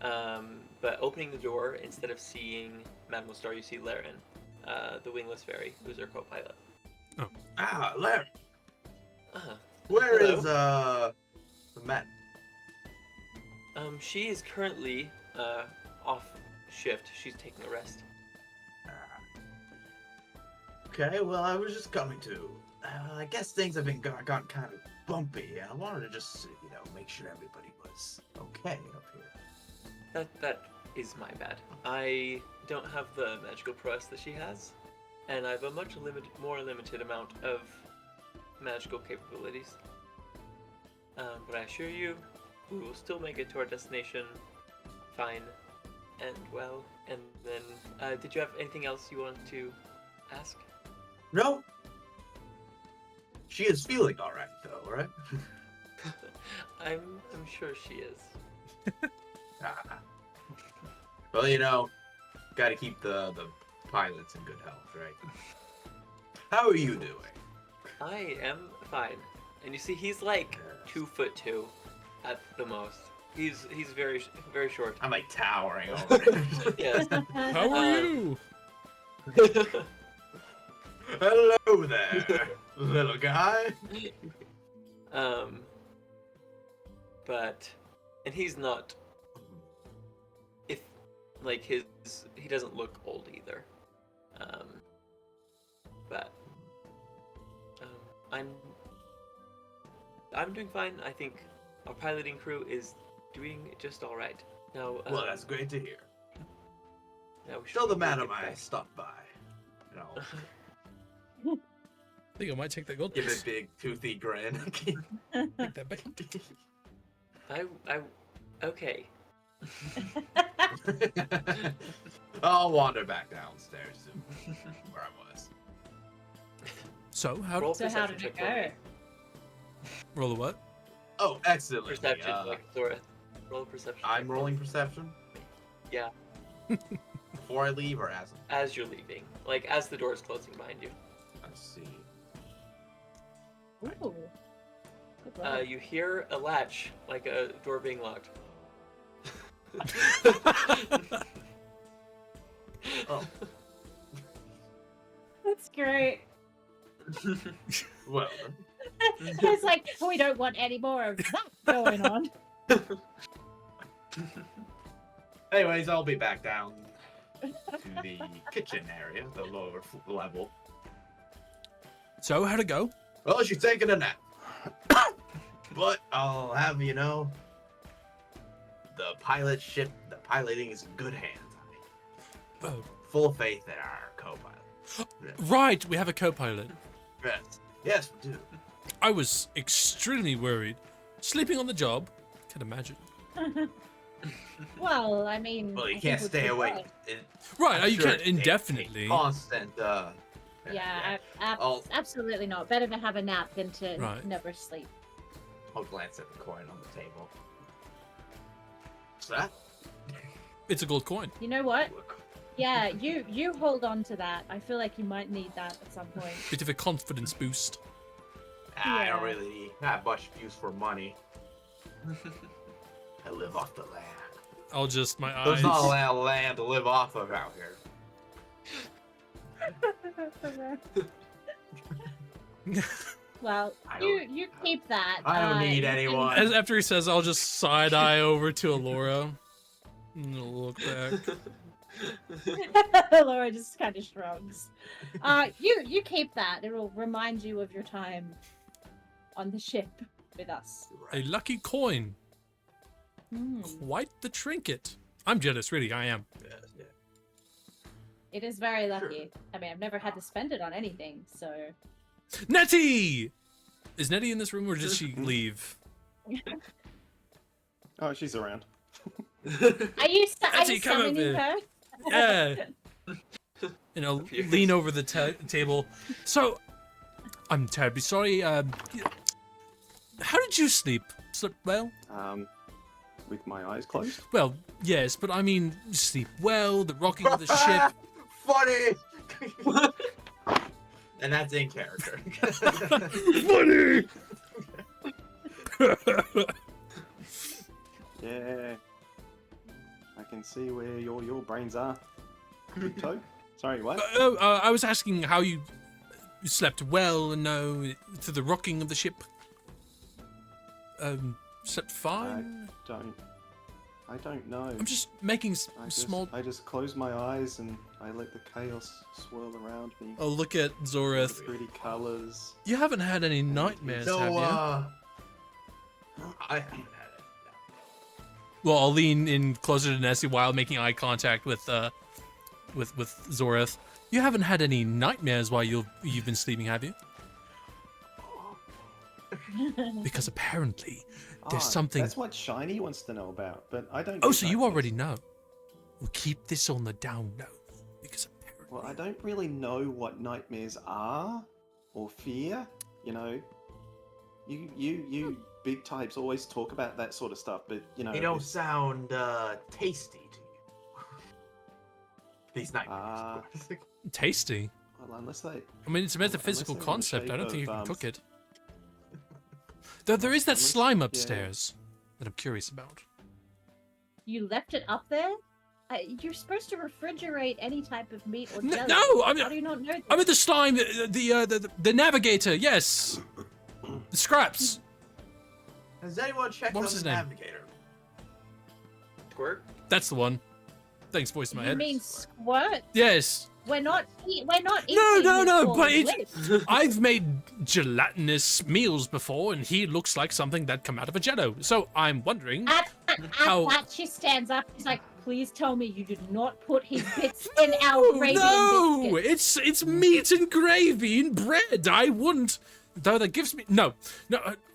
But opening the door, instead of seeing Mademoiselle Star, you see Laren, the wingless fairy, who's her co-pilot. Ah, Larry, Uh, where Hello? is the man? She is currently off shift. She's taking a rest. Okay, well, I was just coming to. I guess things have been gotten kind of bumpy, and I wanted to just, make sure everybody was okay up here. That is my bad. I don't have the magical prowess that she has, and I have a much more limited amount of magical capabilities. But I assure you, we will still make it to our destination fine and well. And then, did you have anything else you want to ask? No. She is feeling all right, though, right? I'm sure she is. Ah. Well, gotta keep the pilots in good health, right? How are you doing? I am fine. And you see, he's like 2'2" at the most. He's very very short. I'm like towering over him. Yes. How are you? Hello there, little guy. And he's not. If like he doesn't look old either. But I'm doing fine. I think our piloting crew is doing just all right. Now, Well, that's great to hear. now we should Tell the probably madam get I back. stopped by. I think I might take that gold. Give it a big toothy grin. Take that back. Okay. I'll wander back downstairs to where I was. So how Roll So how did perception it check for me. go? roll a what? Oh, excellent. Perception, like Zoreth. Roll a perception. I'm check for rolling me. perception Yeah, before I leave or as as you're leaving, like as the door is closing behind you. I see. Ooh. Good roll. You hear a latch, like a door being locked. Oh, That's great. well. It's like, we don't want any more of that going on. Anyways, I'll be back down to the kitchen area, the lower level. So how'd it go? Well, she's taking a nap. But I'll have you know, the pilot ship, the piloting is in good hands. I mean, Oh, full faith in our co-pilot. right, we have a co-pilot. Yes, yes, we do. I was extremely worried. Sleeping on the job. Can't imagine. Well, I mean. Well, you I can't think stay we'd be awake. fine. Right, I'm you sure can't it's indefinitely. a constant. Yeah, I'll- absolutely not. Better to have a nap than to Right. never sleep. I'll glance at the coin on the table. What's that? It's a gold coin. You know what? Yeah, you hold on to that. I feel like you might need that at some point. Bit of a confidence boost. I don't Yeah. really need that much use for money. I live off the land. I'll just my There's not a eyes. lot of land to live off of out here. Well, I you keep that. I don't need you can- anyone. As after he says, I'll just side eye over to Allora. And I'll look back. Laura just kind of shrugs. You keep that. It'll remind you of your time on the ship with us. A lucky coin. Hmm. Quite the trinket. I'm jealous, really, I am. Yeah, yeah. It is very Sure. lucky. I mean, I've never had to spend it on anything, so. Nettie! Is Nettie in this room or did she leave? Oh, she's around. Are you Nettie, come over summoning here. her? Yeah. You know, lean over the table. So, I'm terribly sorry. How did you sleep? Sleep well? With my eyes closed. Well, yes, but I mean, you sleep well, the rocking of the ship. Funny! And that's in character. Funny! Yeah. I can see where your brains are. Big toe. Sorry, what? I was asking how you slept well and to the rocking of the ship. Slept fine. I don't know. I'm just making small. I just close my eyes and I let the chaos swirl around me. Oh, look at Zoreth. Pretty colors. You haven't had any nightmares, So, have you? I haven't had it. Well, I'll lean in closer to Nessie while making eye contact with Zoreth. You haven't had any nightmares while you've been sleeping, have you? Because apparently there's something. That's what Shiny wants to know about, but I don't. Oh, get so you nightmares. already know. We'll keep this on the down low because apparently. Well, I don't really know what nightmares are or fear. You know, you big types always talk about that sort of stuff, but you know. They don't it's- sound tasty to you. These nightmares. of course. Tasty. Well, unless they. I mean, it's a metaphysical Unless they're in the concept. I don't shape think you can of, cook it. Though there is that unless- slime yeah. upstairs that I'm curious about. You left it up there? You're supposed to refrigerate any type of meat or jelly. No, I mean- How do you not know this? I mean the slime, the navigator. Yes, the scraps. Has anyone checked What on was the his name? navigator? Squirt. That's the one. Thanks, voice in my You head. mean squirt? Yes. We're not eating. No, his but lips. I've made gelatinous meals before, and he looks like something that come out of a jello. So I'm wondering. At How- that, she stands up. She's like, "Please tell me you did not put his bits in our gravy and No, biscuits." it's meat and gravy and bread. I wouldn't Though that gives me no.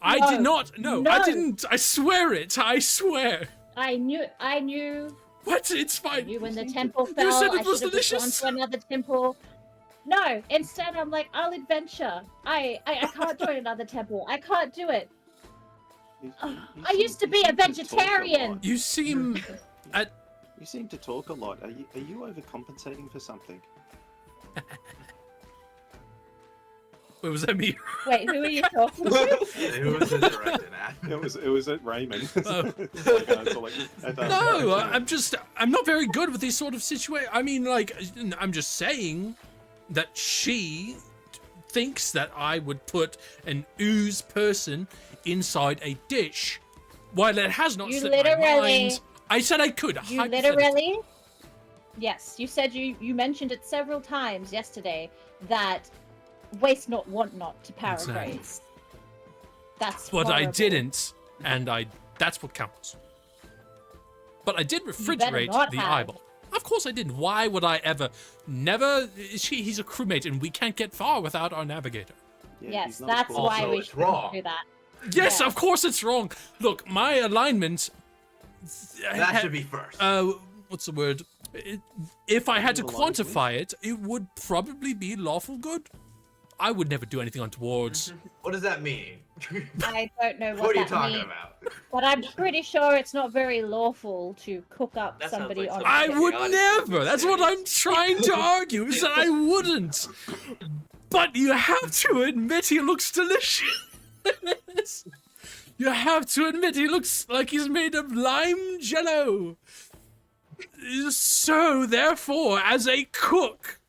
I No. did not. No, I No. didn't. I swear it. I swear. I knew. What? It's fine. You when the temple fell. You said it I was should have just gone delicious. to another temple. No, instead I'm like, I'll adventure. I can't join another temple. I can't do it. I used to be a vegetarian. You seem. You seem to talk a lot. Are you overcompensating for something? Wait, was that me? Wait, who are you talking to? Who was it directed at? It was at Raymond. Oh. No, I'm not very good with these sort of situations. I mean, like, I'm just saying that she thinks that I would put an ooze person inside a dish, while it has not You slipped my literally- mind. I said I could. You literally? Yes, you said you mentioned it several times yesterday that waste not, want not to paraphrase. Exactly. That's But I horrible. didn't, and that's what counts. But I did refrigerate not the have. eyeball. Of course I didn't. Why would I ever? Never. He's a crewmate, and we can't get far without our navigator. Yes, that's why Also, we it's shouldn't wrong. do that. Yes, Yeah. of course it's wrong. Look, my alignment. That should be first. What's the word? If I had to Alignment? quantify it, it would probably be lawful good. I would never do anything untowards. What does that mean? I don't know What are you that talking means, about? but I'm pretty sure it's not very lawful to cook up That sounds somebody like on. something I Yeah, would the never. That's what I'm series. trying to argue, is that I wouldn't. But you have to admit he looks delicious. You have to admit he looks like he's made of lime jello. So, therefore, as a cook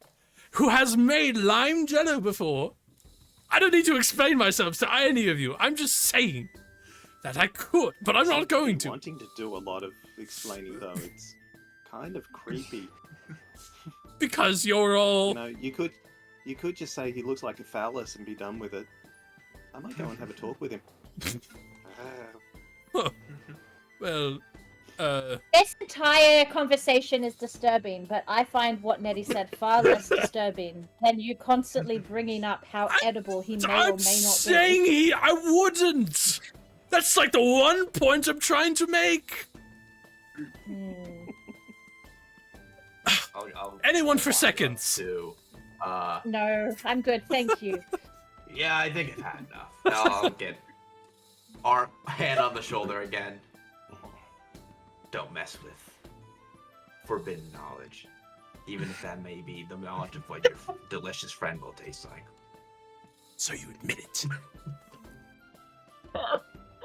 who has made lime jello before, I don't need to explain myself to any of you. I'm just saying that I could, but I'm not going to. Wanting to do a lot of explaining though, it's kind of creepy. Because you're all... You know, you could just say he looks like a phallus and be done with it. I might go and have a talk with him. Well, This entire conversation is disturbing, but I find what Nettie said far less disturbing than you constantly bringing up how edible he may or I'm may not saying I wouldn't. That's like the one point I'm trying to make. be. I'll Anyone for follow up seconds. too. No, I'm good, thank you. Yeah, I think I've had enough. Now I'll get our hand on the shoulder again. Don't mess with forbidden knowledge, even if that may be the knowledge of what your delicious friend will taste like. So you admit it.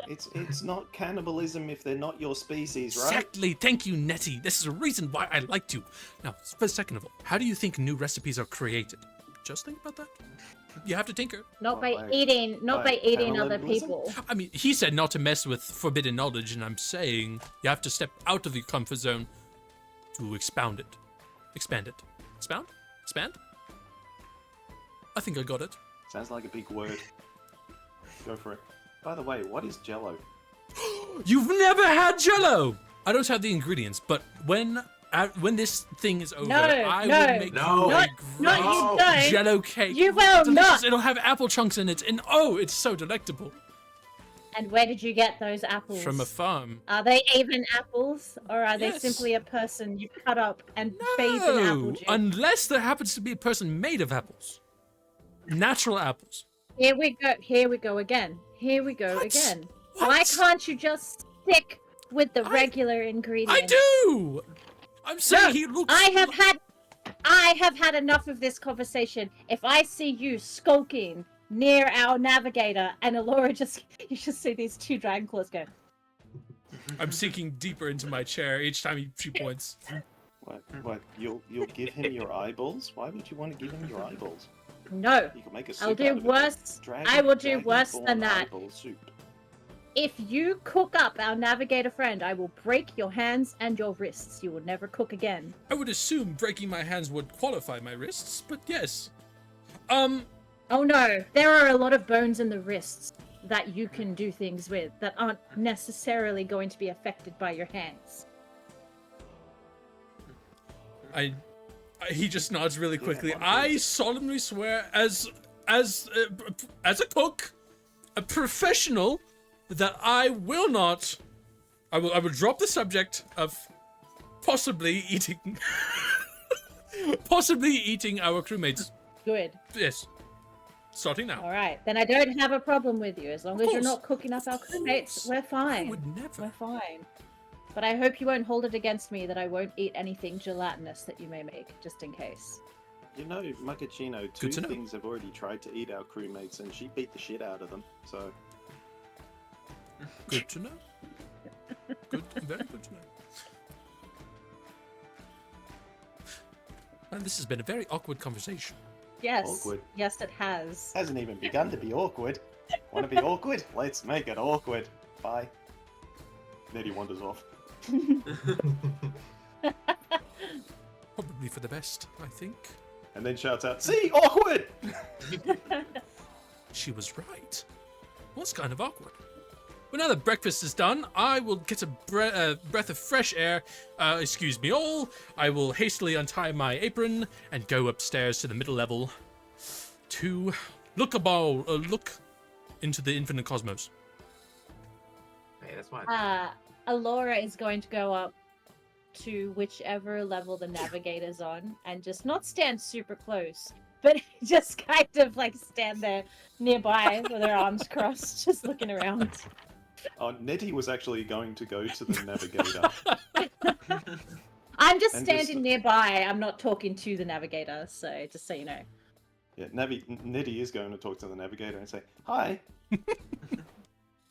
It's not cannibalism if they're not your species, right? Exactly. Thank you, Nettie. This is a reason why I liked you. Now, for a second of all, how do you think new recipes are created? Just think about that. You have to tinker. Not by By- eating, not by by eating other cannibalism? people. I mean, he said not to mess with forbidden knowledge, and I'm saying you have to step out of your comfort zone to expound it. Expand it. Expound? Expand? I think I got it. Sounds like a big word. Go for it. By the way, what is Jello? You've never had Jello. I don't have the ingredients, but when this thing is over, No, I no, will make No. you Not, a not great you don't. Jello cake. You will Delicious. not. It'll have apple chunks in it, and oh, it's so delectable. And where did you get those apples? From a farm. Are they even apples, or are they Yes. simply a person you cut up and bathe in apple No, juice? unless there happens to be a person made of apples. Natural apples. Here we go. Here we go again. Here we go What? again. What? Why can't you just stick with the I- regular ingredients? I do. I'm saying he looks. I have had enough of this conversation. If I see you skulking near our navigator and Allora you just see these two dragon claws go. I'm sinking deeper into my chair each time she points. What? You'll give him your eyeballs? Why would you want to give him your eyeballs? No, You can make a soup I'll out do of it. worse. I will do worse than Dragonborn that. eyeball soup. If you cook up our navigator friend, I will break your hands and your wrists. You will never cook again. I would assume breaking my hands would qualify my wrists, but yes. Oh no, there are a lot of bones in the wrists that you can do things with that aren't necessarily going to be affected by your hands. He just nods really quickly. one I solemnly swear, as as a cook, a professional, that I will not. I will drop the subject of possibly eating our crewmates. Good. Yes. Starting now. All right, then I don't have a problem with you. As long as you're course. not cooking up our crewmates, we're fine. I would never. We're fine. But I hope you won't hold it against me that I won't eat anything gelatinous that you may make, just in case. You know, Macachino, two things have already tried to eat our crewmates, and she beat the shit out of them. So Good to know. Good, very good to know. And this has been a very awkward conversation. Yes. Awkward. Yes, it has. hasn't even begun to be awkward. Want to be awkward? Let's make it awkward. Bye. Nettie wanders off. Probably for the best, I think. And then shouts out, "See, awkward!" She was right. Was kind of awkward. Well, now that breakfast is done, I will get a breath of fresh air. Excuse me all. I will hastily untie my apron and go upstairs to the middle level to look into the infinite cosmos. Hey, that's fine. Allora is going to go up to whichever level the navigator's on and just not stand super close, but just kind of like stand there nearby with her arms crossed, just looking around. Nettie was actually going to go to the navigator. I'm just And standing just- nearby. I'm not talking to the navigator, so just so you know. Yeah, Nettie is going to talk to the navigator and say, "Hi,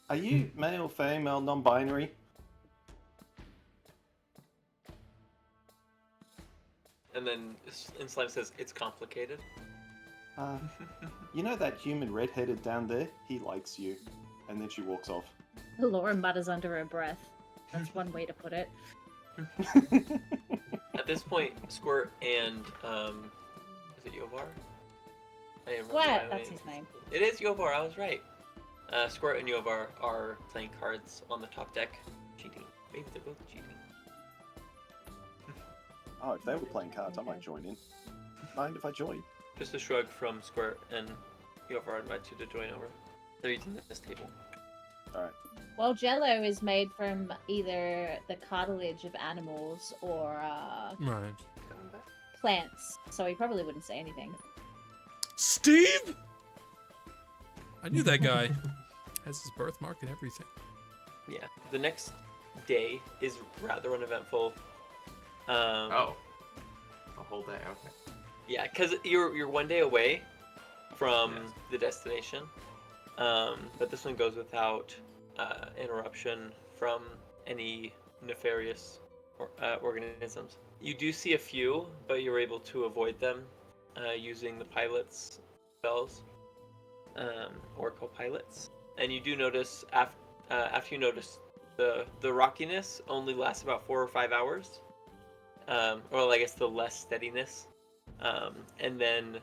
are you male, female, non-binary?" And then Slime says, "It's complicated." You know that human redheaded down there? He likes you. And then she walks off. Allora mutters under her breath. That's one way to put it. At this point, Squirt and is it Yovar? I didn't remember What? my That's name. his name. It is Yovar. I was right. Squirt and Yovar are playing cards on the top deck, cheating. Maybe they're both cheating. Oh, if they were playing cards, I might join in. Mind if I join? Just a shrug from Squirt, and Yovar invites you to join over. They're using this table. Alright. Well, Jello is made from either the cartilage of animals or Right. plants, so he probably wouldn't say anything. Steve? I knew that guy. Has his birthmark and everything. Yeah. The next day is rather uneventful. Oh. A whole day, okay. Yeah, because you're one day away from Yes. the destination, but this one goes without interruption from any nefarious organisms. You do see a few, but you're able to avoid them using the pilot's spells or co-pilots. And you do notice after you notice the rockiness only lasts about 4 or 5 hours, or I guess the less steadiness. And then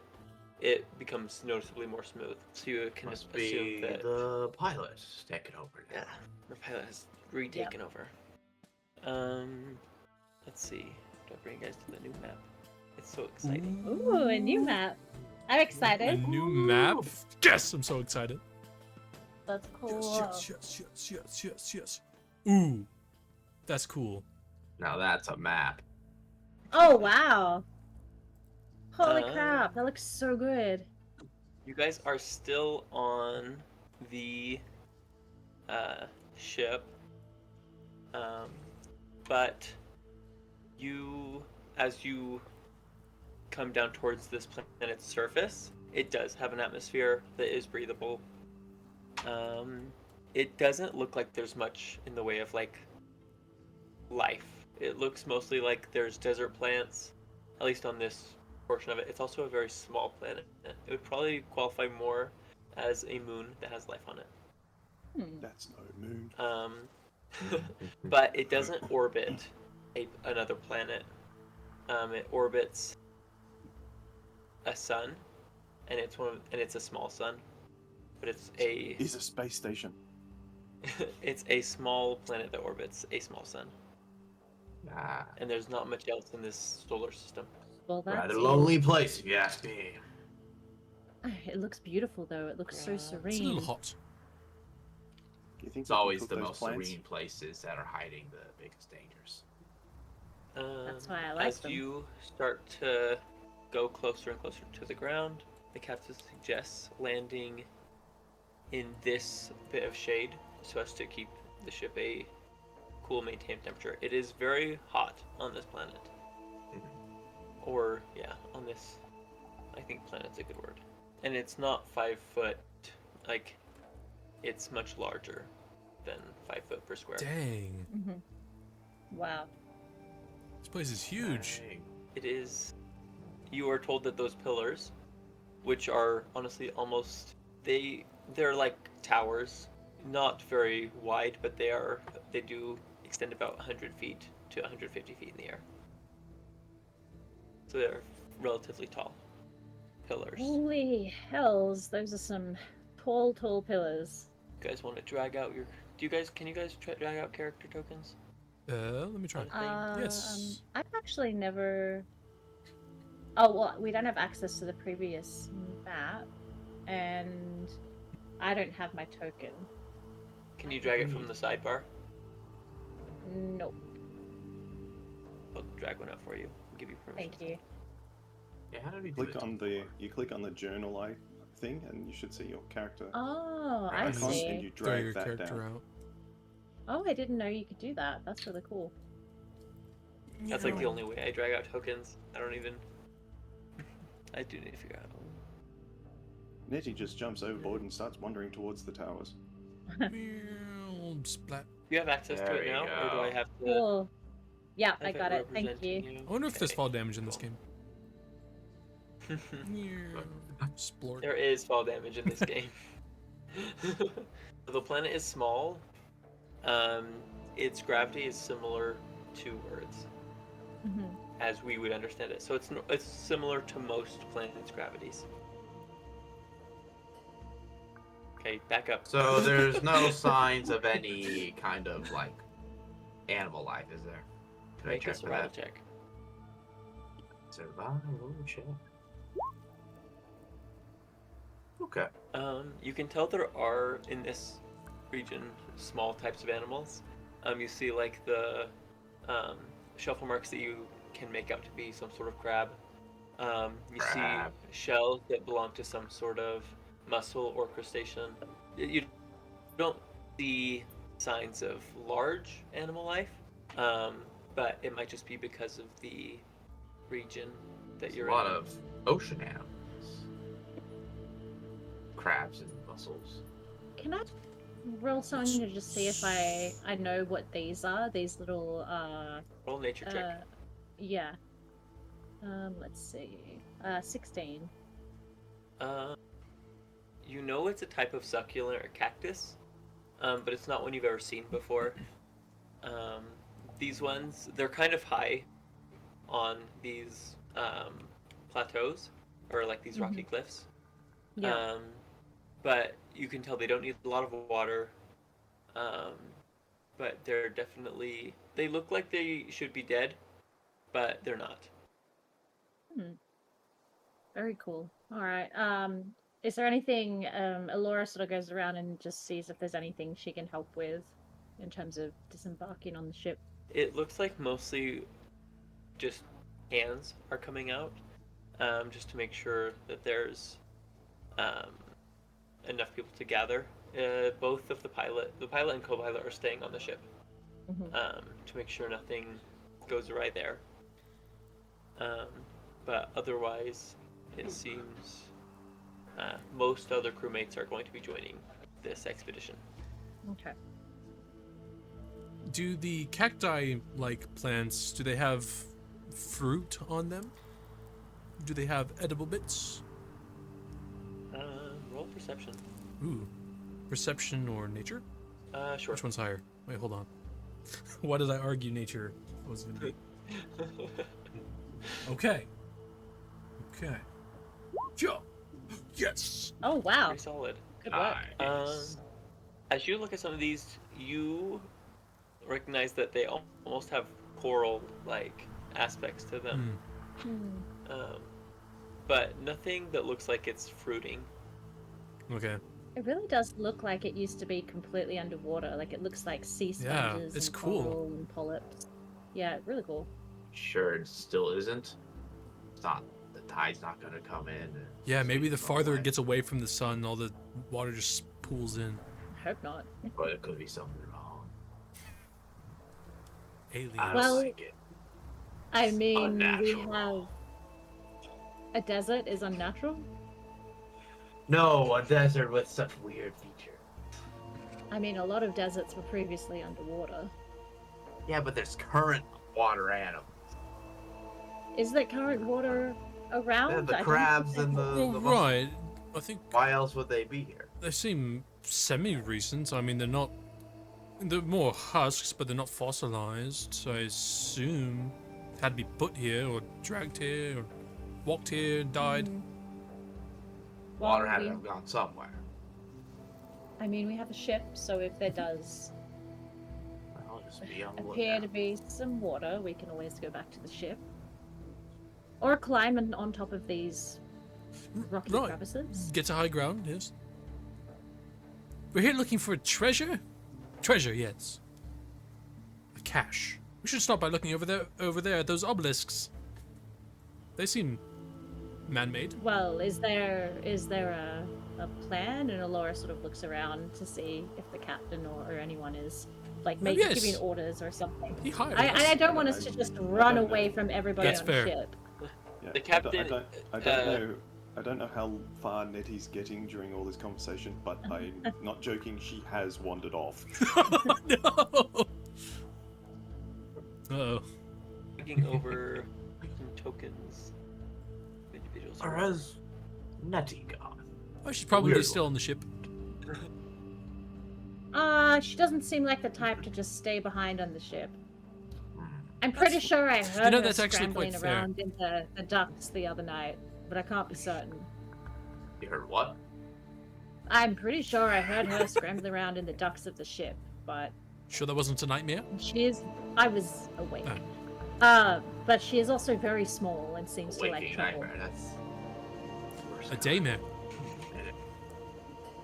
it becomes noticeably more smooth. So you can Must assume be that the pilot taking over now. yeah, the pilot has retaken over. Let's see. Do I bring you guys to the new map? It's so exciting. Ooh, a new map. I'm A excited. new map? Yes, I'm so excited. That's cool. Yes. Ooh, that's cool. Now that's a map. Oh, wow. Holy Uh, crap, that looks so good. You guys are still on the ship, but as you come down towards this planet's surface, it does have an atmosphere that is breathable. It doesn't look like there's much in the way of life. It looks mostly like there's desert plants, at least on this portion of it. It's also a very small planet. It would probably qualify more as a moon that has life on it. That's no moon. But it doesn't orbit another planet. It orbits a sun, and it's a small sun, but it's It's a space station. it's a small planet that orbits a small sun, Ah, and there's not much else in this solar system. Well, that's rather lonely place if you ask me. It looks beautiful though. It looks so It's a serene. It's a little hot. Do you think It's we can always cook the those most plants? serene places that are hiding the biggest dangers. That's why I like as them. you start to go closer and closer to the ground, the captain suggests landing in this bit of shade so as to keep the ship a cool, maintained temperature. It is very hot on this planet. Or, yeah, on this, I think planet's a good word. And it's not 5 foot, like, it's much larger than 5 foot per square. Dang. Wow. This place is huge. Dang. It is, you are told that those pillars, which are honestly almost, they're like towers, not very wide, but they do extend about 100 feet to 150 feet in the air. So they're relatively tall pillars. Holy hells, those are some tall, tall pillars. You guys want to drag out your, can you guys drag out character tokens? Let me try. Yes. I've actually never. Oh well, we don't have access to the previous map, and I don't have my token. Can you drag it from the sidebar? Nope. I'll drag one out for you. I'll give you permission. Thank you. Yeah, how did we do Click it? on you click on the journal thing, and you should see your character Oh, I Icon, icon, see. and you Throw drag your that character down. out. Oh, I didn't know you could do that. That's really cool. That's like the only way I drag out tokens. I don't even. I do need to figure out. Nettie just jumps overboard and starts wandering towards the towers. Meow, splat. Do you have access to There it you now, or do go. I have to? Cool. Yeah, have I got it. Thank representing you. I wonder if there's Okay. fall damage in this game. There Meow, splort. is fall damage in this game. The planet is small. Its gravity is similar to Earth's, Mhm. as we would understand it. So it's similar to most planets' gravities. Okay, back up. So there's no signs of any kind of like animal life, is there? Can I Make a check for survival that? check. Survival check. Okay. You can tell there are in this region small types of animals. You see like the shuffle marks that you can make out to be some sort of crab. You Crab. see shells that belong to some sort of mussel or crustacean. You don't see signs of large animal life, but it might just be because of the region that There's you're a lot in. of ocean animals. Crabs and mussels. Can I roll something to just see if I know what these are? These little Roll a nature check. yeah. Let's see. 16. You know it's a type of succulent or cactus, but it's not one you've ever seen before. These ones, they're kind of high on these plateaus, or like these rocky cliffs. Yeah. But you can tell they don't need a lot of water. But they're definitely, they look like they should be dead, but they're not. Very cool. All right. Is there anything Allora sort of goes around and just sees if there's anything she can help with in terms of disembarking on the ship? It looks like mostly just hands are coming out, just to make sure that there's enough people to gather. Both of the pilot and co-pilot are staying on the ship, to make sure nothing goes awry there. But otherwise, it seems most other crewmates are going to be joining this expedition. Okay. Do the cacti-like plants, do they have fruit on them? Do they have edible bits? Roll perception. Ooh. Perception or nature? Sure. Which one's higher? Wait, hold on. Why did I argue nature was gonna be? Okay. Okay. Yeah. Yes. Oh wow. Pretty solid. Good work. Nice. As you look at some of these, you recognize that they almost have coral-like aspects to them. Hmm. but nothing that looks like it's fruiting. Okay. It really does look like it used to be completely underwater. Like it looks like sea Yeah, sponges it's and cool. coral and polyps. Yeah, really cool. Sure, it still isn't. It's not. The tide's not gonna come in. And Yeah, maybe the sweep them farther away. it gets away from the sun, all the water just pools in. I hope not. But it could be something wrong. Aliens. I don't Well, like it. I mean, we Unnatural. have a desert is unnatural. No, a desert with such weird features. I mean, a lot of deserts were previously underwater. Yeah, but there's current water animals. Is there current water around? Yeah, the I don't crabs think and the. Well, the right. I think Why else would they be here? they seem semi-recent. I mean, they're not. They're more husks, but they're not fossilized. So I assume had to be put here, or dragged here, or walked here, and died. Water Well, had to we- have gone somewhere. I mean, we have a ship, so if there does I'll just be on the appear to lookout. be some water, we can always go back to the ship. Or climb on top of these rocky Right. crevices. Get to high ground, yes. We're here looking for a treasure? Treasure, yes. A cache. We should start by looking over there at those obelisks. They seem man-made. Well, is there a plan? And Allora sort of looks around to see if the captain or anyone is like maybe yes. giving orders or something. He hired I us. don't want us to just run away from everybody That's on fair. the ship. Yeah, The captain, I don't know. I don't know how far Nettie's getting during all this conversation, but I'm not joking. She has wandered off. No! Uh-oh. looking over some tokens. Individuals. Or has Nettie gone? Oh, she's probably Weird still on the ship. She doesn't seem like the type to just stay behind on the ship. Hmm. I'm pretty sure I heard know, her that's actually scrambling quite fair. around in the ducts the other night, but I can't be certain. You heard what? I'm pretty sure I heard her scrambling around in the ducts of the ship, but Sure that wasn't a nightmare? I was awake. Oh. But she is also very small and seems to like Waking trouble. nightmare. That's worse A than daymare.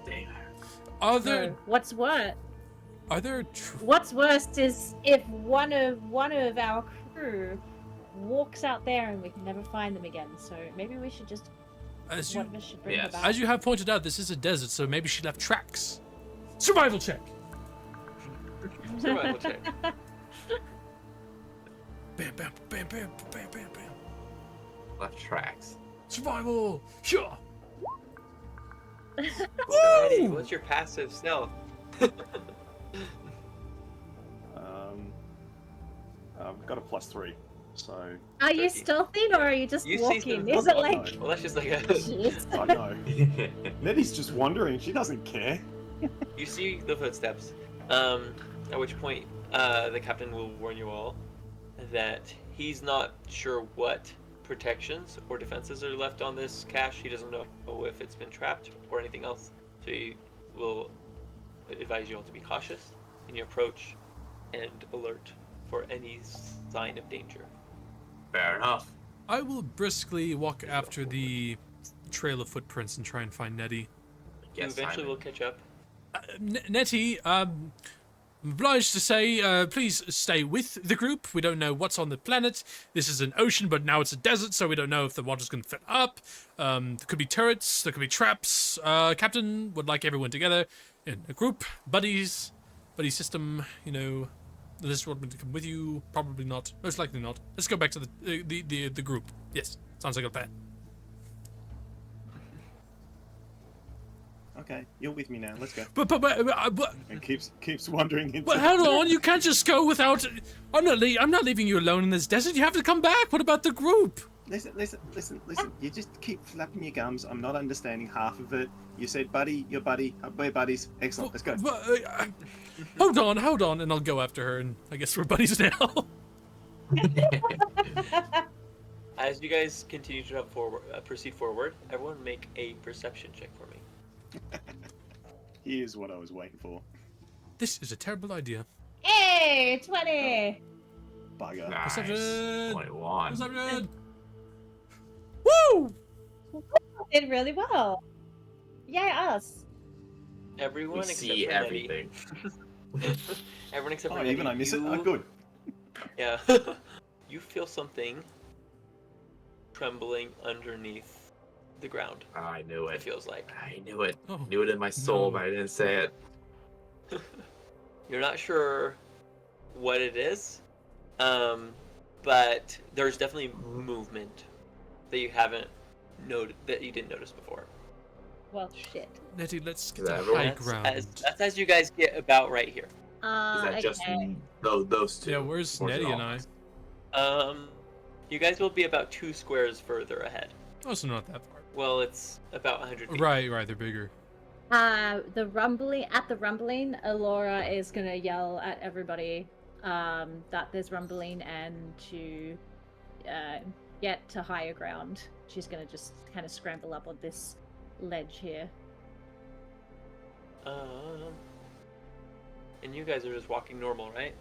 daymare. Are So, there... what's what? Are there... What's worse is if one of our crew walks out there and we can never find them again. So maybe we should just As one you, of us should bring Yes. her back. as you have pointed out, this is a desert, so maybe she left tracks. Survival check! Survival check. Bam, bam, bam, bam, bam, bam, bam. Left tracks. Survival! Sure! Eddie, Woo! what's your passive stealth? I've got a +3, so Are you 13. stealthy or are you just You see walking? some- Is it Oh, like? no. Well, that's just like a. Jeez. I know. Nettie's just wondering. She doesn't care. You see the footsteps. At which point, the captain will warn you all that he's not sure what protections or defenses are left on this cache. He doesn't know if it's been trapped or anything else. So he will advise you all to be cautious in your approach and alert for any sign of danger. Fair enough. I will briskly walk after the trail of footprints and try and find Nettie. You Yes, eventually Simon. will catch up. Nettie, I'm obliged to say, please stay with the group. We don't know what's on the planet. This is an ocean, but now it's a desert, so we don't know if the water's going to fill up. There could be turrets, there could be traps. Captain would like everyone together in a group, buddy system, you know. Does this want me to come with you? Probably not. Most likely not. Let's go back to the group. Yes, sounds like a plan. Okay, you're with me now. Let's go. But And keeps wandering into. But hold on, you can't just go without. I'm not leaving you alone in this desert. You have to come back. What about the group? Listen. You just keep flapping your gums. I'm not understanding half of it. You said, buddy, you're buddy. We're buddies. Excellent. Let's go. Hold on, and I'll go after her. And I guess we're buddies now. As you guys continue to proceed forward, everyone make a perception check for me. Here's what I was waiting for. This is a terrible idea. Hey, 20. Bugger. Nice. Perception. 21. Perception. Woo! Did really well. Yay, us. Everyone We except see for everything. Nettie. Everyone except for Oh, Nettie. even I miss it? you, Oh, good. Yeah. You feel something trembling underneath the ground. I knew It it. feels like. I knew it. Oh, Knew it in my soul, no. but I didn't say it. You're not sure what it is, but there's definitely movement that you haven't that you didn't notice before. Well, shit. Nettie, let's get Is to that everyone? high That's ground. as you guys get about right here. Is that just Okay. those two? Yeah, where's Or is it Nettie all and I? of us? You guys will be about 2 squares further ahead. Oh, so not that far. Well, it's about 100 feet. Right, they're bigger. The rumbling, Allora is gonna yell at everybody that there's rumbling and to get to higher ground. She's gonna just kind of scramble up on this ledge here. And you guys are just walking normal, right?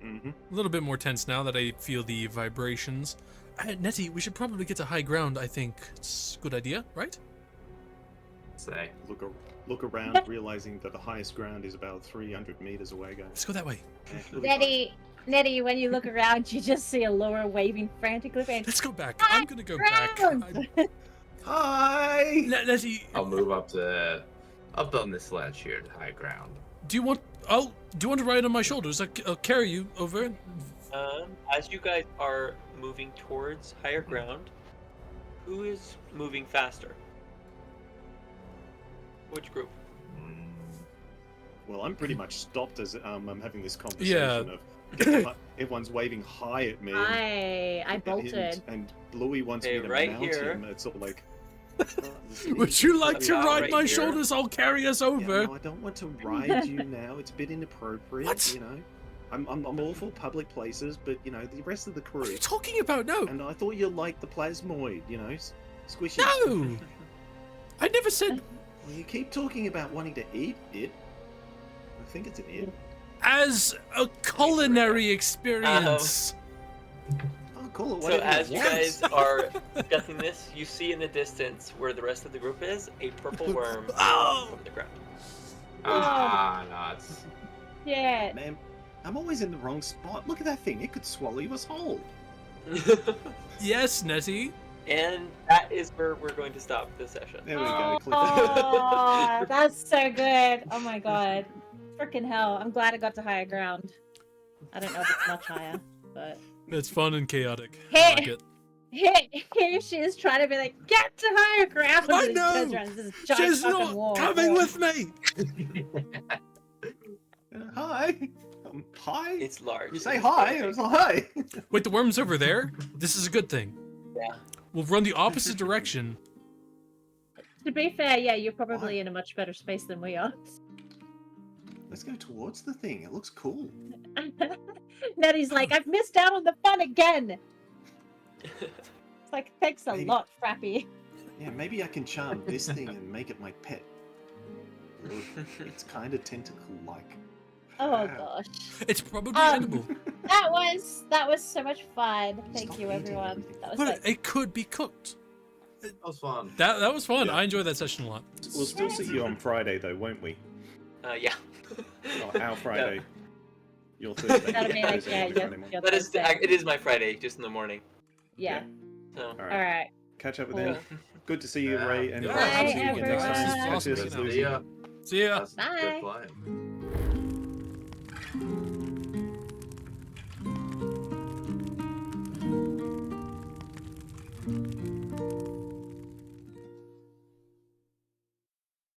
Mm-hmm. A little bit more tense now that I feel the vibrations. Nettie, we should probably get to high ground, I think. It's a good idea, right? Say. Look around, realizing that the highest ground is about 300 meters away, guys. Let's go that way. Yeah, it'll be fine. Nettie, when you look around, you just see Allura waving frantically. Let's go back. I'm gonna go back. Ground! Hi! Nettie, I'll move up on this ledge here to high ground. do you want to ride on my shoulders? I'll carry you over. As you guys are moving towards higher ground, who is moving faster? Which group? Well, I'm pretty much stopped as I'm having this conversation of everyone's waving hi at me. I bolted. And Louis wants Okay, me to right mount here. him. It's all like. Would you like to Yeah, ride right my here. shoulders? I'll carry us over. Yeah, no, I don't want to ride you now. It's a bit inappropriate, What? you know. I'm all for public places, but you know the rest of the crew. What are you talking about? No. And I thought you liked the plasmoid, you know, squishy. No. I never said. Well, you keep talking about wanting to eat it. I think it's an it. As a culinary experience. Oh, call it So whatever as you you want. guys are discussing this, you see in the distance where the rest of the group is, a purple worm Oh. from the ground. Nuts. Yeah. Man, I'm always in the wrong spot. Look at that thing. It could swallow you as whole. Yes, Nettie. And that is where we're going to stop this session. There we go. Click Oh, that's so good. Oh my god. Freaking hell. I'm glad I got to higher ground. I don't know if it's much higher, but It's fun and chaotic. Hey. I like it. here she is trying to be like, get to higher ground. I And she know! turns around, there's this giant She's fucking not wall. coming with me. Hi. Hi. It's large. You say It's hi. perfect. I was like, hi. Wait, the worm's over there? This is a good thing. Yeah. We'll run the opposite direction. To be fair, yeah, you're probably in a much better space than we are. Let's go towards the thing. It looks cool. Nettie's like, I've missed out on the fun again. It's like, thanks a Maybe- lot, Frappy. Yeah, maybe I can charm this thing and make it my pet. Look, it's kind of tentacle-like. Oh gosh. It's probably Um, edible. That was so much fun. Thank Stop you, eating everyone. everything. That was But like, it could be cooked. That was fun. That was fun. Yeah. I enjoyed that session a lot. We'll still see you on Friday, though, won't we? Yeah. Oh, our Friday. Your Thursday. that'll be like, Thursday, yeah, not yeah, Friday morning. yeah, That is, Thursday. it is my Friday, just in the morning. Yeah. So, All All right. right. Catch up with Cool. them. Good to see you, Yeah. Ray, and Yeah. I'll Bye, see you again next time. everyone. Awesome. Cheers, See Lucie. ya. See ya. That's Bye. good flying.